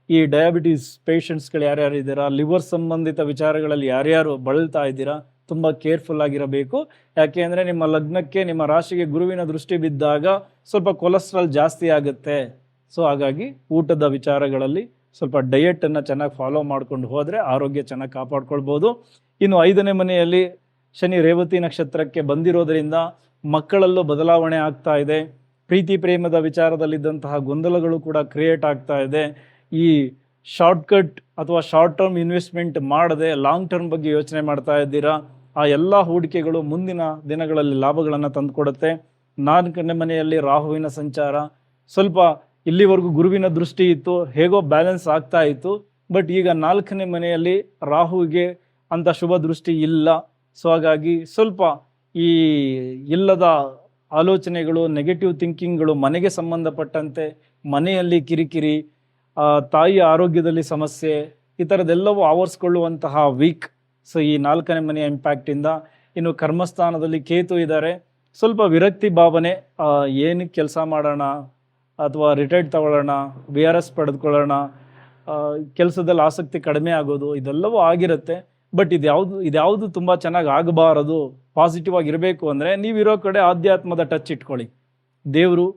ಈ ಡಯಾಬಿಟೀಸ್ ಪೇಷಂಟ್ಸ್ಗಳು ಯಾರ್ಯಾರು ಇದ್ದೀರಾ, ಲಿವರ್ ಸಂಬಂಧಿತ ವಿಚಾರಗಳಲ್ಲಿ ಯಾರ್ಯಾರು ಬಳಲ್ತಾ ಇದ್ದೀರಾ, ತುಂಬ ಕೇರ್ಫುಲ್ ಆಗಿರಬೇಕು. ಯಾಕೆ ಅಂದರೆ ನಿಮ್ಮ ಲಗ್ನಕ್ಕೆ, ನಿಮ್ಮ ರಾಶಿಗೆ ಗುರುವಿನ ದೃಷ್ಟಿ ಬಿದ್ದಾಗ ಸ್ವಲ್ಪ ಕೊಲೆಸ್ಟ್ರಾಲ್ ಜಾಸ್ತಿ ಆಗುತ್ತೆ. ಸೊ ಹಾಗಾಗಿ ಊಟದ ವಿಚಾರಗಳಲ್ಲಿ ಸ್ವಲ್ಪ ಡಯೆಟನ್ನು ಚೆನ್ನಾಗಿ ಫಾಲೋ ಮಾಡ್ಕೊಂಡು ಹೋದರೆ ಆರೋಗ್ಯ ಚೆನ್ನಾಗಿ ಕಾಪಾಡ್ಕೊಳ್ಬೋದು. ಇನ್ನು 5ನೇ ಮನೆಯಲ್ಲಿ ಶನಿ ರೇವತಿ ನಕ್ಷತ್ರಕ್ಕೆ ಬಂದಿರೋದ್ರಿಂದ ಮಕ್ಕಳಲ್ಲೂ ಬದಲಾವಣೆ ಆಗ್ತಾ ಇದೆ. ಪ್ರೀತಿ ಪ್ರೇಮದ ವಿಚಾರದಲ್ಲಿದ್ದಂತಹ ಗೊಂದಲಗಳು ಕೂಡ ಕ್ರಿಯೇಟ್ ಆಗ್ತಾ ಇದೆ. ಈ ಶಾರ್ಟ್ಕಟ್ ಅಥವಾ ಶಾರ್ಟ್ ಟರ್ಮ್ ಇನ್ವೆಸ್ಟ್ಮೆಂಟ್ ಮಾಡದೆ ಲಾಂಗ್ ಟರ್ಮ್ ಬಗ್ಗೆ ಯೋಚನೆ ಮಾಡ್ತಾ ಇದ್ದೀರಾ. ಆ ಎಲ್ಲ ಹೂಡಿಕೆಗಳು ಮುಂದಿನ ದಿನಗಳಲ್ಲಿ ಲಾಭಗಳನ್ನು ತಂದುಕೊಡುತ್ತೆ. 4ನೇ ಮನೆಯಲ್ಲಿ ರಾಹುವಿನ ಸಂಚಾರ, ಸ್ವಲ್ಪ ಇಲ್ಲಿವರೆಗೂ ಗುರುವಿನ ದೃಷ್ಟಿ ಇತ್ತು, ಹೇಗೋ ಬ್ಯಾಲೆನ್ಸ್ ಆಗ್ತಾ ಇತ್ತು. ಬಟ್ ಈಗ 4ನೇ ಮನೆಯಲ್ಲಿ ರಾಹುವಿಗೆ ಅಂಥ ಶುಭ ದೃಷ್ಟಿ ಇಲ್ಲ. ಸೊ ಹಾಗಾಗಿ ಸ್ವಲ್ಪ ಈ ಇಲ್ಲದ ಆಲೋಚನೆಗಳು, ನೆಗೆಟಿವ್ ಥಿಂಕಿಂಗ್ಗಳು, ಮನೆಗೆ ಸಂಬಂಧಪಟ್ಟಂತೆ ಮನೆಯಲ್ಲಿ ಕಿರಿಕಿರಿ, ತಾಯಿಯ ಆರೋಗ್ಯದಲ್ಲಿ ಸಮಸ್ಯೆ, ಈ ಥರದ್ದೆಲ್ಲವೂ ಆವರಿಸ್ಕೊಳ್ಳುವಂತಹ ವೀಕ್. ಸೊ ಈ 4ನೇ ಮನೆಯ ಇಂಪ್ಯಾಕ್ಟಿಂದ. ಇನ್ನು ಕರ್ಮಸ್ಥಾನದಲ್ಲಿ ಕೇತು ಇದ್ದಾರೆ. ಸ್ವಲ್ಪ ವಿರಕ್ತಿ ಭಾವನೆ, ಏನಕ್ಕೆ ಕೆಲಸ ಮಾಡೋಣ ಅಥವಾ ರಿಟೈರ್ಡ್ ತಗೊಳ್ಳೋಣ, VRS ಪಡೆದುಕೊಳ್ಳೋಣ, ಕೆಲಸದಲ್ಲಿ ಆಸಕ್ತಿ ಕಡಿಮೆ ಆಗೋದು, ಇದೆಲ್ಲವೂ ಆಗಿರುತ್ತೆ. ಬಟ್ ಇದ್ಯಾವುದು ತುಂಬ ಚೆನ್ನಾಗಿ ಆಗಬಾರದು, ಪಾಸಿಟಿವ್ ಆಗಿರಬೇಕು ಅಂದರೆ ನೀವಿರೋ ಕಡೆ ಆಧ್ಯಾತ್ಮದ ಟಚ್ ಇಟ್ಕೊಳ್ಳಿ. ದೇವರು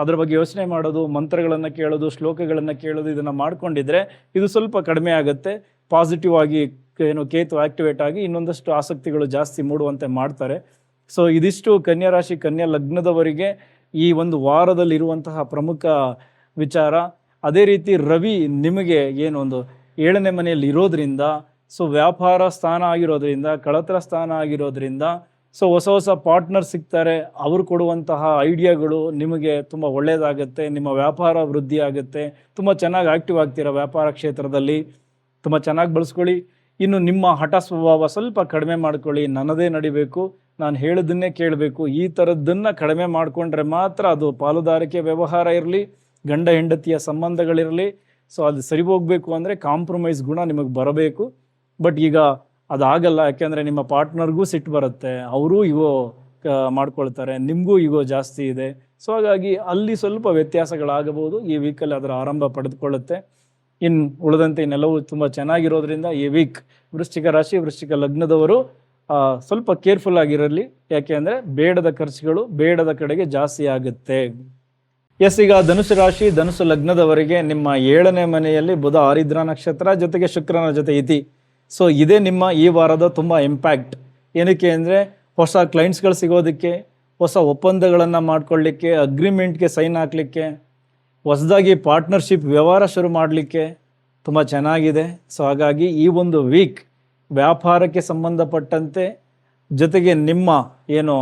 ಅದ್ರ ಬಗ್ಗೆ ಯೋಚನೆ ಮಾಡೋದು, ಮಂತ್ರಗಳನ್ನು ಕೇಳೋದು, ಶ್ಲೋಕಗಳನ್ನು ಕೇಳೋದು, ಇದನ್ನು ಮಾಡ್ಕೊಂಡಿದ್ರೆ ಇದು ಸ್ವಲ್ಪ ಕಡಿಮೆ ಆಗುತ್ತೆ. ಪಾಸಿಟಿವ್ ಆಗಿ ಕೇತು ಆಕ್ಟಿವೇಟ್ ಆಗಿ ಇನ್ನೊಂದಷ್ಟು ಆಸಕ್ತಿಗಳು ಜಾಸ್ತಿ ಮೂಡುವಂತೆ ಮಾಡ್ತಾರೆ. ಸೊ ಇದಿಷ್ಟು ಕನ್ಯಾ ರಾಶಿ, ಕನ್ಯಾ ಲಗ್ನದವರಿಗೆ ಈ ಒಂದು ವಾರದಲ್ಲಿರುವಂತಹ ಪ್ರಮುಖ ವಿಚಾರ. ಅದೇ ರೀತಿ ರವಿ ನಿಮಗೆ ಏನೊಂದು 7ನೇ ಮನೆಯಲ್ಲಿ ಇರೋದ್ರಿಂದ, ಸೊ ವ್ಯಾಪಾರ ಸ್ಥಾನ ಆಗಿರೋದ್ರಿಂದ, ಕಳತ್ರ ಸ್ಥಾನ ಆಗಿರೋದ್ರಿಂದ, ಸೊ ಹೊಸ ಪಾರ್ಟ್ನರ್ ಸಿಗ್ತಾರೆ. ಅವರು ಕೊಡುವಂತಹ ಐಡಿಯಾಗಳು ನಿಮಗೆ ತುಂಬ ಒಳ್ಳೆಯದಾಗುತ್ತೆ. ನಿಮ್ಮ ವ್ಯಾಪಾರ ವೃದ್ಧಿ ಆಗುತ್ತೆ. ತುಂಬ ಚೆನ್ನಾಗಿ ಆಕ್ಟಿವ್ ಆಗ್ತೀರಾ ವ್ಯಾಪಾರ ಕ್ಷೇತ್ರದಲ್ಲಿ. ತುಂಬ ಚೆನ್ನಾಗಿ ಬಳಸ್ಕೊಳ್ಳಿ. ಇನ್ನು ನಿಮ್ಮ ಹಠ ಸ್ವಭಾವ ಸ್ವಲ್ಪ ಕಡಿಮೆ ಮಾಡ್ಕೊಳ್ಳಿ. ನನ್ನದೇ ನಡಿಬೇಕು, ನಾನು ಹೇಳಿದ್ದನ್ನೇ ಕೇಳಬೇಕು, ಈ ಥರದ್ದನ್ನು ಕಡಿಮೆ ಮಾಡಿಕೊಂಡ್ರೆ ಮಾತ್ರ ಅದು ಪಾಲುದಾರಿಕೆ ವ್ಯವಹಾರ ಇರಲಿ, ಗಂಡ ಹೆಂಡತಿಯ ಸಂಬಂಧಗಳಿರಲಿ, ಸೊ ಅದು ಸರಿ ಹೋಗಬೇಕು ಅಂದರೆ ಕಾಂಪ್ರಮೈಸ್ ಗುಣ ನಿಮಗೆ ಬರಬೇಕು. ಬಟ್ ಈಗ ಅದಾಗಲ್ಲ. ಯಾಕೆಂದರೆ ನಿಮ್ಮ ಪಾರ್ಟ್ನರ್ಗೂ ಸಿಟ್ಟು ಬರುತ್ತೆ, ಅವರೂ ಈಗೋ ಮಾಡ್ಕೊಳ್ತಾರೆ, ನಿಮಗೂ ಈಗೋ ಜಾಸ್ತಿ ಇದೆ. ಸೊ ಹಾಗಾಗಿ ಅಲ್ಲಿ ಸ್ವಲ್ಪ ವ್ಯತ್ಯಾಸಗಳಾಗಬಹುದು. ಈ ವೀಕಲ್ಲಿ ಅದರ ಆರಂಭ ಪಡೆದುಕೊಳ್ಳುತ್ತೆ. ಇನ್ನು ಉಳಿದಂತೆ ಇನ್ನೆಲ್ಲವೂ ತುಂಬ ಚೆನ್ನಾಗಿರೋದ್ರಿಂದ ಈ ವೀಕ್ ವೃಶ್ಚಿಕ ರಾಶಿ, ವೃಶ್ಚಿಕ ಲಗ್ನದವರು ಸ್ವಲ್ಪ ಕೇರ್ಫುಲ್ ಆಗಿರಲಿ. ಯಾಕೆ ಅಂದರೆ ಬೇಡದ ಖರ್ಚುಗಳು ಬೇಡದ ಕಡೆಗೆ ಜಾಸ್ತಿ ಆಗುತ್ತೆ. ಈಗ ಧನುಸು ರಾಶಿ, ಧನುಸು ಲಗ್ನದವರಿಗೆ ನಿಮ್ಮ 7ನೇ ಮನೆಯಲ್ಲಿ ಬುಧ ಆರಿದ್ರ ನಕ್ಷತ್ರ ಜೊತೆಗೆ ಶುಕ್ರನ ಜೊತೆ ಇತಿ. ಸೊ ಇದೇ ನಿಮ್ಮ ಈ ವಾರದ ತುಂಬ ಇಂಪ್ಯಾಕ್ಟ್. ಏನಕ್ಕೆ ಅಂದರೆ ಹೊಸ ಕ್ಲೈಂಟ್ಸ್ಗಳು ಸಿಗೋದಕ್ಕೆ, ಹೊಸ ಒಪ್ಪಂದಗಳನ್ನು ಮಾಡ್ಕೊಳ್ಳಿಕ್ಕೆ, ಅಗ್ರಿಮೆಂಟ್ಗೆ ಸೈನ್ ಹಾಕಲಿಕ್ಕೆ, ಹೊಸದಾಗಿ ಪಾರ್ಟ್ನರ್ಶಿಪ್ ವ್ಯವಹಾರ ಶುರು ಮಾಡಲಿಕ್ಕೆ, ತುಂಬ ಚೆನ್ನಾಗಿದೆ. ಸೊ ಹಾಗಾಗಿ ಈ ಒಂದು ವೀಕ್ ವ್ಯಾಪಾರಕ್ಕೆ ಸಂಬಂಧಪಟ್ಟಂತೆ ಜೊತೆಗೆ ನಿಮ್ಮ ಏನು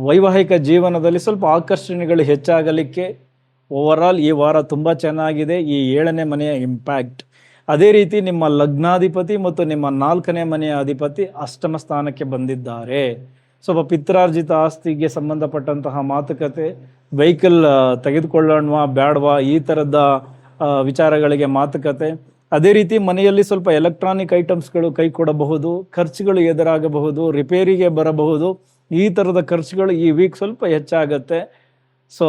ವೈವಾಹಿಕ ಜೀವನದಲ್ಲಿ ಸ್ವಲ್ಪ ಆಕರ್ಷಣೆಗಳು ಹೆಚ್ಚಾಗಲಿಕ್ಕೆ ಓವರಾಲ್ ಈ ವಾರ ತುಂಬ ಚೆನ್ನಾಗಿದೆ. ಈ 7ನೇ ಮನೆಯ ಇಂಪ್ಯಾಕ್ಟ್, ಅದೇ ರೀತಿ ನಿಮ್ಮ ಲಗ್ನಾಧಿಪತಿ ಮತ್ತು ನಿಮ್ಮ 4ನೇ ಮನೆಯ ಅಧಿಪತಿ ಅಷ್ಟಮ ಸ್ಥಾನಕ್ಕೆ ಬಂದಿದ್ದಾರೆ. ಸ್ವಲ್ಪ ಪಿತ್ರಾರ್ಜಿತ ಆಸ್ತಿಗೆ ಸಂಬಂಧಪಟ್ಟಂತಹ ಮಾತುಕತೆ, ವೆಹಿಕಲ್ ತೆಗೆದುಕೊಳ್ಳೋಣವಾ ಬೇಡವಾ ಈ ಥರದ ವಿಚಾರಗಳಿಗೆ ಮಾತುಕತೆ. ಅದೇ ರೀತಿ ಮನೆಯಲ್ಲಿ ಸ್ವಲ್ಪ ಎಲೆಕ್ಟ್ರಾನಿಕ್ ಐಟಮ್ಸ್ಗಳು ಕೈ ಕೊಡಬಹುದು, ಖರ್ಚುಗಳು ಎದುರಾಗಬಹುದು, ರಿಪೇರಿಗೆ ಬರಬಹುದು. ಈ ಥರದ ಖರ್ಚುಗಳು ಈ ವೀಕ್ ಸ್ವಲ್ಪ ಹೆಚ್ಚಾಗತ್ತೆ. ಸೊ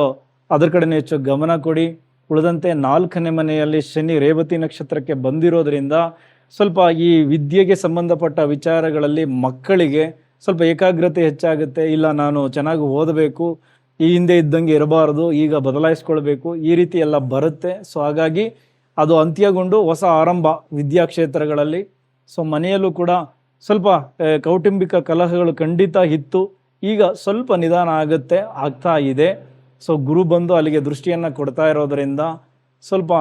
ಅದ್ರ ಕಡೆನೇ ಹೆಚ್ಚು ಗಮನ ಕೊಡಿ. ಉಳಿದಂತೆ 4ನೇ ಮನೆಯಲ್ಲಿ ಶನಿ ರೇವತಿ ನಕ್ಷತ್ರಕ್ಕೆ ಬಂದಿರೋದ್ರಿಂದ ಸ್ವಲ್ಪ ಈ ವಿದ್ಯೆಗೆ ಸಂಬಂಧಪಟ್ಟ ವಿಚಾರಗಳಲ್ಲಿ ಮಕ್ಕಳಿಗೆ ಸ್ವಲ್ಪ ಏಕಾಗ್ರತೆ ಹೆಚ್ಚಾಗುತ್ತೆ. ಇಲ್ಲ ನಾನು ಚೆನ್ನಾಗಿ ಓದಬೇಕು, ಈ ಹಿಂದೆ ಇದ್ದಂಗೆ ಇರಬಾರ್ದು, ಈಗ ಬದಲಾಯಿಸ್ಕೊಳ್ಬೇಕು, ಈ ರೀತಿ ಎಲ್ಲ ಬರುತ್ತೆ. ಸೊ ಹಾಗಾಗಿ ಅದು ಅಂತ್ಯಗೊಂಡು ಹೊಸ ಆರಂಭ ವಿದ್ಯಾಕ್ಷೇತ್ರಗಳಲ್ಲಿ. ಸೊ ಮನೆಯಲ್ಲೂ ಕೂಡ ಸ್ವಲ್ಪ ಕೌಟುಂಬಿಕ ಕಲಹಗಳು ಖಂಡಿತ ಇತ್ತು, ಈಗ ಸ್ವಲ್ಪ ನಿಧಾನ ಆಗ್ತಾ ಇದೆ. ಸೊ ಗುರು ಬಂದು ಅಲ್ಲಿಗೆ ದೃಷ್ಟಿಯನ್ನು ಕೊಡ್ತಾ ಇರೋದರಿಂದ ಸ್ವಲ್ಪ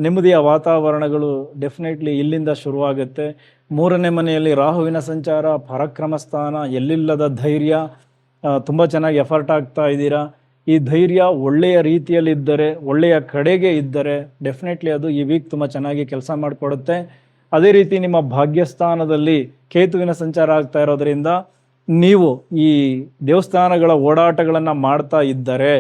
ನೆಮ್ಮದಿಯ ವಾತಾವರಣಗಳು ಡೆಫಿನೆಟ್ಲಿ ಇಲ್ಲಿಂದ ಶುರುವಾಗುತ್ತೆ. 3ನೇ ಮನೆಯಲ್ಲಿ ರಾಹುವಿನ ಸಂಚಾರ, ಪರಾಕ್ರಮ ಸ್ಥಾನ, ಎಲ್ಲಿಲ್ಲದ ಧೈರ್ಯ, ತುಂಬ ಚೆನ್ನಾಗಿ ಎಫರ್ಟ್ ಆಗ್ತಾ ಇದ್ದೀರಾ. ಈ ಧೈರ್ಯ ಒಳ್ಳೆಯ ರೀತಿಯಲ್ಲಿ ಇದ್ದರೆ, ಒಳ್ಳೆಯ ಕಡೆಗೆ ಇದ್ದರೆ ಡೆಫಿನೆಟ್ಲಿ ಅದು ಈ ವೀಕ್ ತುಂಬ ಚೆನ್ನಾಗಿ ಕೆಲಸ ಮಾಡಿಕೊಡುತ್ತೆ. ಅದೇ ರೀತಿ ನಿಮ್ಮ ಭಾಗ್ಯಸ್ಥಾನದಲ್ಲಿ ಕೇತುವಿನ ಸಂಚಾರ ಆಗ್ತಾ ಇರೋದ್ರಿಂದ ನೀವು ಈ ದೇವಸ್ಥಾನಗಳ ಓಡಾಟಗಳನ್ನು ಮಾಡ್ತಾ ಇದ್ದರೆ,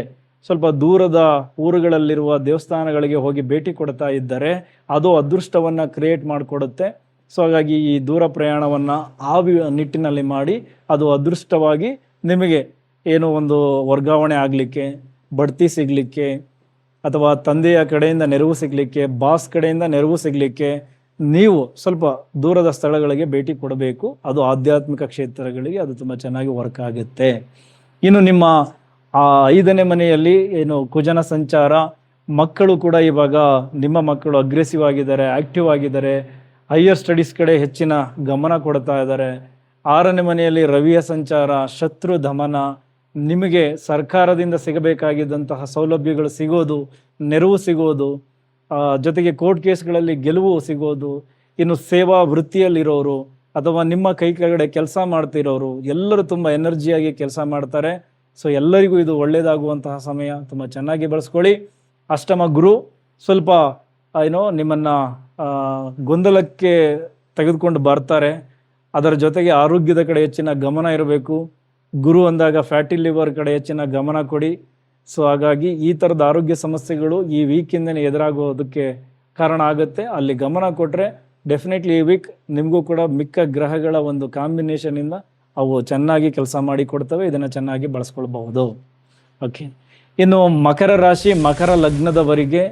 ಸ್ವಲ್ಪ ದೂರದ ಊರುಗಳಲ್ಲಿರುವ ದೇವಸ್ಥಾನಗಳಿಗೆ ಹೋಗಿ ಭೇಟಿ ಕೊಡ್ತಾ ಇದ್ದರೆ ಅದು ಅದೃಷ್ಟವನ್ನು ಕ್ರಿಯೇಟ್ ಮಾಡಿಕೊಡುತ್ತೆ. ಸೊ ಹಾಗಾಗಿ ಈ ದೂರ ಪ್ರಯಾಣವನ್ನು ಆ ನಿಟ್ಟಿನಲ್ಲಿ ಮಾಡಿ ಅದು ಅದೃಷ್ಟವಾಗಿ ನಿಮಗೆ ಏನೋ ಒಂದು ವರ್ಗಾವಣೆ ಆಗಲಿಕ್ಕೆ, ಬಡ್ತಿ ಸಿಗಲಿಕ್ಕೆ, ಅಥವಾ ತಂದೆಯ ಕಡೆಯಿಂದ ನೆರವು ಸಿಗಲಿಕ್ಕೆ, ಬಾಸ್ ಕಡೆಯಿಂದ ನೆರವು ಸಿಗಲಿಕ್ಕೆ ನೀವು ಸ್ವಲ್ಪ ದೂರದ ಸ್ಥಳಗಳಿಗೆ ಭೇಟಿ ಕೊಡಬೇಕು. ಅದು ಆಧ್ಯಾತ್ಮಿಕ ಕ್ಷೇತ್ರಗಳಿಗೆ ಅದು ತುಂಬ ಚೆನ್ನಾಗಿ ವರ್ಕ್ ಆಗುತ್ತೆ. ಇನ್ನು ನಿಮ್ಮ 5ನೇ ಮನೆಯಲ್ಲಿ ಏನು ಕುಜನ ಸಂಚಾರ, ಮಕ್ಕಳು ಕೂಡ ಇವಾಗ ನಿಮ್ಮ ಮಕ್ಕಳು ಅಗ್ರೆಸಿವ್ ಆಗಿದ್ದಾರೆ, ಆ್ಯಕ್ಟಿವ್ ಆಗಿದ್ದಾರೆ, ಹೈಯರ್ ಸ್ಟಡೀಸ್ ಕಡೆ ಹೆಚ್ಚಿನ ಗಮನ ಕೊಡ್ತಾ ಇದ್ದಾರೆ. 6ನೇ ಮನೆಯಲ್ಲಿ ರವಿಯ ಸಂಚಾರ, ಶತ್ರು ದಮನ, ನಿಮಗೆ ಸರ್ಕಾರದಿಂದ ಸಿಗಬೇಕಾಗಿದ್ದಂತಹ ಸೌಲಭ್ಯಗಳು ಸಿಗೋದು, ನೆರವು ಸಿಗೋದು, ಜೊತೆಗೆ ಕೋರ್ಟ್ ಕೇಸ್ಗಳಲ್ಲಿ ಗೆಲುವು ಸಿಗೋದು. ಇನ್ನು ಸೇವಾ ವೃತ್ತಿಯಲ್ಲಿರೋರು ಅಥವಾ ನಿಮ್ಮ ಕೈ ಕೆಳಗಡೆ ಕೆಲಸ ಮಾಡ್ತಿರೋರು ಎಲ್ಲರೂ ತುಂಬ ಎನರ್ಜಿಯಾಗಿ ಕೆಲಸ ಮಾಡ್ತಾರೆ. ಸೊ ಎಲ್ಲರಿಗೂ ಇದು ಒಳ್ಳೆಯದಾಗುವಂತಹ ಸಮಯ, ತುಂಬ ಚೆನ್ನಾಗಿ ಬಳಸ್ಕೊಳ್ಳಿ. ಅಷ್ಟಮ ಗುರು ಸ್ವಲ್ಪ ನಿಮ್ಮನ್ನು ಗೊಂದಲಕ್ಕೆ ತೆಗೆದುಕೊಂಡು ಬರ್ತಾರೆ. ಅದರ ಜೊತೆಗೆ ಆರೋಗ್ಯದ ಕಡೆ ಹೆಚ್ಚಿನ ಗಮನ ಇರಬೇಕು. ಗುರು ಅಂದಾಗ ಫ್ಯಾಟಿ ಲಿವರ್ ಕಡೆ ಹೆಚ್ಚಿನ ಗಮನ ಕೊಡಿ. ಸೊ ಹಾಗಾಗಿ ಈ ಥರದ ಆರೋಗ್ಯ ಸಮಸ್ಯೆಗಳು ಈ ವೀಕಿಂದನೇ ಎದುರಾಗೋದಕ್ಕೆ ಕಾರಣ ಆಗುತ್ತೆ. ಅಲ್ಲಿ ಗಮನ ಕೊಟ್ಟರೆ ಡೆಫಿನೆಟ್ಲಿ ಈ ವೀಕ್ ನಿಮಗೂ ಕೂಡ ಮಿಕ್ಕ ಗ್ರಹಗಳ ಒಂದು ಕಾಂಬಿನೇಷನಿಂದ ಅವು ಚೆನ್ನಾಗಿ ಕೆಲಸ ಮಾಡಿ ಕೊಡ್ತವೆ. ಇದನ್ನು ಚೆನ್ನಾಗಿ ಬಳಸ್ಕೊಳ್ಬಹುದು. ಓಕೆ, ಇನ್ನು ಮಕರ ರಾಶಿ, ಮಕರ ಲಗ್ನದವರಿಗೆ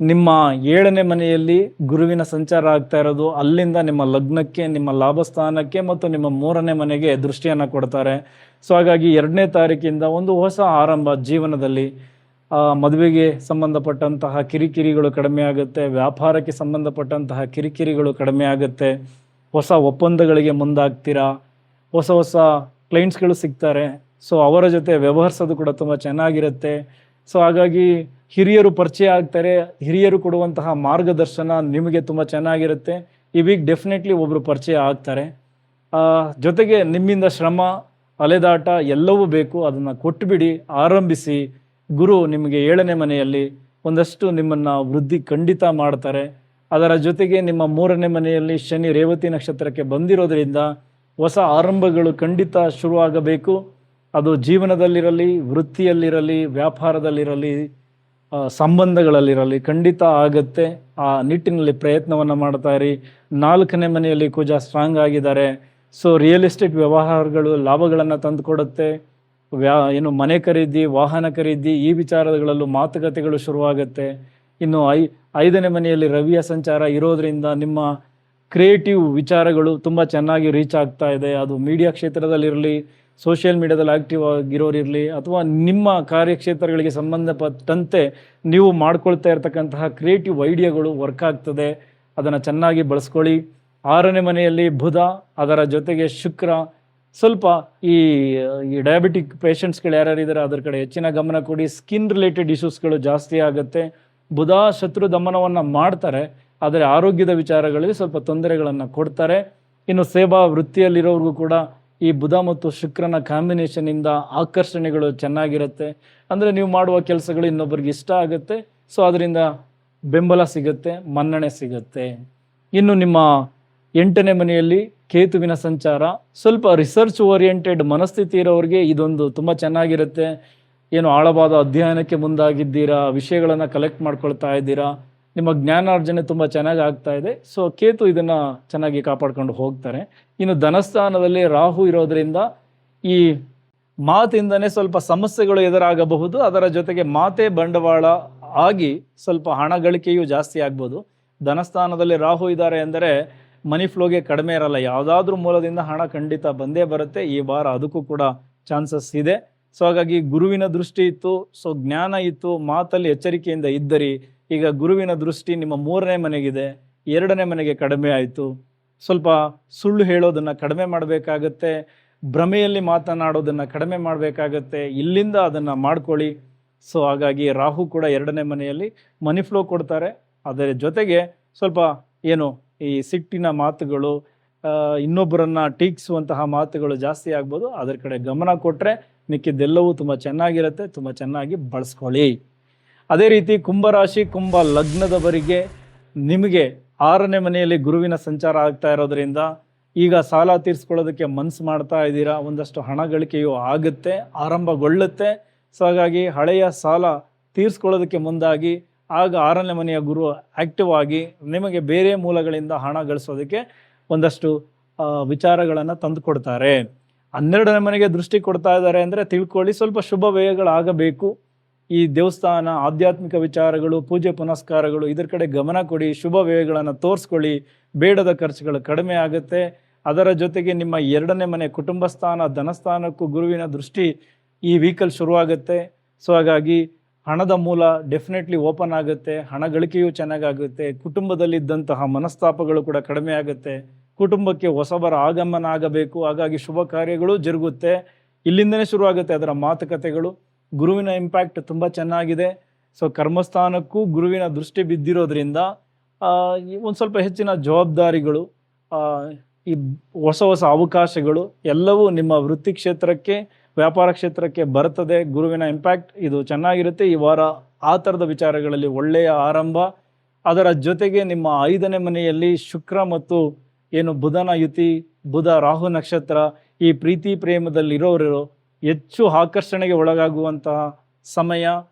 ನಿಮ್ಮ 7ನೇ ಮನೆಯಲ್ಲಿ ಗುರುವಿನ ಸಂಚಾರ ಆಗ್ತಾ ಇರೋದು, ಅಲ್ಲಿಂದ ನಿಮ್ಮ ಲಗ್ನಕ್ಕೆ, ನಿಮ್ಮ ಲಾಭಸ್ಥಾನಕ್ಕೆ ಮತ್ತು ನಿಮ್ಮ 3ನೇ ಮನೆಗೆ ದೃಷ್ಟಿಯನ್ನು ಕೊಡ್ತಾರೆ. ಸೊ ಹಾಗಾಗಿ 2ನೇ ತಾರೀಕಿಂದ ಒಂದು ಹೊಸ ಆರಂಭ ಜೀವನದಲ್ಲಿ. ಮದುವೆಗೆ ಸಂಬಂಧಪಟ್ಟಂತಹ ಕಿರಿಕಿರಿಗಳು ಕಡಿಮೆ ಆಗುತ್ತೆ, ವ್ಯಾಪಾರಕ್ಕೆ ಸಂಬಂಧಪಟ್ಟಂತಹ ಕಿರಿಕಿರಿಗಳು ಕಡಿಮೆ ಆಗುತ್ತೆ, ಹೊಸ ಒಪ್ಪಂದಗಳಿಗೆ ಮುಂದಾಗ್ತೀರಾ, ಹೊಸ ಹೊಸ ಕ್ಲೈಂಟ್ಸ್ಗಳು ಸಿಗ್ತಾರೆ. ಸೊ ಅವರ ಜೊತೆ ವ್ಯವಹರಿಸೋದು ಕೂಡ ತುಂಬ ಚೆನ್ನಾಗಿರುತ್ತೆ. ಸೊ ಹಾಗಾಗಿ ಹಿರಿಯರು ಪರಿಚಯ ಆಗ್ತಾರೆ, ಹಿರಿಯರು ಕೊಡುವಂತಹ ಮಾರ್ಗದರ್ಶನ ನಿಮಗೆ ತುಂಬ ಚೆನ್ನಾಗಿರುತ್ತೆ. ಈ ವೀಕ್ ಡೆಫಿನೆಟ್ಲಿ ಒಬ್ಬರು ಪರಿಚಯ ಆಗ್ತಾರೆ. ಜೊತೆಗೆ ನಿಮ್ಮಿಂದ ಶ್ರಮ, ಅಲೆದಾಟ ಎಲ್ಲವೂ ಬೇಕು, ಅದನ್ನು ಕೊಟ್ಟುಬಿಡಿ, ಆರಂಭಿಸಿ. ಗುರು ನಿಮಗೆ 7ನೇ ಮನೆಯಲ್ಲಿ ಒಂದಷ್ಟು ನಿಮ್ಮನ್ನು ವೃದ್ಧಿ ಖಂಡಿತ ಮಾಡ್ತಾರೆ. ಅದರ ಜೊತೆಗೆ ನಿಮ್ಮ 3ನೇ ಮನೆಯಲ್ಲಿ ಶನಿ ರೇವತಿ ನಕ್ಷತ್ರಕ್ಕೆ ಬಂದಿರೋದ್ರಿಂದ ಹೊಸ ಆರಂಭಗಳು ಖಂಡಿತ ಶುರುವಾಗಬೇಕು. ಅದು ಜೀವನದಲ್ಲಿರಲಿ, ವೃತ್ತಿಯಲ್ಲಿರಲಿ, ವ್ಯಾಪಾರದಲ್ಲಿರಲಿ, ಸಂಬಂಧಗಳಲ್ಲಿರಲಿ ಖಂಡಿತ ಆಗತ್ತೆ. ಆ ನಿಟ್ಟಿನಲ್ಲಿ ಪ್ರಯತ್ನವನ್ನು ಮಾಡ್ತಾ ಇರಿ. 4ನೇ ಮನೆಯಲ್ಲಿ ಕುಜ ಸ್ಟ್ರಾಂಗ್ ಆಗಿದ್ದಾರೆ. ಸೊ ರಿಯಲ್ ಎಸ್ಟೇಟ್ ವ್ಯವಹಾರಗಳು ಲಾಭಗಳನ್ನು ತಂದುಕೊಡುತ್ತೆ. ಏನು ಮನೆ ಖರೀದಿ, ವಾಹನ ಖರೀದಿ, ಈ ವಿಚಾರಗಳಲ್ಲೂ ಮಾತುಕತೆಗಳು ಶುರುವಾಗುತ್ತೆ. ಇನ್ನು 5ನೇ ಮನೆಯಲ್ಲಿ ರವಿಯ ಸಂಚಾರ ಇರೋದ್ರಿಂದ ನಿಮ್ಮ ಕ್ರಿಯೇಟಿವ್ ವಿಚಾರಗಳು ತುಂಬ ಚೆನ್ನಾಗಿ ರೀಚ್ ಆಗ್ತಾ ಇದೆ. ಅದು ಮೀಡಿಯಾ ಕ್ಷೇತ್ರದಲ್ಲಿರಲಿ, ಸೋಷಿಯಲ್ ಮೀಡಿಯಾದಲ್ಲಿ ಆ್ಯಕ್ಟಿವ್ ಆಗಿರೋರಿರಲಿ, ಅಥವಾ ನಿಮ್ಮ ಕಾರ್ಯಕ್ಷೇತ್ರಗಳಿಗೆ ಸಂಬಂಧಪಟ್ಟಂತೆ ನೀವು ಮಾಡ್ಕೊಳ್ತಾ ಇರ್ತಕ್ಕಂತಹ ಕ್ರಿಯೇಟಿವ್ ಐಡಿಯಾಗಳು ವರ್ಕ್ ಆಗ್ತದೆ. ಅದನ್ನು ಚೆನ್ನಾಗಿ ಬಳಸ್ಕೊಳ್ಳಿ. 6ನೇ ಮನೆಯಲ್ಲಿ ಬುಧ, ಅದರ ಜೊತೆಗೆ ಶುಕ್ರ. ಸ್ವಲ್ಪ ಈ ಡಯಾಬಿಟಿಕ್ ಪೇಷಂಟ್ಸ್ಗಳು ಯಾರ್ಯಾರಿದ್ದಾರೆ ಅದರ ಕಡೆ ಹೆಚ್ಚಿನ ಗಮನ ಕೊಡಿ. ಸ್ಕಿನ್ ರಿಲೇಟೆಡ್ ಇಶ್ಯೂಸ್ಗಳು ಜಾಸ್ತಿ ಆಗುತ್ತೆ. ಬುಧ ಶತ್ರು ದಮನವನ್ನು ಮಾಡ್ತಾರೆ, ಆದರೆ ಆರೋಗ್ಯದ ವಿಚಾರಗಳಲ್ಲಿ ಸ್ವಲ್ಪ ತೊಂದರೆಗಳನ್ನು ಕೊಡ್ತಾರೆ. ಇನ್ನು ಸೇವಾ ವೃತ್ತಿಯಲ್ಲಿರೋರಿಗೂ ಕೂಡ ಈ ಬುಧ ಮತ್ತು ಶುಕ್ರನ ಕಾಂಬಿನೇಷನಿಂದ ಆಕರ್ಷಣೆಗಳು ಚೆನ್ನಾಗಿರುತ್ತೆ. ಅಂದರೆ ನೀವು ಮಾಡುವ ಕೆಲಸಗಳು ಇನ್ನೊಬ್ಬರಿಗೆ ಇಷ್ಟ ಆಗುತ್ತೆ, ಸೊ ಅದರಿಂದ ಬೆಂಬಲ ಸಿಗುತ್ತೆ, ಮನ್ನಣೆ ಸಿಗುತ್ತೆ. ಇನ್ನು ನಿಮ್ಮ 8ನೇ ಮನೆಯಲ್ಲಿ ಕೇತುವಿನ ಸಂಚಾರ, ಸ್ವಲ್ಪ ರಿಸರ್ಚ್ ಓರಿಯೆಂಟೆಡ್ ಮನಸ್ಥಿತಿ ಇರೋರಿಗೆ ಇದೊಂದು ತುಂಬ ಚೆನ್ನಾಗಿರುತ್ತೆ. ಏನು ಆಳವಾದ ಅಧ್ಯಯನಕ್ಕೆ ಮುಂದಾಗಿದ್ದೀರಾ, ವಿಷಯಗಳನ್ನು ಕಲೆಕ್ಟ್ ಮಾಡ್ಕೊಳ್ತಾ ಇದ್ದೀರಾ, ನಿಮ್ಮ ಜ್ಞಾನಾರ್ಜನೆ ತುಂಬ ಚೆನ್ನಾಗಿ ಆಗ್ತಾ ಇದೆ. ಸೊ ಕೇತು ಇದನ್ನು ಚೆನ್ನಾಗಿ ಕಾಪಾಡ್ಕೊಂಡು ಹೋಗ್ತಾರೆ. ಇನ್ನು ಧನಸ್ಥಾನದಲ್ಲಿ ರಾಹು ಇರೋದ್ರಿಂದ ಈ ಮಾತಿಂದನೇ ಸ್ವಲ್ಪ ಸಮಸ್ಯೆಗಳು ಎದುರಾಗಬಹುದು. ಅದರ ಜೊತೆಗೆ ಮಾತೇ ಬಂಡವಾಳ ಆಗಿ ಸ್ವಲ್ಪ ಹಣ ಗಳಿಕೆಯೂ ಜಾಸ್ತಿ ಆಗ್ಬೋದು. ಧನಸ್ಥಾನದಲ್ಲಿ ರಾಹು ಇದ್ದಾರೆ ಅಂದರೆ ಮನಿ ಫ್ಲೋಗೆ ಕಡಿಮೆ ಇರಲ್ಲ, ಯಾವುದಾದ್ರೂ ಮೂಲದಿಂದ ಹಣ ಖಂಡಿತ ಬಂದೇ ಬರುತ್ತೆ. ಈ ವಾರ ಅದಕ್ಕೂ ಕೂಡ ಚಾನ್ಸಸ್ ಇದೆ. ಸೊ ಹಾಗಾಗಿ ಗುರುವಿನ ದೃಷ್ಟಿ ಇತ್ತು, ಸೊ ಜ್ಞಾನ ಇತ್ತು, ಮಾತಲ್ಲಿ ಎಚ್ಚರಿಕೆಯಿಂದ ಇದ್ದರಿ. ಈಗ ಗುರುವಿನ ದೃಷ್ಟಿ ನಿಮ್ಮ 3ನೇ ಮನೆಗಿದೆ, 2ನೇ ಮನೆಗೆ ಕಡಿಮೆ ಆಯಿತು. ಸ್ವಲ್ಪ ಸುಳ್ಳು ಹೇಳೋದನ್ನು ಕಡಿಮೆ ಮಾಡಬೇಕಾಗತ್ತೆ, ಭ್ರಮೆಯಲ್ಲಿ ಮಾತನಾಡೋದನ್ನು ಕಡಿಮೆ ಮಾಡಬೇಕಾಗತ್ತೆ. ಇಲ್ಲಿಂದ ಅದನ್ನು ಮಾಡ್ಕೊಳ್ಳಿ. ಸೊ ಹಾಗಾಗಿ ರಾಹು ಕೂಡ 2ನೇ ಮನೆಯಲ್ಲಿ ಮನಿ ಫ್ಲೋ ಕೊಡ್ತಾರೆ. ಅದರ ಜೊತೆಗೆ ಸ್ವಲ್ಪ ಏನು ಈ ಸಿಟ್ಟಿನ ಮಾತುಗಳು, ಇನ್ನೊಬ್ಬರನ್ನು ಟೀಕಿಸುವಂತಹ ಮಾತುಗಳು ಜಾಸ್ತಿ ಆಗ್ಬೋದು. ಅದರ ಕಡೆ ಗಮನ ಕೊಟ್ಟರೆ ಮಿಕ್ಕಿದ್ದೆಲ್ಲವೂ ತುಂಬ ಚೆನ್ನಾಗಿರುತ್ತೆ, ತುಂಬ ಚೆನ್ನಾಗಿ ಬಳಸ್ಕೊಳ್ಳಿ. ಅದೇ ರೀತಿ ಕುಂಭರಾಶಿ ಕುಂಭ ಲಗ್ನದವರಿಗೆ ನಿಮಗೆ 6ನೇ ಮನೆಯಲ್ಲಿ ಗುರುವಿನ ಸಂಚಾರ ಆಗ್ತಾ ಇರೋದ್ರಿಂದ ಈಗ ಸಾಲ ತೀರಿಸ್ಕೊಳ್ಳೋದಕ್ಕೆ ಮನಸ್ಸು ಮಾಡ್ತಾ ಇದ್ದೀರಾ, ಒಂದಷ್ಟು ಹಣ ಗಳಿಕೆಯೂ ಆಗುತ್ತೆ, ಆರಂಭಗೊಳ್ಳುತ್ತೆ. ಸೊ ಹಾಗಾಗಿ ಹಳೆಯ ಸಾಲ ತೀರಿಸ್ಕೊಳ್ಳೋದಕ್ಕೆ ಮುಂದಾಗಿ ಆಗ 6ನೇ ಮನೆಯ ಗುರು ಆ್ಯಕ್ಟಿವ್ ಆಗಿ ನಿಮಗೆ ಬೇರೆ ಮೂಲಗಳಿಂದ ಹಣ ಗಳಿಸೋದಕ್ಕೆ ಒಂದಷ್ಟು ವಿಚಾರಗಳನ್ನು ತಂದು ಕೊಡ್ತಾರೆ. 12ನೇ ಮನೆಗೆ ದೃಷ್ಟಿ ಕೊಡ್ತಾ ಇದ್ದಾರೆ ಅಂದರೆ ತಿಳ್ಕೊಳ್ಳಿ, ಸ್ವಲ್ಪ ಶುಭ ವ್ಯಯಗಳಾಗಬೇಕು. ಈ ದೇವಸ್ಥಾನ, ಆಧ್ಯಾತ್ಮಿಕ ವಿಚಾರಗಳು, ಪೂಜೆ ಪುನಸ್ಕಾರಗಳು, ಇದರ ಕಡೆ ಗಮನ ಕೊಡಿ, ಶುಭ ವ್ಯಯಗಳನ್ನು ತೋರಿಸ್ಕೊಳ್ಳಿ, ಬೇಡದ ಖರ್ಚುಗಳು ಕಡಿಮೆ ಆಗುತ್ತೆ. ಅದರ ಜೊತೆಗೆ ನಿಮ್ಮ 2ನೇ ಮನೆ ಕುಟುಂಬ ಸ್ಥಾನ, ಧನಸ್ಥಾನಕ್ಕೂ ಗುರುವಿನ ದೃಷ್ಟಿ ಈ ವೀಕಲ್ಲಿ ಶುರುವಾಗುತ್ತೆ. ಸೊ ಹಾಗಾಗಿ ಹಣದ ಮೂಲ ಡೆಫಿನೆಟ್ಲಿ ಓಪನ್ ಆಗುತ್ತೆ, ಹಣ ಗಳಿಕೆಯೂ ಚೆನ್ನಾಗಾಗುತ್ತೆ, ಕುಟುಂಬದಲ್ಲಿದ್ದಂತಹ ಮನಸ್ತಾಪಗಳು ಕೂಡ ಕಡಿಮೆ ಆಗುತ್ತೆ, ಕುಟುಂಬಕ್ಕೆ ಹೊಸಬರ ಆಗಮನ ಆಗಬೇಕು, ಹಾಗಾಗಿ ಶುಭ ಕಾರ್ಯಗಳು ಜರುಗುತ್ತೆ. ಇಲ್ಲಿಂದನೇ ಶುರುವಾಗುತ್ತೆ ಅದರ ಮಾತುಕತೆಗಳು. ಗುರುವಿನ ಇಂಪ್ಯಾಕ್ಟ್ ತುಂಬ ಚೆನ್ನಾಗಿದೆ. ಸೊ ಕರ್ಮಸ್ಥಾನಕ್ಕೂ ಗುರುವಿನ ದೃಷ್ಟಿ ಬಿದ್ದಿರೋದ್ರಿಂದ ಒಂದು ಸ್ವಲ್ಪ ಹೆಚ್ಚಿನ ಜವಾಬ್ದಾರಿಗಳು, ಈ ಹೊಸ ಹೊಸ ಅವಕಾಶಗಳು ಎಲ್ಲವೂ ನಿಮ್ಮ ವೃತ್ತಿ ಕ್ಷೇತ್ರಕ್ಕೆ, ವ್ಯಾಪಾರ ಕ್ಷೇತ್ರಕ್ಕೆ ಬರ್ತದೆ. ಗುರುವಿನ ಇಂಪ್ಯಾಕ್ಟ್ ಇದು ಚೆನ್ನಾಗಿರುತ್ತೆ. ಈ ವಾರ ಆ ಥರದ ವಿಚಾರಗಳಲ್ಲಿ ಒಳ್ಳೆಯ ಆರಂಭ. ಅದರ ಜೊತೆಗೆ ನಿಮ್ಮ 5ನೇ ಮನೆಯಲ್ಲಿ ಶುಕ್ರ ಮತ್ತು ಏನು ಬುಧನ ಯುತಿ, ಬುಧ ರಾಹು ನಕ್ಷತ್ರ, ಈ ಪ್ರೀತಿ ಪ್ರೇಮದಲ್ಲಿರೋರು ಹೆಚ್ಚು ಆಕರ್ಷಣೆಗೆ ಒಳಗಾಗುವಂತಹ ಸಮಯ.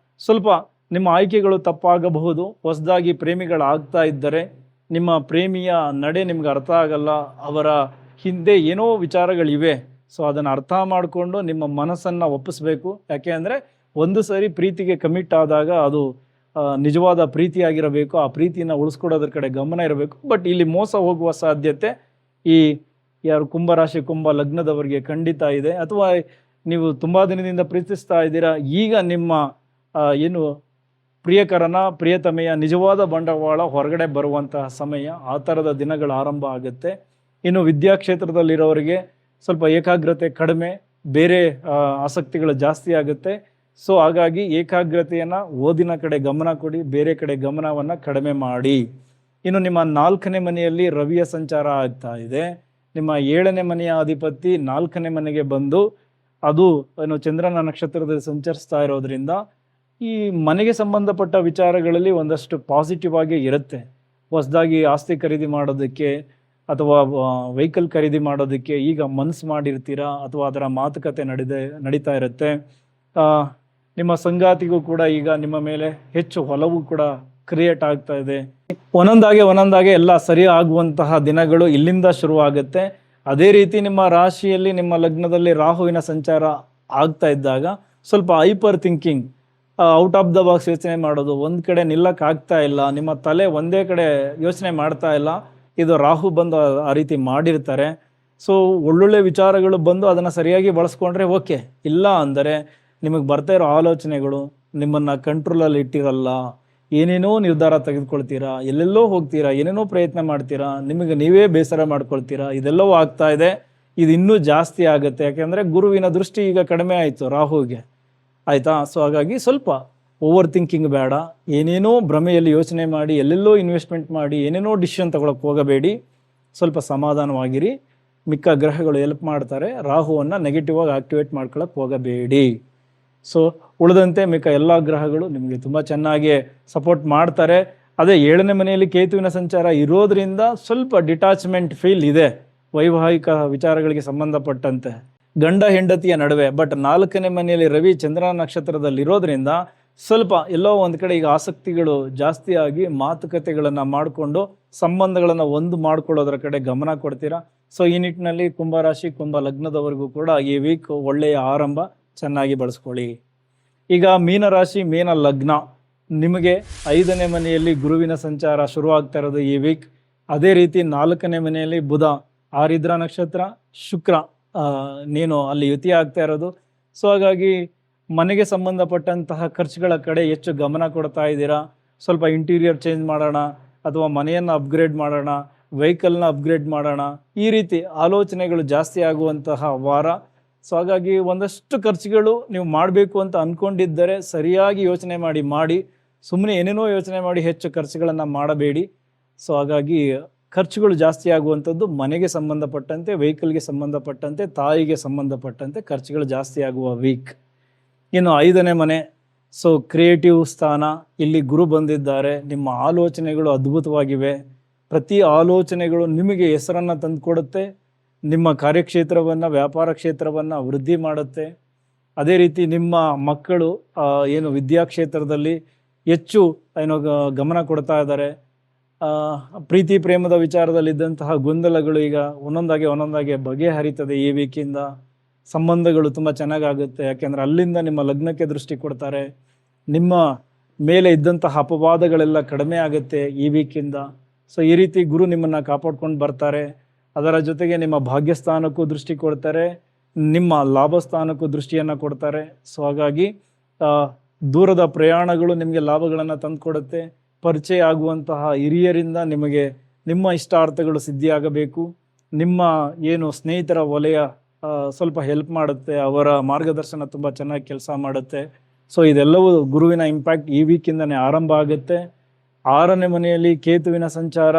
ಸ್ವಲ್ಪ ನಿಮ್ಮ ಆಯ್ಕೆಗಳು ತಪ್ಪಾಗಬಹುದು. ಹೊಸದಾಗಿ ಪ್ರೇಮಿಗಳಾಗ್ತಾ ಇದ್ದರೆ ನಿಮ್ಮ ಪ್ರೇಮಿಯ ನಡೆ ನಿಮ್ಗೆ ಅರ್ಥ ಆಗಲ್ಲ, ಅವರ ಹಿಂದೆ ಏನೋ ವಿಚಾರಗಳಿವೆ. ಸೊ ಅದನ್ನು ಅರ್ಥ ಮಾಡಿಕೊಂಡು ನಿಮ್ಮ ಮನಸ್ಸನ್ನು ಒಪ್ಪಿಸ್ಬೇಕು. ಯಾಕೆ ಅಂದರೆ ಒಂದು ಸರಿ ಪ್ರೀತಿಗೆ ಕಮಿಟ್ ಆದಾಗ ಅದು ನಿಜವಾದ ಪ್ರೀತಿಯಾಗಿರಬೇಕು. ಆ ಪ್ರೀತಿನ ಉಳಿಸ್ಕೊಡೋದ್ರ ಕಡೆ ಗಮನ ಇರಬೇಕು. ಬಟ್ ಇಲ್ಲಿ ಮೋಸ ಹೋಗುವ ಸಾಧ್ಯತೆ ಈ ಯಾರು ಕುಂಭರಾಶಿ ಕುಂಭ ಲಗ್ನದವರಿಗೆ ಖಂಡಿತ ಇದೆ. ಅಥವಾ ನೀವು ತುಂಬ ದಿನದಿಂದ ಪ್ರೀತಿಸ್ತಾ ಇದ್ದೀರಾ, ಈಗ ನಿಮ್ಮ ಏನು ಪ್ರಿಯಕರನ ಪ್ರಿಯತಮೆಯ ನಿಜವಾದ ಬಂಡವಾಳ ಹೊರಗಡೆ ಬರುವಂತಹ ಸಮಯ, ಆ ಥರದ ದಿನಗಳ ಆರಂಭ ಆಗುತ್ತೆ. ಇನ್ನು ವಿದ್ಯಾಕ್ಷೇತ್ರದಲ್ಲಿರೋರಿಗೆ ಸ್ವಲ್ಪ ಏಕಾಗ್ರತೆ ಕಡಿಮೆ, ಬೇರೆ ಆಸಕ್ತಿಗಳು ಜಾಸ್ತಿ ಆಗುತ್ತೆ. ಸೊ ಹಾಗಾಗಿ ಏಕಾಗ್ರತೆಯನ್ನು ಓದಿನ ಕಡೆ ಗಮನ ಕೊಡಿ, ಬೇರೆ ಕಡೆ ಗಮನವನ್ನು ಕಡಿಮೆ ಮಾಡಿ. ಇನ್ನು ನಿಮ್ಮ 4ನೇ ಮನೆಯಲ್ಲಿ ರವಿಯ ಸಂಚಾರ ಆಗ್ತಾ ಇದೆ. ನಿಮ್ಮ 7ನೇ ಮನೆಯ ಅಧಿಪತಿ 4ನೇ ಮನೆಗೆ ಬಂದು ಅದು ಏನು ಚಂದ್ರನ ನಕ್ಷತ್ರದಲ್ಲಿ ಸಂಚರಿಸ್ತಾ ಇರೋದ್ರಿಂದ ಈ ಮನೆಗೆ ಸಂಬಂಧಪಟ್ಟ ವಿಚಾರಗಳಲ್ಲಿ ಒಂದಷ್ಟು ಪಾಸಿಟಿವ್ ಆಗಿ ಇರುತ್ತೆ. ಹೊಸದಾಗಿ ಆಸ್ತಿ ಖರೀದಿ ಮಾಡೋದಕ್ಕೆ ಅಥವಾ ವೆಹಿಕಲ್ ಖರೀದಿ ಮಾಡೋದಕ್ಕೆ ಈಗ ಮನಸ್ಸು ಮಾಡಿರ್ತೀರಾ, ಅಥವಾ ಅದರ ಮಾತುಕತೆ ನಡೀತಾ ಇರುತ್ತೆ. ನಿಮ್ಮ ಸಂಗಾತಿಗೂ ಕೂಡ ಈಗ ನಿಮ್ಮ ಮೇಲೆ ಹೆಚ್ಚು ಒಲವು ಕೂಡ ಕ್ರಿಯೇಟ್ ಆಗ್ತಾ ಇದೆ. ಒಂದೊಂದಾಗೆ ಎಲ್ಲ ಸರಿ ಆಗುವಂತಹ ದಿನಗಳು ಇಲ್ಲಿಂದ ಶುರುವಾಗುತ್ತೆ. ಅದೇ ರೀತಿ ನಿಮ್ಮ ರಾಶಿಯಲ್ಲಿ, ನಿಮ್ಮ ಲಗ್ನದಲ್ಲಿ ರಾಹುವಿನ ಸಂಚಾರ ಆಗ್ತಾ ಇದ್ದಾಗ ಸ್ವಲ್ಪ hyper thinking, out of the box ಯೋಚನೆ ಮಾಡೋದು, ಒಂದು ಕಡೆ ನಿಲ್ಲಕ್ಕಾಗ್ತಾ ಇಲ್ಲ, ನಿಮ್ಮ ತಲೆ ಒಂದೇ ಕಡೆ ಯೋಚನೆ ಮಾಡ್ತಾ ಇಲ್ಲ. ಇದು ರಾಹು ಬಂದು ಆ ರೀತಿ ಮಾಡಿರ್ತಾರೆ. ಸೊ ಒಳ್ಳೊಳ್ಳೆ ವಿಚಾರಗಳು ಬಂದು ಅದನ್ನು ಸರಿಯಾಗಿ ಬಳಸ್ಕೊಂಡ್ರೆ ಓಕೆ, ಇಲ್ಲ ಅಂದರೆ ನಿಮಗೆ ಬರ್ತಾ ಇರೋ ಆಲೋಚನೆಗಳು ನಿಮ್ಮನ್ನು ಕಂಟ್ರೋಲಲ್ಲಿ ಇಟ್ಟಿರಲ್ಲ. ಏನೇನೋ ನಿರ್ಧಾರ ತೆಗೆದುಕೊಳ್ತೀರಾ, ಎಲ್ಲೆಲ್ಲೋ ಹೋಗ್ತೀರಾ, ಏನೇನೋ ಪ್ರಯತ್ನ ಮಾಡ್ತೀರಾ, ನಿಮಗೆ ನೀವೇ ಬೇಸರ ಮಾಡ್ಕೊಳ್ತೀರಾ. ಇದೆಲ್ಲವೂ ಆಗ್ತಾ ಇದೆ. ಇದು ಇನ್ನೂ ಜಾಸ್ತಿ ಆಗುತ್ತೆ. ಯಾಕೆಂದರೆ ಗುರುವಿನ ದೃಷ್ಟಿ ಈಗ ಕಡಿಮೆ ಆಯಿತು ರಾಹುಗೆ, ಆಯಿತಾ. ಸೊ ಹಾಗಾಗಿ ಸ್ವಲ್ಪ ಓವರ್ ಥಿಂಕಿಂಗ್ ಬೇಡ, ಏನೇನೋ ಭ್ರಮೆಯಲ್ಲಿ ಯೋಚನೆ ಮಾಡಿ ಎಲ್ಲೆಲ್ಲೋ ಇನ್ವೆಸ್ಟ್ಮೆಂಟ್ ಮಾಡಿ ಏನೇನೋ ಡಿಸಿಷನ್ ತಗೊಳಕ್ಕೆ ಹೋಗಬೇಡಿ. ಸ್ವಲ್ಪ ಸಮಾಧಾನವಾಗಿರಿ. ಮಿಕ್ಕ ಗ್ರಹಗಳು ಹೆಲ್ಪ್ ಮಾಡ್ತಾರೆ. ರಾಹುವನ್ನು ನೆಗೆಟಿವ್ ಆಗಿ ಆಕ್ಟಿವೇಟ್ ಮಾಡ್ಕೊಳಕ್ಕೆ ಹೋಗಬೇಡಿ. ಸೊ ಉಳಿದಂತೆ ಮಿಕ್ಕ ಎಲ್ಲ ಗ್ರಹಗಳು ನಿಮಗೆ ತುಂಬ ಚೆನ್ನಾಗಿ ಸಪೋರ್ಟ್ ಮಾಡ್ತಾರೆ. ಅದೇ 7ನೇ ಮನೆಯಲ್ಲಿ ಕೇತುವಿನ ಸಂಚಾರ ಇರೋದ್ರಿಂದ ಸ್ವಲ್ಪ ಡಿಟ್ಯಾಚ್ಮೆಂಟ್ ಫೀಲ್ ಇದೆ ವೈವಾಹಿಕ ವಿಚಾರಗಳಿಗೆ ಸಂಬಂಧಪಟ್ಟಂತೆ, ಗಂಡ ಹೆಂಡತಿಯ ನಡುವೆ. ಬಟ್ 4ನೇ ಮನೆಯಲ್ಲಿ ರವಿ ಚಂದ್ರ ನಕ್ಷತ್ರದಲ್ಲಿರೋದ್ರಿಂದ ಸ್ವಲ್ಪ ಎಲ್ಲೋ ಒಂದು ಕಡೆ ಈಗ ಆಸಕ್ತಿಗಳು ಜಾಸ್ತಿ ಆಗಿ ಮಾತುಕತೆಗಳನ್ನು ಮಾಡಿಕೊಂಡು ಸಂಬಂಧಗಳನ್ನು ಒಂದು ಮಾಡ್ಕೊಳ್ಳೋದ್ರ ಕಡೆ ಗಮನ ಕೊಡ್ತೀರಾ. ಸೊ ಈ ನಿಟ್ಟಿನಲ್ಲಿ ಕುಂಭರಾಶಿ ಕುಂಭ ಲಗ್ನದವರೆಗೂ ಕೂಡ ಈ ವೀಕ್ ಒಳ್ಳೆಯ ಆರಂಭ, ಚೆನ್ನಾಗಿ ಬಳಸ್ಕೊಳ್ಳಿ. ಈಗ ಮೀನರಾಶಿ ಮೀನ ಲಗ್ನ, ನಿಮಗೆ 5ನೇ ಮನೆಯಲ್ಲಿ ಗುರುವಿನ ಸಂಚಾರ ಶುರುವಾಗ್ತಾ ಇರೋದು ಈ ವೀಕ್. ಅದೇ ರೀತಿ 4ನೇ ಮನೆಯಲ್ಲಿ ಬುಧ, ಆರಿದ್ರ ನಕ್ಷತ್ರ, ಶುಕ್ರ ನೀನು ಅಲ್ಲಿ ಯುತಿ ಆಗ್ತಾ ಇರೋದು. ಸೊ ಹಾಗಾಗಿ ಮನೆಗೆ ಸಂಬಂಧಪಟ್ಟಂತಹ ಖರ್ಚುಗಳ ಕಡೆ ಹೆಚ್ಚು ಗಮನ ಕೊಡ್ತಾ ಇದ್ದೀರಾ. ಸ್ವಲ್ಪ ಇಂಟೀರಿಯರ್ ಚೇಂಜ್ ಮಾಡೋಣ ಅಥವಾ ಮನೆಯನ್ನು ಅಪ್ಗ್ರೇಡ್ ಮಾಡೋಣ, ವೆಹಿಕಲ್ನ ಅಪ್ಗ್ರೇಡ್ ಮಾಡೋಣ, ಈ ರೀತಿ ಆಲೋಚನೆಗಳು ಜಾಸ್ತಿ ಆಗುವಂತಹ ವಾರ. ಸೊ ಹಾಗಾಗಿ ಒಂದಷ್ಟು ಖರ್ಚುಗಳು ನೀವು ಮಾಡಬೇಕು ಅಂತ ಅಂದ್ಕೊಂಡಿದ್ದರೆ ಸರಿಯಾಗಿ ಯೋಚನೆ ಮಾಡಿ ಸುಮ್ಮನೆ ಏನೇನೋ ಯೋಚನೆ ಮಾಡಿ ಹೆಚ್ಚು ಖರ್ಚುಗಳನ್ನು ಮಾಡಬೇಡಿ. ಸೊ ಹಾಗಾಗಿ ಖರ್ಚುಗಳು ಜಾಸ್ತಿ ಆಗುವಂಥದ್ದು ಮನೆಗೆ ಸಂಬಂಧಪಟ್ಟಂತೆ, ವೆಹಿಕಲ್ಗೆ ಸಂಬಂಧಪಟ್ಟಂತೆ, ತಾಯಿಗೆ ಸಂಬಂಧಪಟ್ಟಂತೆ ಖರ್ಚುಗಳು ಜಾಸ್ತಿ ಆಗುವ ವೀಕ್. ಇನ್ನು 5ನೇ ಮನೆ, ಸೊ ಕ್ರಿಯೇಟಿವ್ ಸ್ಥಾನ, ಇಲ್ಲಿ ಗುರು ಬಂದಿದ್ದಾರೆ. ನಿಮ್ಮ ಆಲೋಚನೆಗಳು ಅದ್ಭುತವಾಗಿವೆ. ಪ್ರತಿ ಆಲೋಚನೆಗಳು ನಿಮಗೆ ಹೆಸರನ್ನು ತಂದುಕೊಡುತ್ತೆ, ನಿಮ್ಮ ಕಾರ್ಯಕ್ಷೇತ್ರವನ್ನು, ವ್ಯಾಪಾರ ಕ್ಷೇತ್ರವನ್ನು ವೃದ್ಧಿ ಮಾಡುತ್ತೆ. ಅದೇ ರೀತಿ ನಿಮ್ಮ ಮಕ್ಕಳು ಏನು ವಿದ್ಯಾಕ್ಷೇತ್ರದಲ್ಲಿ ಹೆಚ್ಚು ಗಮನ ಕೊಡ್ತಾ ಇದ್ದಾರೆ. ಪ್ರೀತಿ ಪ್ರೇಮದ ವಿಚಾರದಲ್ಲಿದ್ದಂತಹ ಗೊಂದಲಗಳು ಈಗ ಒಂದೊಂದಾಗೆ ಬಗೆಹರಿತದೆ ಈ ವೀಕಿಂದ. ಸಂಬಂಧಗಳು ತುಂಬ ಚೆನ್ನಾಗಾಗುತ್ತೆ, ಯಾಕೆಂದರೆ ಅಲ್ಲಿಂದ ನಿಮ್ಮ ಲಗ್ನಕ್ಕೆ ದೃಷ್ಟಿ ಕೊಡ್ತಾರೆ. ನಿಮ್ಮ ಮೇಲೆ ಇದ್ದಂತಹ ಅಪವಾದಗಳೆಲ್ಲ ಕಡಿಮೆ ಆಗುತ್ತೆ ಈ ವೀಕಿಂದ. ಸೊ ಈ ರೀತಿ ಗುರು ನಿಮ್ಮನ್ನು ಕಾಪಾಡ್ಕೊಂಡು ಬರ್ತಾರೆ. ಅದರ ಜೊತೆಗೆ ನಿಮ್ಮ ಭಾಗ್ಯಸ್ಥಾನಕ್ಕೂ ದೃಷ್ಟಿ ಕೊಡ್ತಾರೆ, ನಿಮ್ಮ ಲಾಭಸ್ಥಾನಕ್ಕೂ ದೃಷ್ಟಿಯನ್ನು ಕೊಡ್ತಾರೆ. ಸೊ ಹಾಗಾಗಿ ದೂರದ ಪ್ರಯಾಣಗಳು ನಿಮಗೆ ಲಾಭಗಳನ್ನು ತಂದುಕೊಡುತ್ತೆ. ಪರಿಚಯ ಆಗುವಂತಹ ಹಿರಿಯರಿಂದ ನಿಮಗೆ ನಿಮ್ಮ ಇಷ್ಟಾರ್ಥಗಳು ಸಿದ್ಧಿಯಾಗಬೇಕು. ನಿಮ್ಮ ಏನು ಸ್ನೇಹಿತರ ವಲಯ ಸ್ವಲ್ಪ ಹೆಲ್ಪ್ ಮಾಡುತ್ತೆ, ಅವರ ಮಾರ್ಗದರ್ಶನ ತುಂಬ ಚೆನ್ನಾಗಿ ಕೆಲಸ ಮಾಡುತ್ತೆ. ಸೊ ಇದೆಲ್ಲವೂ ಗುರುವಿನ ಇಂಪ್ಯಾಕ್ಟ್ ಈ ವೀಕಿಂದನೇ ಆರಂಭ ಆಗುತ್ತೆ. 6ನೇ ಮನೆಯಲ್ಲಿ ಕೇತುವಿನ ಸಂಚಾರ,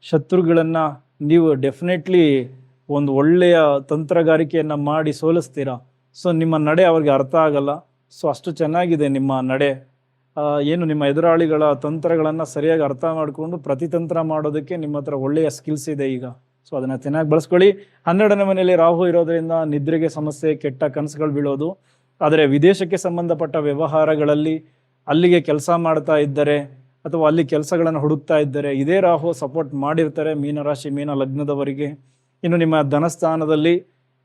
ಶತ್ರುಗಳನ್ನು ನೀವು ಡೆಫಿನೆಟ್ಲಿ ಒಂದು ಒಳ್ಳೆಯ ತಂತ್ರಗಾರಿಕೆಯನ್ನು ಮಾಡಿ ಸೋಲಿಸ್ತೀರಾ. ಸೊ ನಿಮ್ಮ ನಡೆ ಅವ್ರಿಗೆ ಅರ್ಥ ಆಗಲ್ಲ. ಸೊ ಅಷ್ಟು ಚೆನ್ನಾಗಿದೆ ನಿಮ್ಮ ನಡೆ. ಏನು ನಿಮ್ಮ ಎದುರಾಳಿಗಳ ತಂತ್ರಗಳನ್ನು ಸರಿಯಾಗಿ ಅರ್ಥ ಮಾಡಿಕೊಂಡು ಪ್ರತಿತಂತ್ರ ಮಾಡೋದಕ್ಕೆ ನಿಮ್ಮ ಹತ್ರ ಒಳ್ಳೆಯ ಸ್ಕಿಲ್ಸ್ ಇದೆ ಈಗ. ಸೊ ಅದನ್ನು ಚೆನ್ನಾಗಿ ಬಳಸ್ಕೊಳ್ಳಿ. 12ನೇ ಮನೆಯಲ್ಲಿ ರಾಹು ಇರೋದರಿಂದ ನಿದ್ರೆಗೆ ಸಮಸ್ಯೆ, ಕೆಟ್ಟ ಕನಸುಗಳು ಬೀಳೋದು. ಆದರೆ ವಿದೇಶಕ್ಕೆ ಸಂಬಂಧಪಟ್ಟ ವ್ಯವಹಾರಗಳಲ್ಲಿ ಅಲ್ಲಿಗೆ ಕೆಲಸ ಮಾಡ್ತಾ ಇದ್ದರೆ ಅಥವಾ ಅಲ್ಲಿ ಕೆಲಸಗಳನ್ನು ಹುಡುಕ್ತಾ ಇದ್ದರೆ ಇದೇ ರಾಹು ಸಪೋರ್ಟ್ ಮಾಡಿರ್ತಾರೆ ಮೀನರಾಶಿ ಮೀನ ಲಗ್ನದವರಿಗೆ. ಇನ್ನು ನಿಮ್ಮ ಧನಸ್ಥಾನದಲ್ಲಿ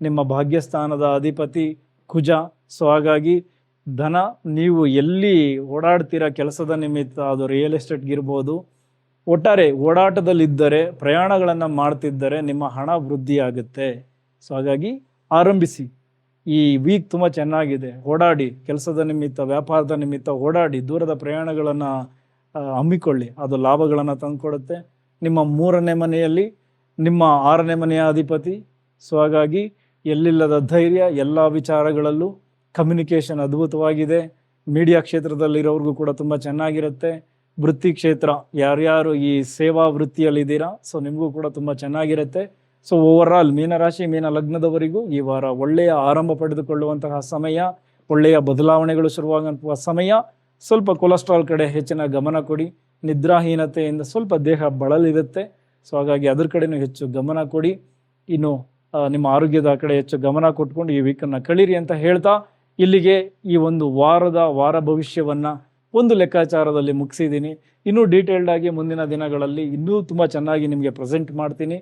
ನಿಮ್ಮ ಭಾಗ್ಯಸ್ಥಾನದ ಅಧಿಪತಿ ಕುಜ. ಸೊ ಹಾಗಾಗಿ ಧನ, ನೀವು ಎಲ್ಲಿ ಓಡಾಡ್ತೀರ ಕೆಲಸದ ನಿಮಿತ್ತ, ಅದು ರಿಯಲ್ ಎಸ್ಟೇಟ್ಗಿರ್ಬೋದು, ಒಟ್ಟಾರೆ ಓಡಾಟದಲ್ಲಿದ್ದರೆ, ಪ್ರಯಾಣಗಳನ್ನು ಮಾಡ್ತಿದ್ದರೆ ನಿಮ್ಮ ಹಣ ವೃದ್ಧಿ ಆಗುತ್ತೆ. ಸೊ ಹಾಗಾಗಿ ಆರಂಭಿಸಿ. ಈ ವೀಕ್ ತುಂಬ ಚೆನ್ನಾಗಿದೆ. ಓಡಾಡಿ, ಕೆಲಸದ ನಿಮಿತ್ತ, ವ್ಯಾಪಾರದ ನಿಮಿತ್ತ ಓಡಾಡಿ, ದೂರದ ಪ್ರಯಾಣಗಳನ್ನು ಹಮ್ಮಿಕೊಳ್ಳಿ, ಅದು ಲಾಭಗಳನ್ನು ತಂದುಕೊಡುತ್ತೆ. ನಿಮ್ಮ 3ನೇ ಮನೆಯಲ್ಲಿ ನಿಮ್ಮ 6ನೇ ಮನೆಯ ಅಧಿಪತಿ. ಸೊ ಹಾಗಾಗಿ ಎಲ್ಲಿಲ್ಲದ ಧೈರ್ಯ, ಎಲ್ಲ ವಿಚಾರಗಳಲ್ಲೂ ಕಮ್ಯುನಿಕೇಷನ್ ಅದ್ಭುತವಾಗಿದೆ. ಮೀಡಿಯಾ ಕ್ಷೇತ್ರದಲ್ಲಿರೋರಿಗೂ ಕೂಡ ತುಂಬ ಚೆನ್ನಾಗಿರುತ್ತೆ. ವೃತ್ತಿ ಕ್ಷೇತ್ರ, ಯಾರ್ಯಾರು ಈ ಸೇವಾ ವೃತ್ತಿಯಲ್ಲಿದ್ದೀರಾ, ಸೊ ನಿಮಗೂ ಕೂಡ ತುಂಬ ಚೆನ್ನಾಗಿರುತ್ತೆ. ಸೊ ಓವರಾಲ್ ಮೀನರಾಶಿ ಮೀನ ಲಗ್ನದವರಿಗೂ ಈ ವಾರ ಒಳ್ಳೆಯ ಆರಂಭ ಪಡೆದುಕೊಳ್ಳುವಂತಹ ಸಮಯ, ಒಳ್ಳೆಯ ಬದಲಾವಣೆಗಳು ಶುರುವಾಗುವಂತಹ ಸಮಯ. ಸ್ವಲ್ಪ ಕೊಲೆಸ್ಟ್ರಾಲ್ ಕಡೆ ಹೆಚ್ಚಿನ ಗಮನ ಕೊಡಿ. ನಿದ್ರಾಹೀನತೆಯಿಂದ ಸ್ವಲ್ಪ ದೇಹ ಬಳಲಿರುತ್ತೆ. ಸೊ ಹಾಗಾಗಿ ಅದ್ರ ಕಡೆನೂ ಹೆಚ್ಚು ಗಮನ ಕೊಡಿ. ಇನ್ನು ನಿಮ್ಮ ಆರೋಗ್ಯದ ಕಡೆ ಹೆಚ್ಚು ಗಮನ ಕೊಟ್ಕೊಂಡು ಈ ವೀಕನ್ನು ಕಳೀರಿ ಅಂತ ಹೇಳ್ತಾ, ಇಲ್ಲಿಗೆ ಈ ಒಂದು ವಾರ ಭವಿಷ್ಯವನ್ನು ಒಂದು ಲೆಕ್ಕಾಚಾರದಲ್ಲಿ ಮುಗಿಸಿದ್ದೀನಿ. ಇನ್ನೂ ಡೀಟೇಲ್ಡ್ ಆಗಿ ಮುಂದಿನ ದಿನಗಳಲ್ಲಿ ಇನ್ನೂ ತುಂಬ ಚೆನ್ನಾಗಿ ನಿಮಗೆ ಪ್ರೆಸೆಂಟ್ ಮಾಡ್ತೀನಿ.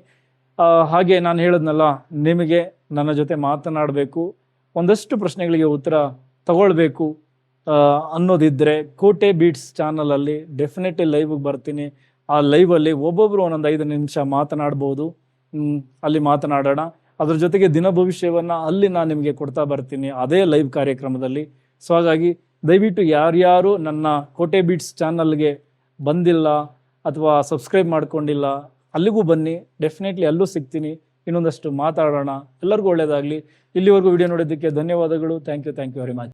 ಹಾಗೆ ನಾನು ಹೇಳಿದ್ನಲ್ಲ, ನಿಮಗೆ ನನ್ನ ಜೊತೆ ಮಾತನಾಡಬೇಕು, ಒಂದಷ್ಟು ಪ್ರಶ್ನೆಗಳಿಗೆ ಉತ್ತರ ತಗೊಳ್ಬೇಕು ಅನ್ನೋದಿದ್ದರೆ ಕೋಟೆ ಬೀಟ್ಸ್ ಚಾನಲಲ್ಲಿ ಡೆಫಿನೆಟ್ಲಿ ಲೈವ್ಗೆ ಬರ್ತೀನಿ. ಆ ಲೈವಲ್ಲಿ ಒಬ್ಬೊಬ್ಬರು ಒಂದೊಂದು 5 ನಿಮಿಷ ಮಾತನಾಡ್ಬೋದು. ಅಲ್ಲಿ ಮಾತನಾಡೋಣ. ಅದ್ರ ಜೊತೆಗೆ ದಿನ ಭವಿಷ್ಯವನ್ನು ಅಲ್ಲಿ ನಾನು ನಿಮಗೆ ಕೊಡ್ತಾ ಬರ್ತೀನಿ ಅದೇ ಲೈವ್ ಕಾರ್ಯಕ್ರಮದಲ್ಲಿ. ಸೊ ಹಾಗಾಗಿ ದಯವಿಟ್ಟು ಯಾರ್ಯಾರು ನನ್ನ ಕೋಟೆ ಬೀಟ್ಸ್ ಚಾನಲ್ಗೆ ಬಂದಿಲ್ಲ ಅಥವಾ ಸಬ್ಸ್ಕ್ರೈಬ್ ಮಾಡ್ಕೊಂಡಿಲ್ಲ, ಅಲ್ಲಿಗೂ ಬನ್ನಿ, ಡೆಫಿನೆಟ್ಲಿ ಅಲ್ಲೂ ಸಿಗ್ತೀನಿ. ಇನ್ನೊಂದಷ್ಟು ಮಾತಾಡೋಣ. ಎಲ್ಲರಿಗೂ ಒಳ್ಳೆಯದಾಗಲಿ. ಇಲ್ಲಿವರೆಗೂ ವಿಡಿಯೋ ನೋಡೋದಕ್ಕೆ ಧನ್ಯವಾದಗಳು. Thank you very much.